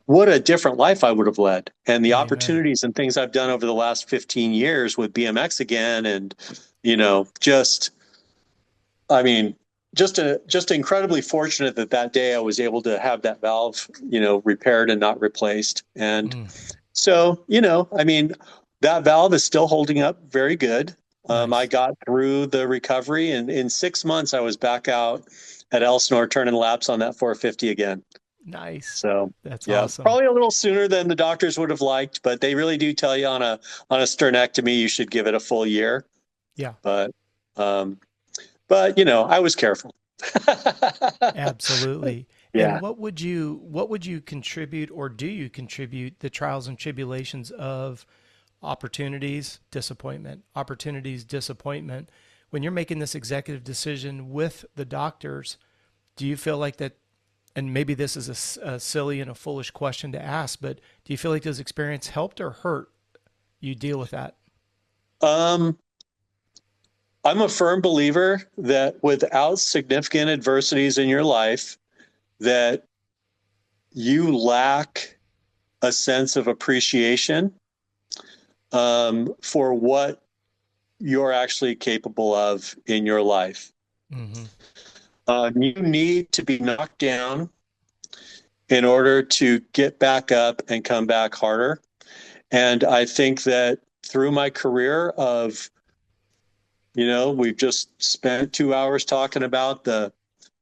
What a different life I would have led, and the Amen. opportunities and things I've done over the last 15 years with BMX again. And, just incredibly fortunate that day I was able to have that valve, repaired and not replaced. And so, that valve is still holding up very good. Nice. I got through the recovery, and in 6 months I was back out at Elsinore turning laps on that 450 again. Nice. So that's yeah, awesome. Probably a little sooner than the doctors would have liked, but they really do tell you on a sternectomy, you should give it a full year. Yeah. But I was careful. Absolutely. Yeah. And what would you contribute, or do you contribute the trials and tribulations of opportunities, disappointment, when you're making this executive decision with the doctors? Do you feel like that, and maybe this is a silly and a foolish question to ask, but do you feel like those experiences helped or hurt you deal with that? I'm a firm believer that without significant adversities in your life, that you lack a sense of appreciation for what you're actually capable of in your life. Mm-hmm. You need to be knocked down in order to get back up and come back harder. And I think that through my career of, we've just spent 2 hours talking about the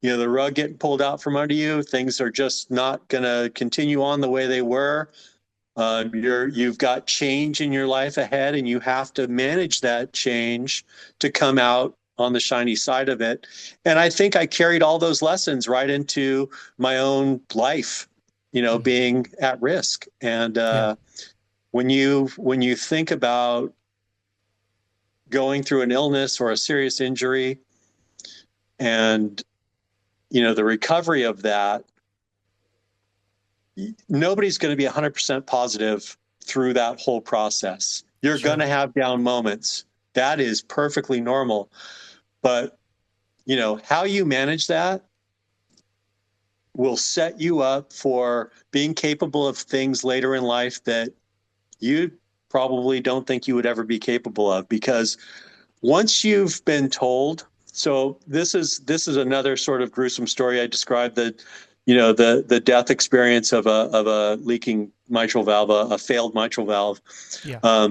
rug getting pulled out from under you. Things are just not going to continue on the way they were. You've got change in your life ahead, and you have to manage that change to come out on the shiny side of it. And I think I carried all those lessons right into my own life, being at risk. And when you think about going through an illness or a serious injury and, the recovery of that, nobody's going to be 100% positive through that whole process. You're Sure. going to have down moments. That is perfectly normal. But, how you manage that will set you up for being capable of things later in life that you probably don't think you would ever be capable of. Because once you've been told, so this is another sort of gruesome story. I described the death experience of a leaking mitral valve, a failed mitral valve. Yeah.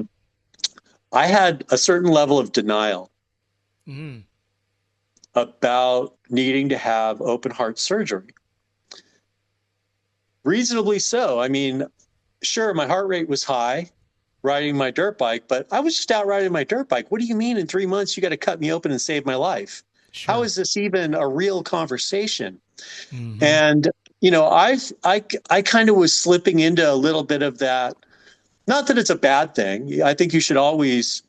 I had a certain level of denial about needing to have open heart surgery. Reasonably so. I mean, sure, my heart rate was high riding my dirt bike, but I was just out riding my dirt bike. What do you mean in 3 months you got to cut me open and save my life? How Sure. is this even a real conversation? Mm-hmm. And I kind of was slipping into a little bit of that. Not that it's a bad thing. I think you should always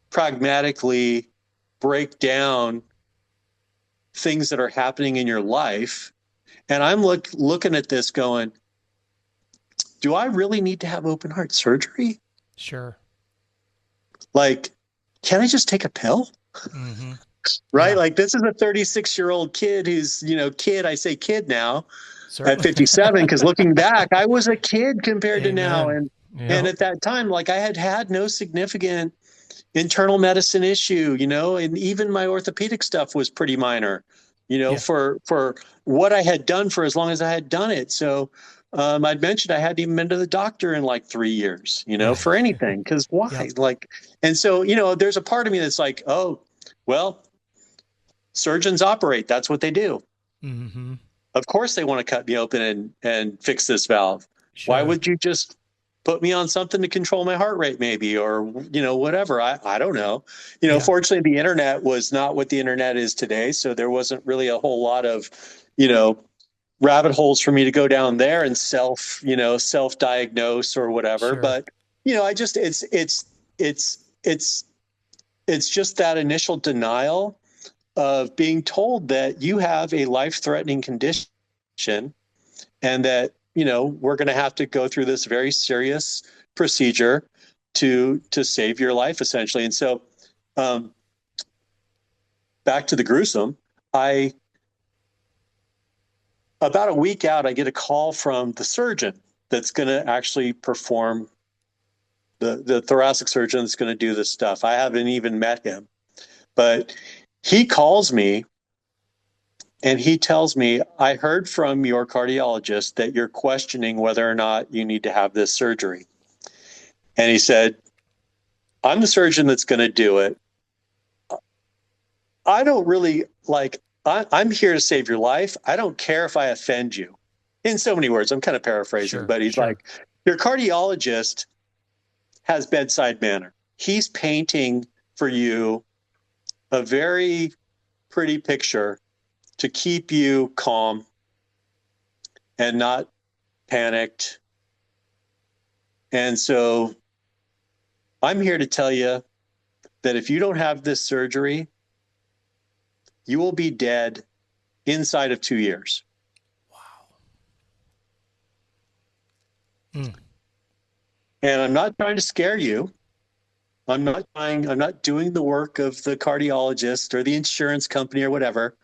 pragmatically break down things that are happening in your life. And I'm looking at this going, do I really need to have open heart surgery? Sure. Like, can I just take a pill? Mm-hmm. Right? Yeah. Like, this is a 36-year-old kid who's, I say kid now at Certainly. 57, because looking back, I was a kid compared to now. Amen. And Yep. at that time, like, I had no significant internal medicine issue, and even my orthopedic stuff was pretty minor, Yeah. for what I had done for as long as I had done it. So I'd mentioned I hadn't even been to the doctor in like 3 years, Right. for anything. Because why? Yep. Like, and so, there's a part of me that's like, oh, well, surgeons operate. That's what they do. Mm-hmm. Of course they want to cut me open and fix this valve. Why Sure. would you just put me on something to control my heart rate, maybe, or, whatever. I don't know. Yeah. Fortunately, the internet was not what the internet is today. So there wasn't really a whole lot of, you know, rabbit holes for me to go down there and self-diagnose or whatever. Sure. But, I just, it's just that initial denial of being told that you have a life-threatening condition and that, we're going to have to go through this very serious procedure to save your life, essentially. And so, back to the gruesome, about a week out, I get a call from the surgeon that's going to actually perform, the thoracic surgeon that's going to do this stuff. I haven't even met him, but he calls me and he tells me, I heard from your cardiologist that you're questioning whether or not you need to have this surgery. And he said, I'm the surgeon that's going to do it. I don't really I'm here to save your life. I don't care if I offend you. In so many words, I'm kind of paraphrasing, Sure. but he's Sure. like, your cardiologist has bedside manner. He's painting for you a very pretty picture to keep you calm and not panicked. And so I'm here to tell you that if you don't have this surgery, you will be dead inside of 2 years. Wow. Mm. And I'm not trying to scare you. I'm not doing the work of the cardiologist or the insurance company or whatever.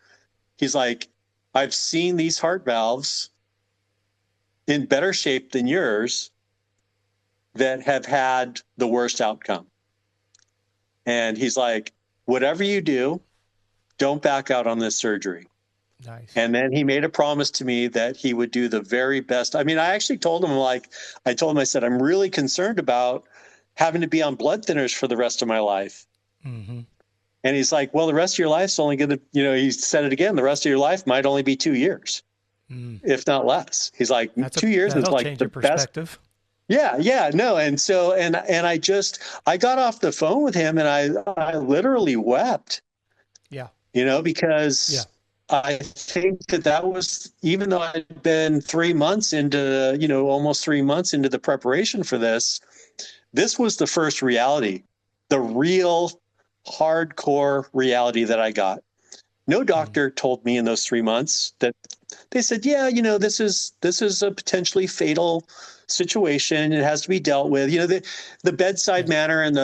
He's like, I've seen these heart valves in better shape than yours that have had the worst outcome. And he's like, whatever you do, don't back out on this surgery. Nice. And then he made a promise to me that he would do the very best. I mean, I actually told him, I said, I'm really concerned about having to be on blood thinners for the rest of my life. Mm-hmm. And he's like, well, the rest of your life's only going to, he said it again, the rest of your life might only be 2 years, if not less. He's like, 2 years is like the best. Yeah, no. And so, and I got off the phone with him and I literally wept. Yeah. Because I think that was, even though I'd been 3 months into, almost 3 months into the preparation for this was the first reality, the real hardcore reality that I got. No doctor told me in those 3 months that they said, yeah, this is a potentially fatal situation. It has to be dealt with. The bedside manner and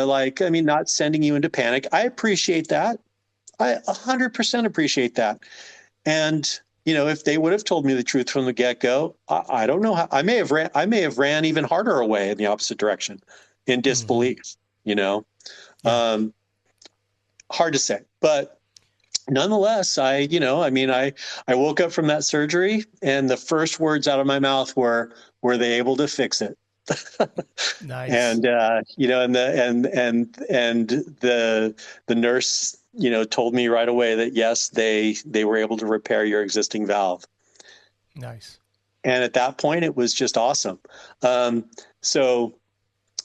not sending you into panic. I appreciate that. I 100% appreciate that. And, if they would have told me the truth from the get-go, I don't know how. I may have ran even harder away in the opposite direction in disbelief, hard to say. But nonetheless, I woke up from that surgery and the first words out of my mouth were they able to fix it? Nice. And the nurse, told me right away that yes, they were able to repair your existing valve. Nice. And at that point, it was just awesome. So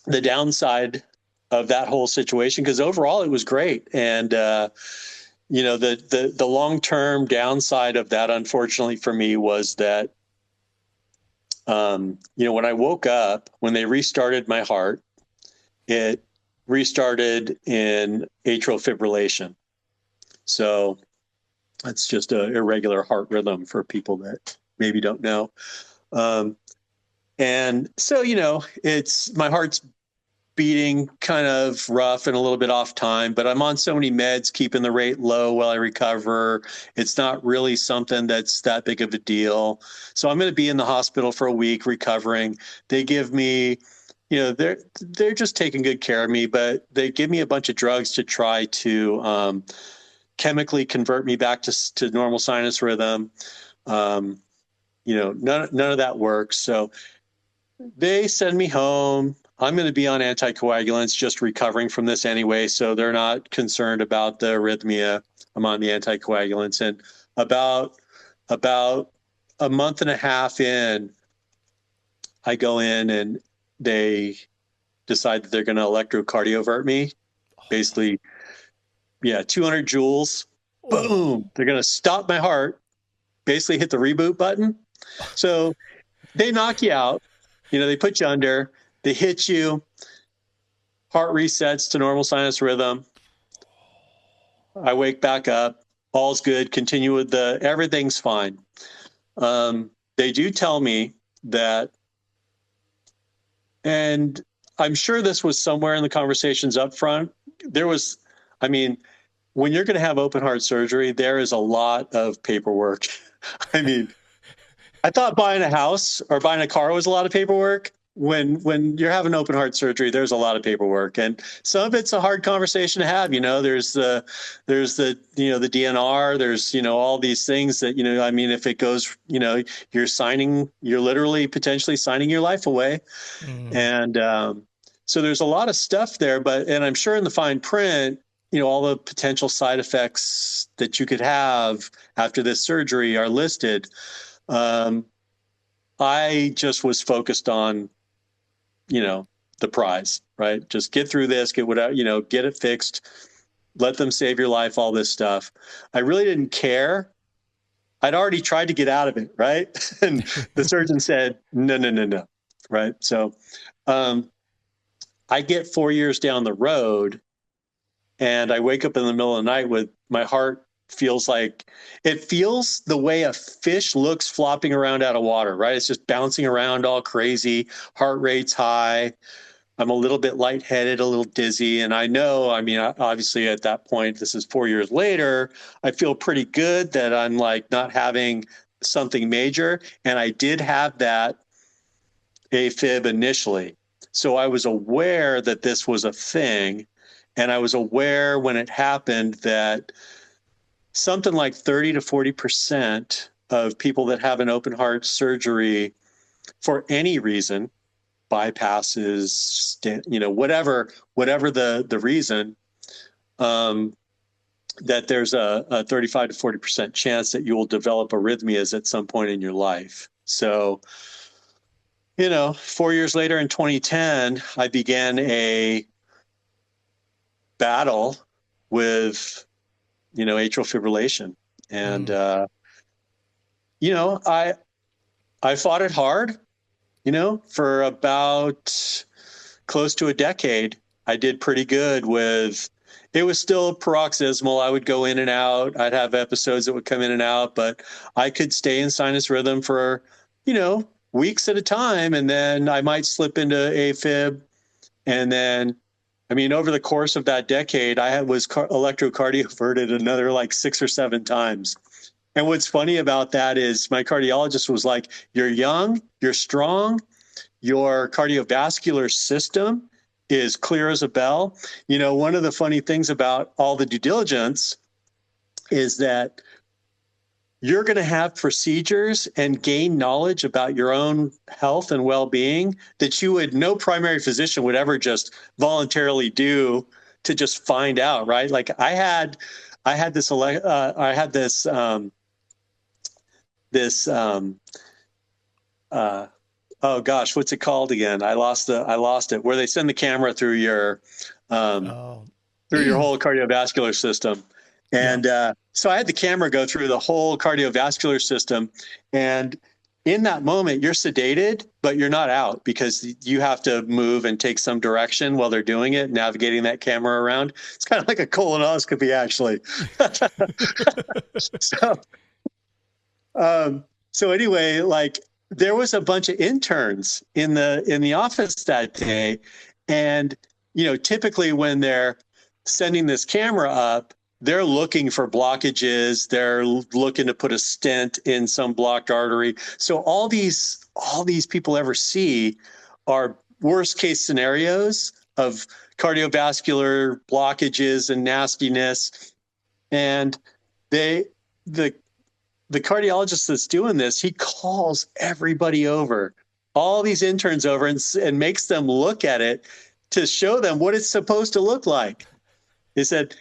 the downside of that whole situation, because overall it was great. And, the long-term downside of that, unfortunately for me, was that, when I woke up, when they restarted my heart, it restarted in atrial fibrillation. So that's just an irregular heart rhythm for people that maybe don't know. And so, it's my heart's beating kind of rough and a little bit off time, but I'm on so many meds, keeping the rate low while I recover. It's not really something that's that big of a deal. So I'm going to be in the hospital for a week recovering. They give me, they're just taking good care of me, but they give me a bunch of drugs to try to chemically convert me back to normal sinus rhythm. None of that works. So they send me home. I'm going to be on anticoagulants, just recovering from this anyway, so they're not concerned about the arrhythmia. I'm on the anticoagulants, and about a month and a half in, I go in and they decide that they're going to electrocardiovert me. Basically, 200 joules. Boom! They're going to stop my heart. Basically, hit the reboot button. So they knock you out. They put you under. They hit you, heart resets to normal sinus rhythm. I wake back up, all's good, continue with everything's fine. They do tell me that, and I'm sure this was somewhere in the conversations up front, when you're going to have open heart surgery, there is a lot of paperwork. I thought buying a house or buying a car was a lot of paperwork. When you're having open heart surgery, there's a lot of paperwork, and some of it's a hard conversation to have. There's the the DNR, there's all these things that if it goes, you're literally potentially signing your life away, and so there's a lot of stuff there. And I'm sure in the fine print, all the potential side effects that you could have after this surgery are listed. I just was focused on the prize, right? Just get through this, get it fixed, let them save your life, all this stuff. I really didn't care. I'd already tried to get out of it, right? And the surgeon said, no. Right. So, I get 4 years down the road and I wake up in the middle of the night with my heart feels the way a fish looks flopping around out of water, right? It's just bouncing around all crazy, heart rate's high. I'm a little bit lightheaded, a little dizzy. And I know, obviously at that point, this is 4 years later, I feel pretty good that I'm not having something major. And I did have that AFib initially. So I was aware that this was a thing. And I was aware when it happened that something like 30 to 40% of people that have an open heart surgery for any reason, bypasses, whatever the reason, that there's a 35 to 40% chance that you will develop arrhythmias at some point in your life. So, 4 years later in 2010, I began a battle with atrial fibrillation. And, I fought it hard, for about close to a decade. I did pretty good it was still paroxysmal. I would go in and out. I'd have episodes that would come in and out, but I could stay in sinus rhythm for, weeks at a time. And then I might slip into AFib. And then, over the course of that decade, I was electrocardioverted another 6 or 7 times. And what's funny about that is my cardiologist was like, you're young, you're strong, your cardiovascular system is clear as a bell. One of the funny things about all the due diligence is that you're going to have procedures and gain knowledge about your own health and well-being that no primary physician would ever just voluntarily do to just find out, right? I had this oh gosh, what's it called again? I lost it. Where they send the camera through your Oh, through your whole cardiovascular system. And so I had the camera go through the whole cardiovascular system. And in that moment, you're sedated, but you're not out because you have to move and take some direction while they're doing it, navigating that camera around. It's kind of like a colonoscopy, actually. so, so anyway, like there was a bunch of interns in the office that day. And, typically when they're sending this camera up, they're looking for blockages. They're looking to put a stent in some blocked artery. So all these people ever see are worst case scenarios of cardiovascular blockages and nastiness. And the cardiologist that's doing this, he calls everybody over, all these interns over, and makes them look at it to show them what it's supposed to look like. He said,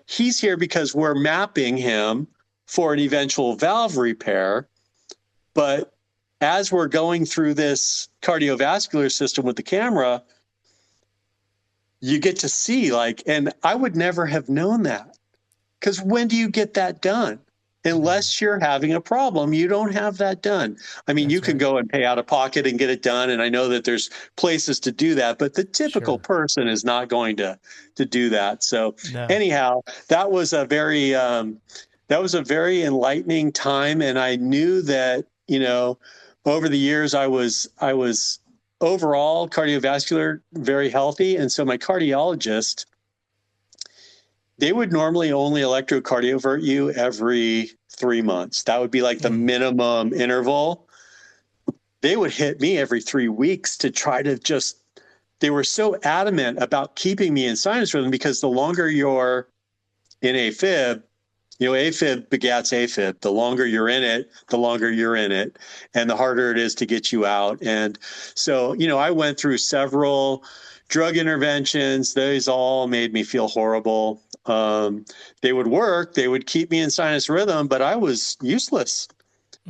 he's here because we're mapping him for an eventual valve repair. But as we're going through this cardiovascular system with the camera, you get to see and I would never have known that, because when do you get that done? Unless you're having a problem, you don't have that done. I mean, you can go and pay out of pocket and get it done. And I know that there's places to do that, but the typical person is not going to do that. So anyhow, that was a very enlightening time. And I knew that, over the years, I was overall cardiovascular, very healthy. And so my cardiologist, they would normally only electrocardiovert you every 3 months. That would be like the minimum interval. They would hit me every 3 weeks to try to they were so adamant about keeping me in sinus rhythm, because the longer you're in AFib, AFib begats AFib. The longer you're in it, the longer you're in it, and the harder it is to get you out. And so, I went through several drug interventions. Those all made me feel horrible. They would work. They would keep me in sinus rhythm, but I was useless.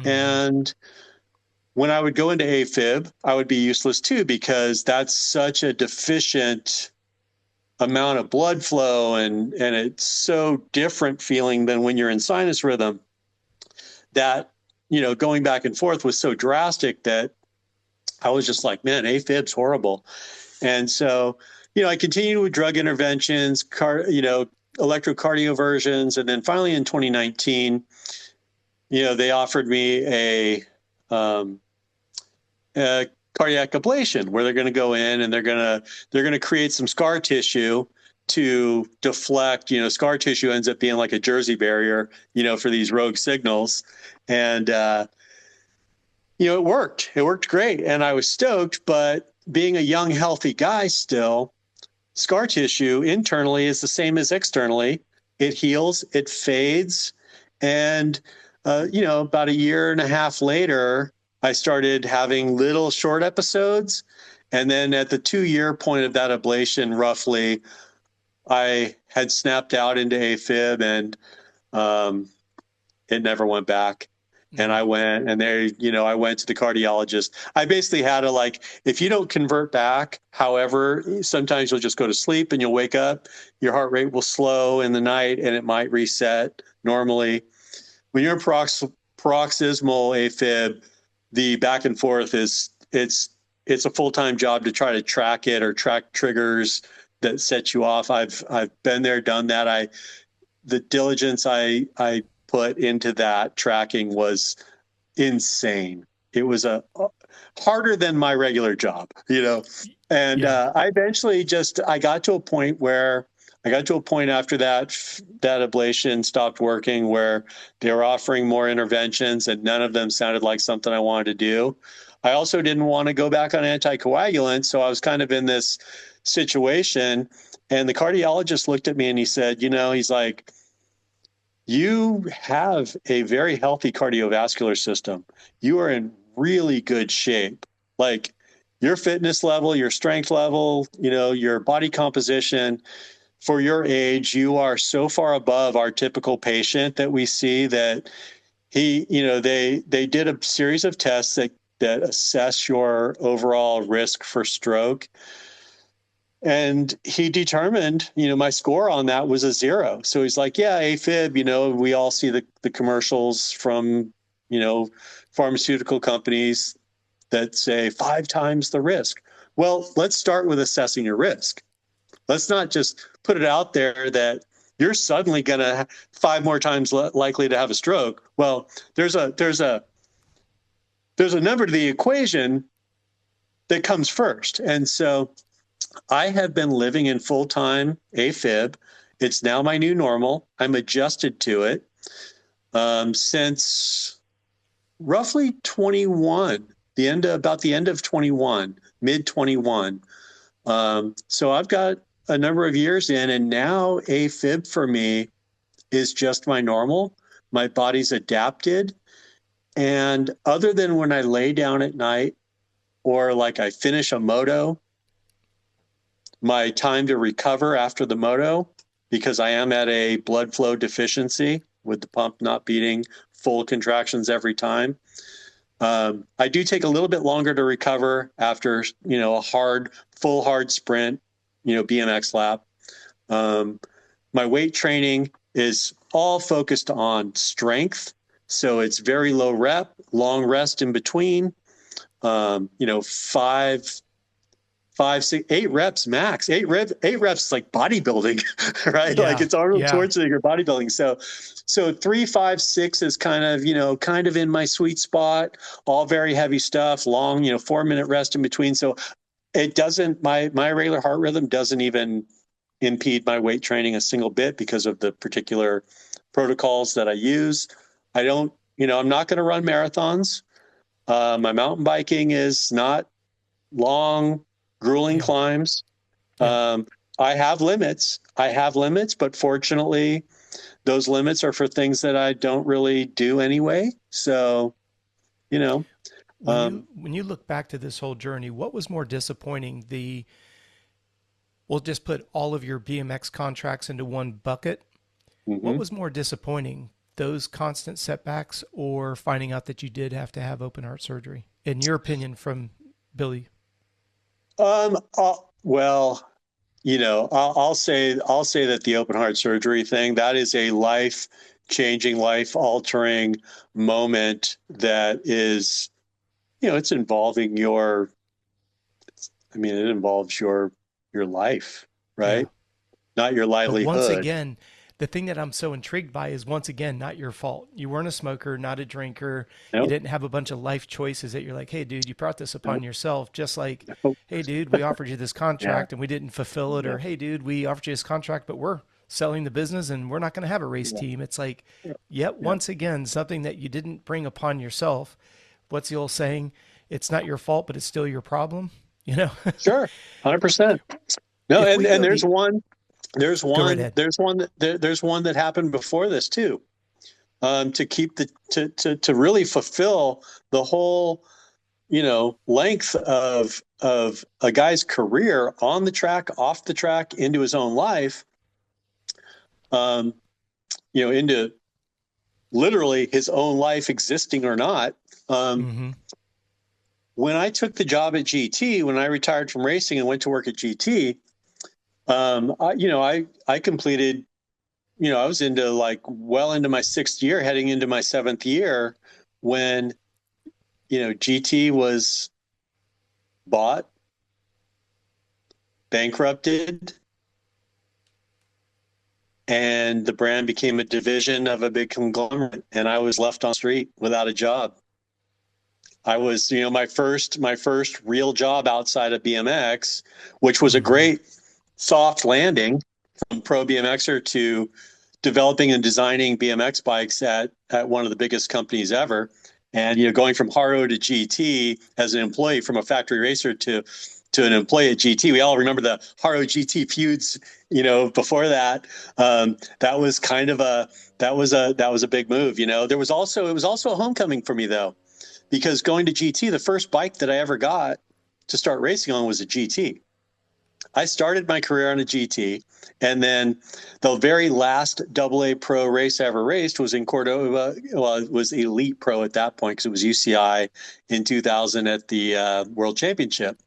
And when I would go into AFib, I would be useless too, because that's such a deficient amount of blood flow, and it's so different feeling than when you're in sinus rhythm, that, going back and forth was so drastic that I was just like, man, AFib's horrible. And so, I continued with drug interventions, electrocardioversions. And then finally in 2019, they offered me a cardiac ablation, where they're going to go in and they're going to create some scar tissue to deflect. Scar tissue ends up being like a Jersey barrier, for these rogue signals. And, it worked. It worked great. And I was stoked, but being a young, healthy guy still, scar tissue internally is the same as externally. It heals, it fades. And, about a year and a half later, I started having little short episodes. And then at the 2-year point of that ablation, roughly, I had snapped out into AFib, and it never went back. And I went, and I went to the cardiologist. I basically had if you don't convert back, however, sometimes you'll just go to sleep and you'll wake up, your heart rate will slow in the night and it might reset normally. When you're in paroxysmal AFib, the back and forth it's a full-time job to try to track it or track triggers that set you off. I've been there, done that. The diligence I put into that tracking was insane. It was harder than my regular job, and I eventually I got to a point after that ablation stopped working, where they were offering more interventions and none of them sounded like something I wanted to do. I also didn't want to go back on anticoagulants. So I was kind of in this situation, and the cardiologist looked at me and he said, he's like, you have a very healthy cardiovascular system. You are in really good shape. Like your fitness level, your strength level, your body composition, for your age, you are so far above our typical patient that we see that they did a series of tests that that assess your overall risk for stroke. And he determined, my score on that was a 0. So he's like, yeah, AFib, we all see the commercials from, pharmaceutical companies that say 5 times the risk. Well, let's start with assessing your risk. Let's not just put it out there that you're suddenly going to 5 more times likely to have a stroke. Well, there's a number to the equation that comes first. And so I have been living in full-time AFib. It's now my new normal. I'm adjusted to it since roughly 21, about the end of 21, mid 21. So I've got a number of years in, and now AFib for me is just my normal. My body's adapted. And other than when I lay down at night or like I finish a moto, my time to recover after the moto, because I am at a blood flow deficiency with the pump not beating full contractions every time. I do take a little bit longer to recover after, a full hard sprint, BMX lap. My weight training is all focused on strength. So it's very low rep, long rest in between, 5, 6, 8 reps max. 8 reps is like bodybuilding, right? Yeah, like it's Arnold yeah. Schwarzenegger bodybuilding. So 3, 5, 6 is kind of in my sweet spot. All very heavy stuff. Long, 4-minute rest in between. So it doesn't. My regular heart rhythm doesn't even impede my weight training a single bit because of the particular protocols that I use. I don't. I'm not going to run marathons. My mountain biking is not long, grueling climbs. I have limits, but fortunately those limits are for things that I don't really do anyway. So, when you look back to this whole journey, what was more disappointing? We'll just put all of your BMX contracts into one bucket. Mm-hmm. What was more disappointing, those constant setbacks or finding out that you did have to have open heart surgery, in your opinion, from Billy? Well, I'll say that the open heart surgery thing, that is a life-changing, life-altering moment that is, it's involving it involves your life, right? Yeah. Not your livelihood. But once again, the thing that I'm so intrigued by is, once again, not your fault. You weren't a smoker, not a drinker. Nope. You didn't have a bunch of life choices that you're like, hey, dude, you brought this upon yourself. Just like, hey, dude, we offered you this contract and we didn't fulfill it. Or, hey, dude, we offered you this contract, but we're selling the business and we're not going to have a race team. It's like, once again, something that you didn't bring upon yourself. What's the old saying? It's not your fault, but it's still your problem. Sure. 100%. No. And there's one that happened before this too, to really fulfill the whole, length of a guy's career on the track, off the track, into his own life, into literally his own life, existing or not. When I took the job at GT, when I retired from racing and went to work at GT, I completed, I was into well into my 6th year, heading into my 7th year when, GT was bought, bankrupted, and the brand became a division of a big conglomerate, and I was left on the street without a job. I was, my first real job outside of BMX, which was a great soft landing from pro BMXer to developing and designing BMX bikes at one of the biggest companies ever. And, going from Haro to GT as an employee, from a factory racer to an employee at GT. We all remember the Haro GT feuds, before that. That was kind of that was a big move. It was also a homecoming for me though, because going to GT, the first bike that I ever got to start racing on was a GT. I started my career on a GT, and then the very last AA Pro race I ever raced was in Cordova. Well, it was Elite Pro at that point because it was UCI in 2000 at the World Championship,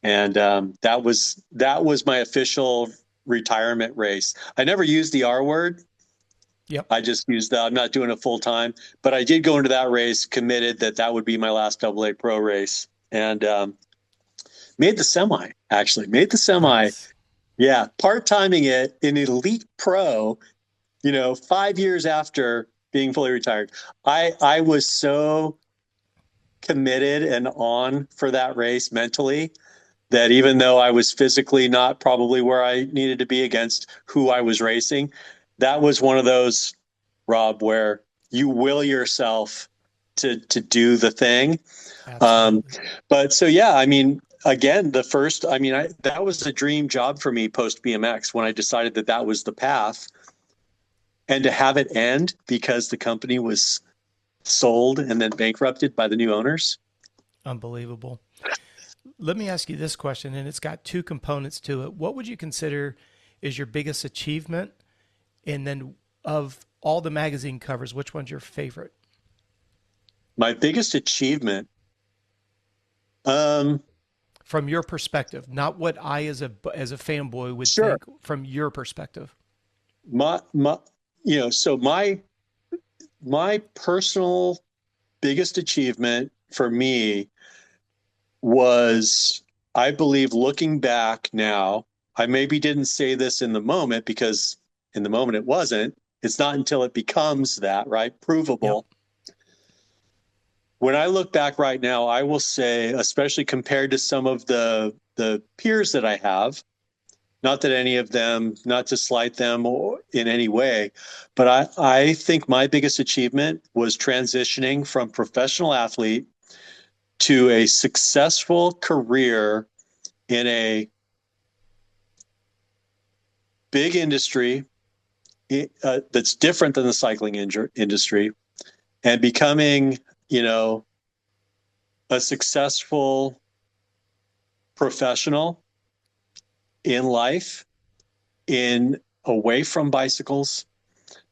and that was my official retirement race. I never used the R word. Yep. I just used that. I'm not doing it full time, but I did go into that race committed that that would be my last AA Pro race, and made the semi. Actually, made the semi. Nice. Yeah, part-timing it in Elite Pro, 5 years after being fully retired. I was so committed and on for that race mentally that even though I was physically not probably where I needed to be against who I was racing, that was one of those, Rob, where you will yourself to do the thing. Absolutely. But so, yeah, I mean, again, that was a dream job for me post BMX when I decided that that was the path, and to have it end because the company was sold and then bankrupted by the new owners. Unbelievable. Let me ask you this question, and it's got two components to it. What would you consider is your biggest achievement? And then of all the magazine covers, which one's your favorite? My biggest achievement, from your perspective, not what I as a fanboy would sure. think, from your perspective. So my personal biggest achievement for me was, I believe, looking back now, I maybe didn't say this in the moment because in the moment it wasn't. It's not until it becomes that, right? Provable. Yep. When I look back right now, I will say, especially compared to some of the peers that I have, not that any of them, not to slight them in any way, but I think my biggest achievement was transitioning from professional athlete to a successful career in a big industry that's different than the cycling industry, and becoming, a successful professional in life, in away from bicycles,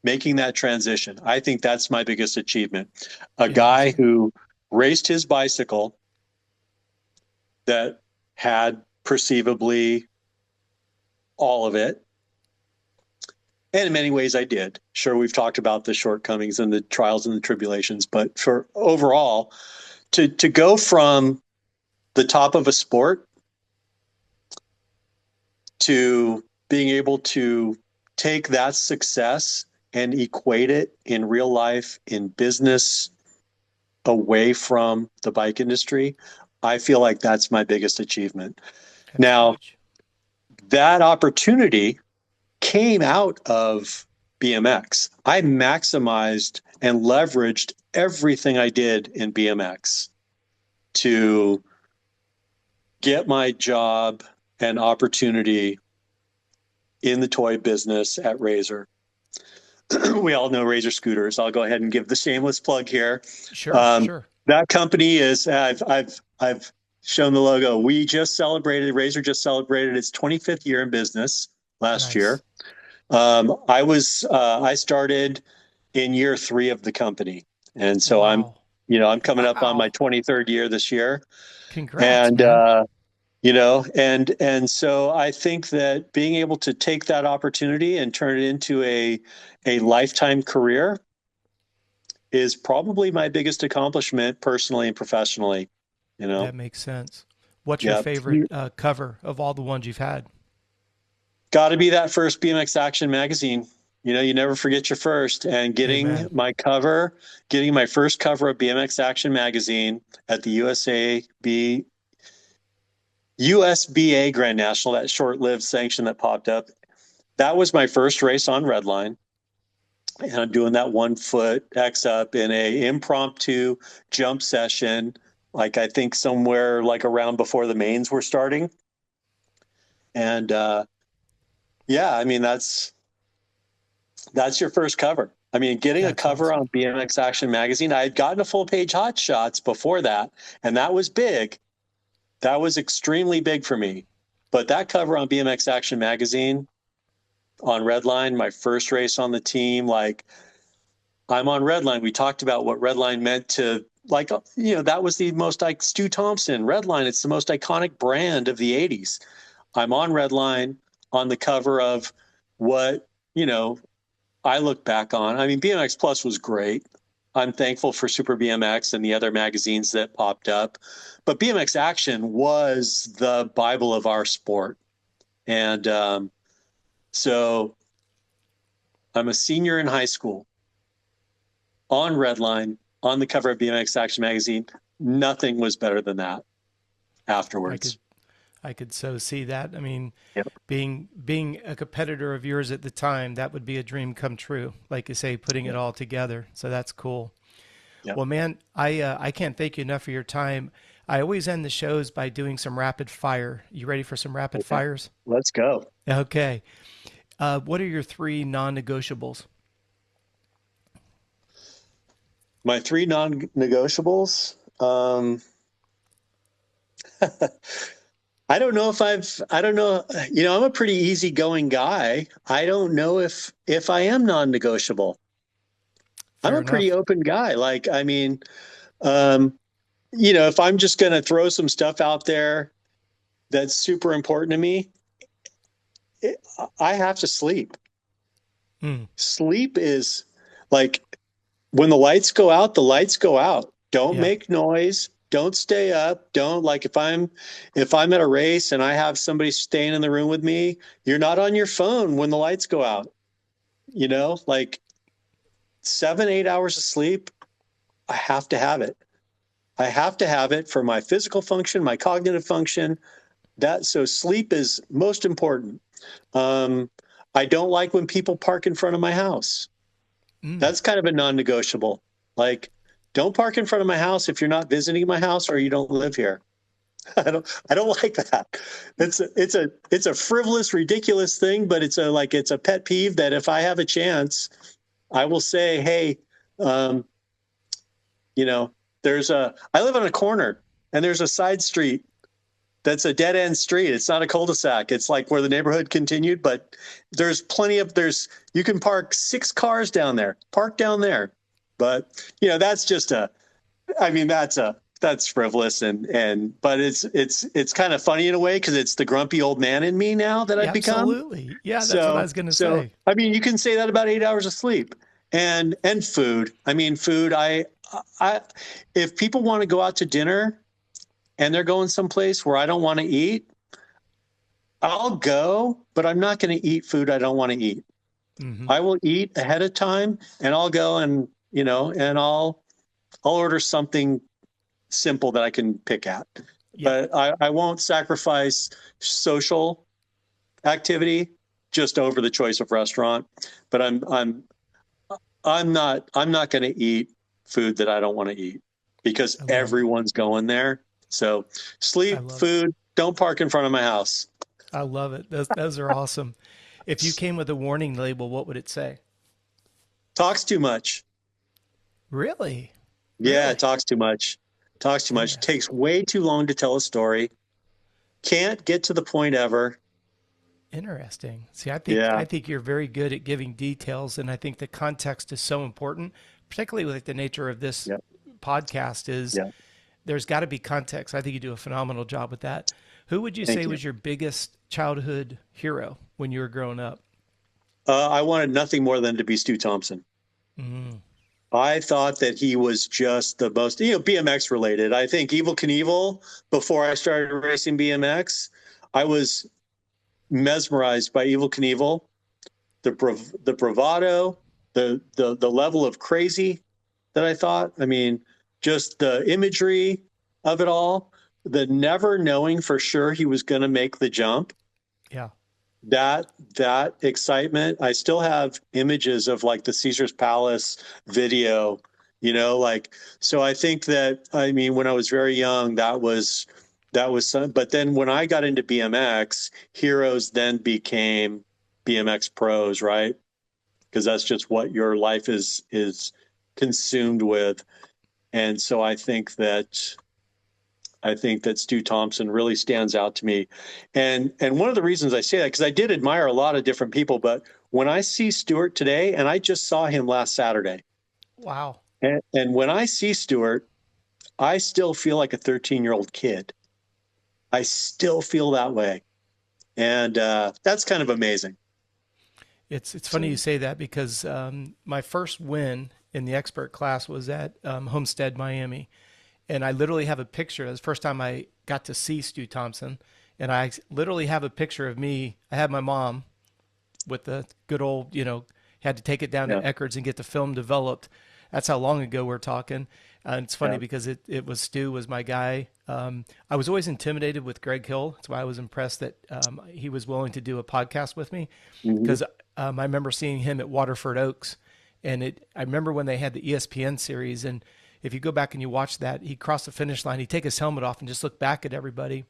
making that transition. I think that's my biggest achievement. A guy who raced his bicycle that had perceivably all of it. And in many ways I did. Sure, we've talked about the shortcomings and the trials and the tribulations, but for overall, to go from the top of a sport to being able to take that success and equate it in real life, in business, away from the bike industry, I feel like that's my biggest achievement. That's Now, huge. that opportunity came out of BMX. I maximized and leveraged everything I did in BMX to get my job and opportunity in the toy business at Razor. We all know Razor scooters. I'll go ahead and give the shameless plug here. Sure. That company is, I've shown the logo. Razor just celebrated its 25th year in business last year. I started in year 3 of the company. And so Wow. I'm coming up on my 23rd year this year. Congrats, And, man. and so I think that being able to take that opportunity and turn it into a lifetime career is probably my biggest accomplishment personally and professionally. That makes sense. What's your favorite cover of all the ones you've had? Got to be that first BMX Action magazine. You never forget your first. And getting Amen. my first cover of BMX Action magazine at the USBA Grand National, that short-lived sanction that popped up, that was my first race on Redline. And I'm doing that 1 foot X up in a impromptu jump session, like I think somewhere like around before the mains were starting. And I mean, that's your first cover. I mean, getting a cover on BMX Action magazine, I had gotten a full page Hot Shots before that, and that was big. That was extremely big for me. But that cover on BMX Action magazine on Redline, my first race on the team, like I'm on Redline. We talked about what Redline meant to, like, that was the most, like, Stu Thompson, Redline. It's the most iconic brand of the 80s. I'm on Redline on the cover of what, I look back on. I mean, BMX Plus was great. I'm thankful for Super BMX and the other magazines that popped up. But BMX Action was the Bible of our sport. And so I'm a senior in high school on Redline, on the cover of BMX Action magazine. Nothing was better than that afterwards. I could so see that. I mean, Yep. being a competitor of yours at the time, that would be a dream come true. Like you say, putting it all together. So that's cool. Yep. Well, man, I can't thank you enough for your time. I always end the shows by doing some rapid fire. You ready for some rapid fires? Let's go. Okay. What are your 3 non-negotiables? My 3 non-negotiables. I don't know. I'm a pretty easy-going guy. I don't know if I am non-negotiable. I'm a pretty open guy. Like, I mean, if I'm just going to throw some stuff out there that's super important to me, I have to sleep. Sleep is like, when the lights go out, the lights go out. Don't make noise. Don't stay up. Don't, like, if I'm at a race and I have somebody staying in the room with me, you're not on your phone when the lights go out. Like 7-8 hours of sleep, I have to have it. I have to have it for my physical function, my cognitive function. So sleep is most important. I don't like when people park in front of my house. That's kind of a non-negotiable. Like, don't park in front of my house if you're not visiting my house or you don't live here. I don't like that. It's a frivolous, ridiculous thing, but it's a pet peeve that if I have a chance, I will say, hey, I live on a corner and there's a side street that's a dead end street. It's not a cul-de-sac. It's like where the neighborhood continued, but there's you can park 6 cars down there, park down there. But, that's just that's frivolous but it's kind of funny in a way, because it's the grumpy old man in me now that I've become. Absolutely. Yeah. That's what I was going to say. I mean, you can say that about 8 hours of sleep and food. I mean, food, if people want to go out to dinner and they're going someplace where I don't want to eat, I'll go, but I'm not going to eat food I don't want to eat. I will eat ahead of time, and I'll go and I'll order something simple that I can pick at. But I won't sacrifice social activity just over the choice of restaurant. But I'm not going to eat food that I don't want to eat, because everyone's going there. So sleep, food, don't park in front of my house. I love it. Those are awesome. If you came with a warning label, what would it say? Talks too much. Really? Yeah, it talks too much. Talks too much. Takes way too long to tell a story. Can't get to the point ever. Interesting. See, I think you're very good at giving details, and I think the context is so important, particularly with the nature of this podcast is there's got to be context. I think you do a phenomenal job with that. Who would you say was your biggest childhood hero when you were growing up? I wanted nothing more than to be Stu Thompson. I thought that he was just the most, BMX related. I think Evel Knievel, before I started racing BMX, I was mesmerized by Evel Knievel, the bravado, the level of crazy that I thought. I mean, just the imagery of it all, the never knowing for sure he was going to make the jump. Yeah. That excitement. I still have images of like the Caesar's Palace video, so I think that, I mean, when I was very young, that was some, but then when I got into BMX, heroes then became BMX pros, right? Because that's just what your life is consumed with. And so I think that I think that Stu Thompson really stands out to me. And one of the reasons I say that, because I did admire a lot of different people, but when I see Stuart today, and I just saw him last Saturday. Wow. And when I see Stuart, I still feel like a 13-year-old kid. I still feel that way. And that's kind of amazing. It's funny you say that, because my first win in the expert class was at Homestead, Miami. And I literally have a picture. It was the first time I got to see Stu Thompson. And I literally have a picture of me. I had my mom with the good old, had to take it down to Eckerd's and get the film developed. That's how long ago we're talking. And it's funny because it was Stu was my guy. I was always intimidated with Greg Hill. That's why I was impressed that he was willing to do a podcast with me, because I remember seeing him at Waterford Oaks. And I remember when they had the ESPN series, and if you go back and you watch that, he crossed the finish line, he'd take his helmet off and just look back at everybody.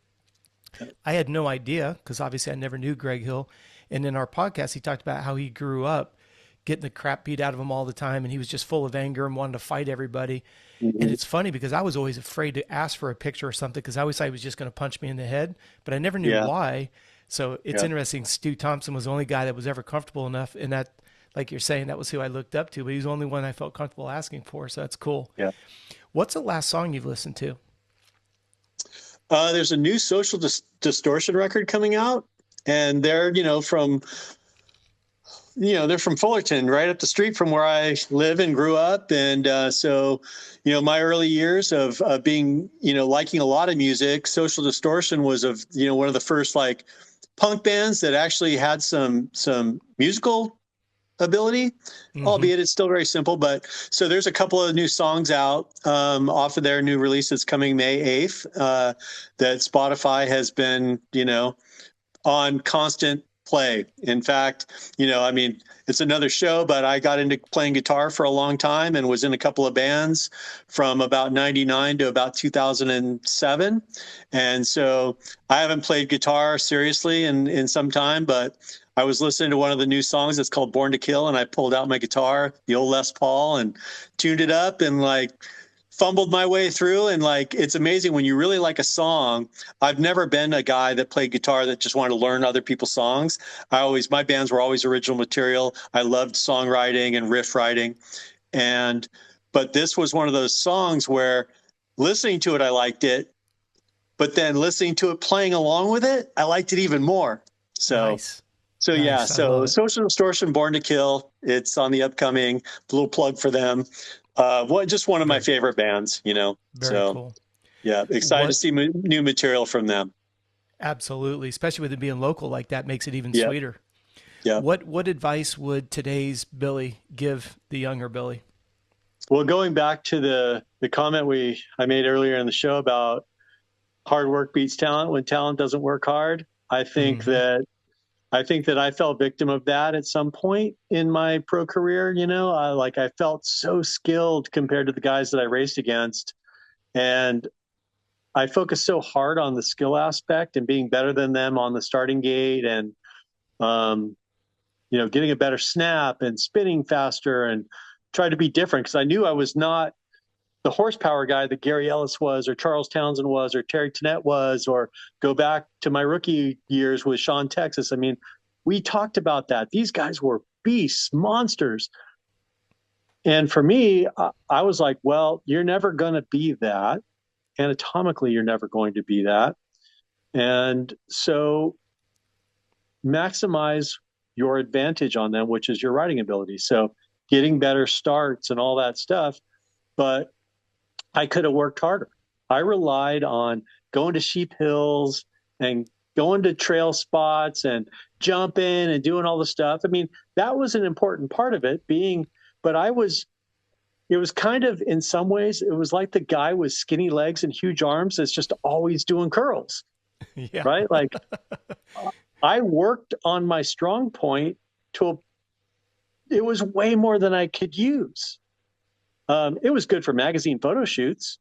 I had no idea, because obviously I never knew Greg Hill. And in our podcast, he talked about how he grew up getting the crap beat out of him all the time, and he was just full of anger and wanted to fight everybody. And it's funny because I was always afraid to ask for a picture or something, because I always thought he was just going to punch me in the head, but I never knew why. So it's interesting. Stu Thompson was the only guy that was ever comfortable enough, and that, like you're saying, that was who I looked up to, but he's the only one I felt comfortable asking for. So that's cool. Yeah. What's the last song you've listened to? There's a new Social Distortion record coming out, and they're, from Fullerton, right up the street from where I live and grew up. And so, my early years of being, liking a lot of music, Social Distortion was one of the first like punk bands that actually had some musical ability, albeit it's still very simple. But so there's a couple of new songs out off of their new release that's coming May 8th that Spotify has been, on constant play. In fact, it's another show, but I got into playing guitar for a long time and was in a couple of bands from about 99 to about 2007. And so I haven't played guitar seriously in some time, but I was listening to one of the new songs that's called Born to Kill, and I pulled out my guitar, the old Les Paul, and tuned it up and fumbled my way through. And it's amazing when you really like a song. I've never been a guy that played guitar that just wanted to learn other people's songs. My bands were always original material. I loved songwriting and riff writing. But this was one of those songs where listening to it, I liked it, but then listening to it, playing along with it, I liked it even more. So nice. So nice. yeah, so Social Distortion, Born to Kill, it's on the upcoming. A little plug for them. Just one of my favorite bands, Very cool. Yeah, excited to see new material from them. Absolutely, especially with it being local like that, makes it even sweeter. Yeah. What advice would today's Billy give the younger Billy? Well, going back to the comment I made earlier in the show about hard work beats talent when talent doesn't work hard, I think that I fell victim of that at some point in my pro career. I felt so skilled compared to the guys that I raced against. And I focused so hard on the skill aspect and being better than them on the starting gate and, getting a better snap and spinning faster and tried to be different, because I knew I was not the horsepower guy that Gary Ellis was, or Charles Townsend was, or Terry Tennant was, or go back to my rookie years with Sean Texas. I mean, we talked about that. These guys were beasts, monsters. And for me, I was like, well, you're never going to be that. Anatomically, you're never going to be that. And so maximize your advantage on them, which is your riding ability. So getting better starts and all that stuff. But I could have worked harder. I relied on going to sheep hills and going to trail spots and jumping and doing all the stuff. I mean, that was an important part of it but it was kind of, in some ways, it was like the guy with skinny legs and huge arms that's just always doing curls. Yeah. Right? I worked on my strong point it was way more than I could use. It was good for magazine photo shoots,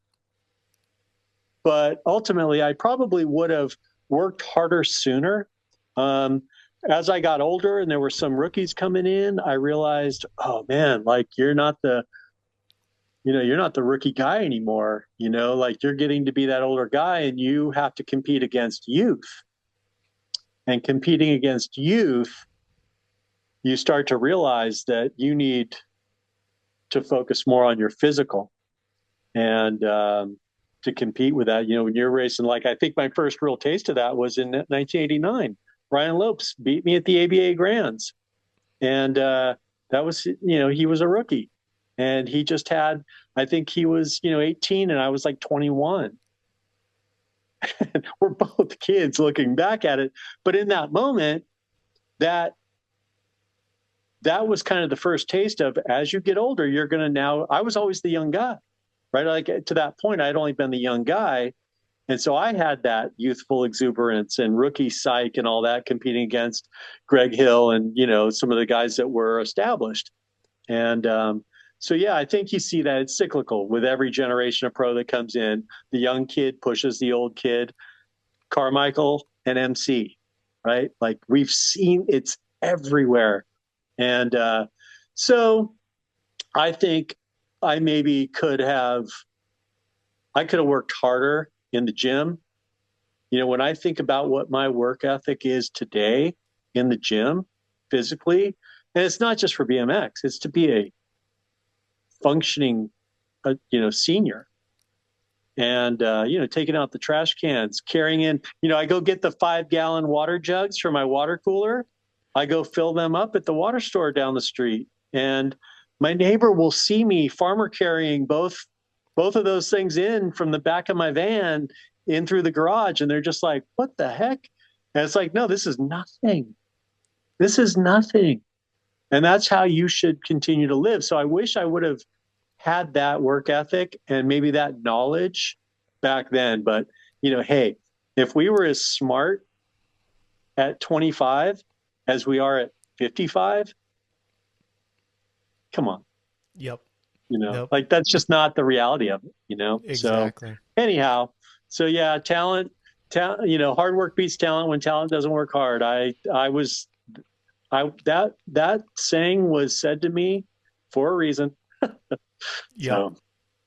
but ultimately I probably would have worked harder sooner. As I got older and there were some rookies coming in, I realized, oh man, you're not the you're not the rookie guy anymore, like you're getting to be that older guy and you have to compete against youth. And competing against youth, you start to realize that you need to focus more on your physical and to compete with that. When you're racing, like I think my first real taste of that was in 1989. Brian Lopes beat me at the ABA Grands. And that was, he was a rookie. And he just had, I think he was, 18 and I was like 21. We're both kids looking back at it. But in that moment, that was kind of the first taste of, as you get older, you're going to now, I was always the young guy, right? Like to that point, I'd only been the young guy. And so I had that youthful exuberance and rookie psych and all that, competing against Greg Hill and, some of the guys that were established. And so, yeah, I think you see that it's cyclical with every generation of pro that comes in. The young kid pushes the old kid, Carmichael and MC, right? Like we've seen it's everywhere. And so I think I maybe could have worked harder in the gym. When I think about what my work ethic is today in the gym physically, and it's not just for BMX, it's to be a functioning, senior. And, taking out the trash cans, carrying in, I go get the 5-gallon water jugs for my water cooler. I go fill them up at the water store down the street. And my neighbor will see me farmer carrying both of those things in from the back of my van in through the garage. And they're just like, what the heck? And it's like, no, this is nothing. This is nothing. And that's how you should continue to live. So I wish I would have had that work ethic and maybe that knowledge back then. But, hey, if we were as smart at 25 as we are at 55, come on. Yep. Nope. Like that's just not the reality of it, Exactly. So anyhow, so yeah, talent, hard work beats talent when talent doesn't work hard. That saying was said to me for a reason. Yeah. So,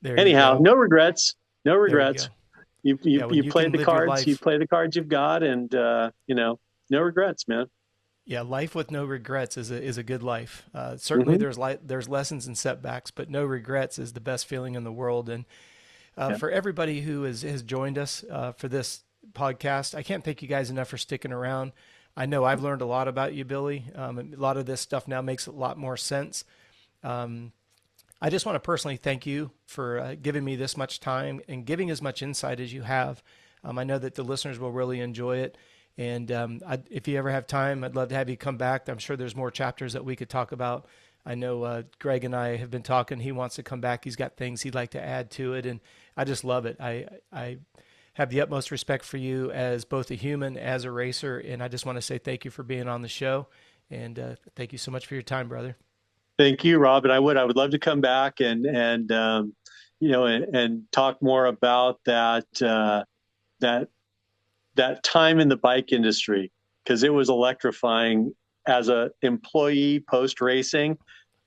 anyhow, no regrets. No regrets. You played the cards. You play the cards you've got, and no regrets, man. Yeah, life with no regrets is a good life. Certainly, there's lessons and setbacks, but no regrets is the best feeling in the world. And for everybody who has joined us for this podcast, I can't thank you guys enough for sticking around. I know I've learned a lot about you, Billy. A lot of this stuff now makes a lot more sense. I just want to personally thank you for giving me this much time and giving as much insight as you have. I know that the listeners will really enjoy it. And if you ever have time, I'd love to have you come back. I'm sure there's more chapters that we could talk about. I know Greg and I have been talking. He wants to come back. He's got things he'd like to add to it. And I just love it. I have the utmost respect for you as both a human, as a racer. And I just want to say thank you for being on the show. And thank you so much for your time, brother. Thank you, Rob. And I would love to come back and talk more about that time in the bike industry, because it was electrifying. As a employee post racing,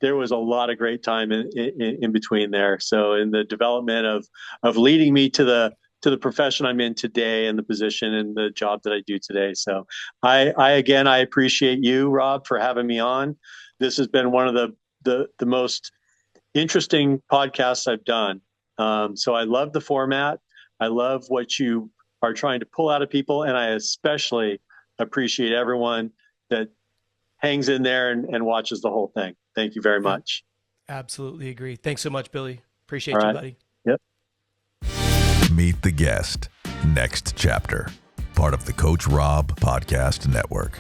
there was a lot of great time in between there. So in the development of leading me to the profession I'm in today and the position and the job that I do today. So I appreciate you, Rob, for having me on. This has been one of the most interesting podcasts I've done. So I love the format. I love what you are trying to pull out of people. And I especially appreciate everyone that hangs in there and watches the whole thing. Thank you very much. Absolutely agree. Thanks so much, Billy. Appreciate you, buddy. Yep. Meet the Guest. Next chapter. Part of the Coach Robb Podcast Network.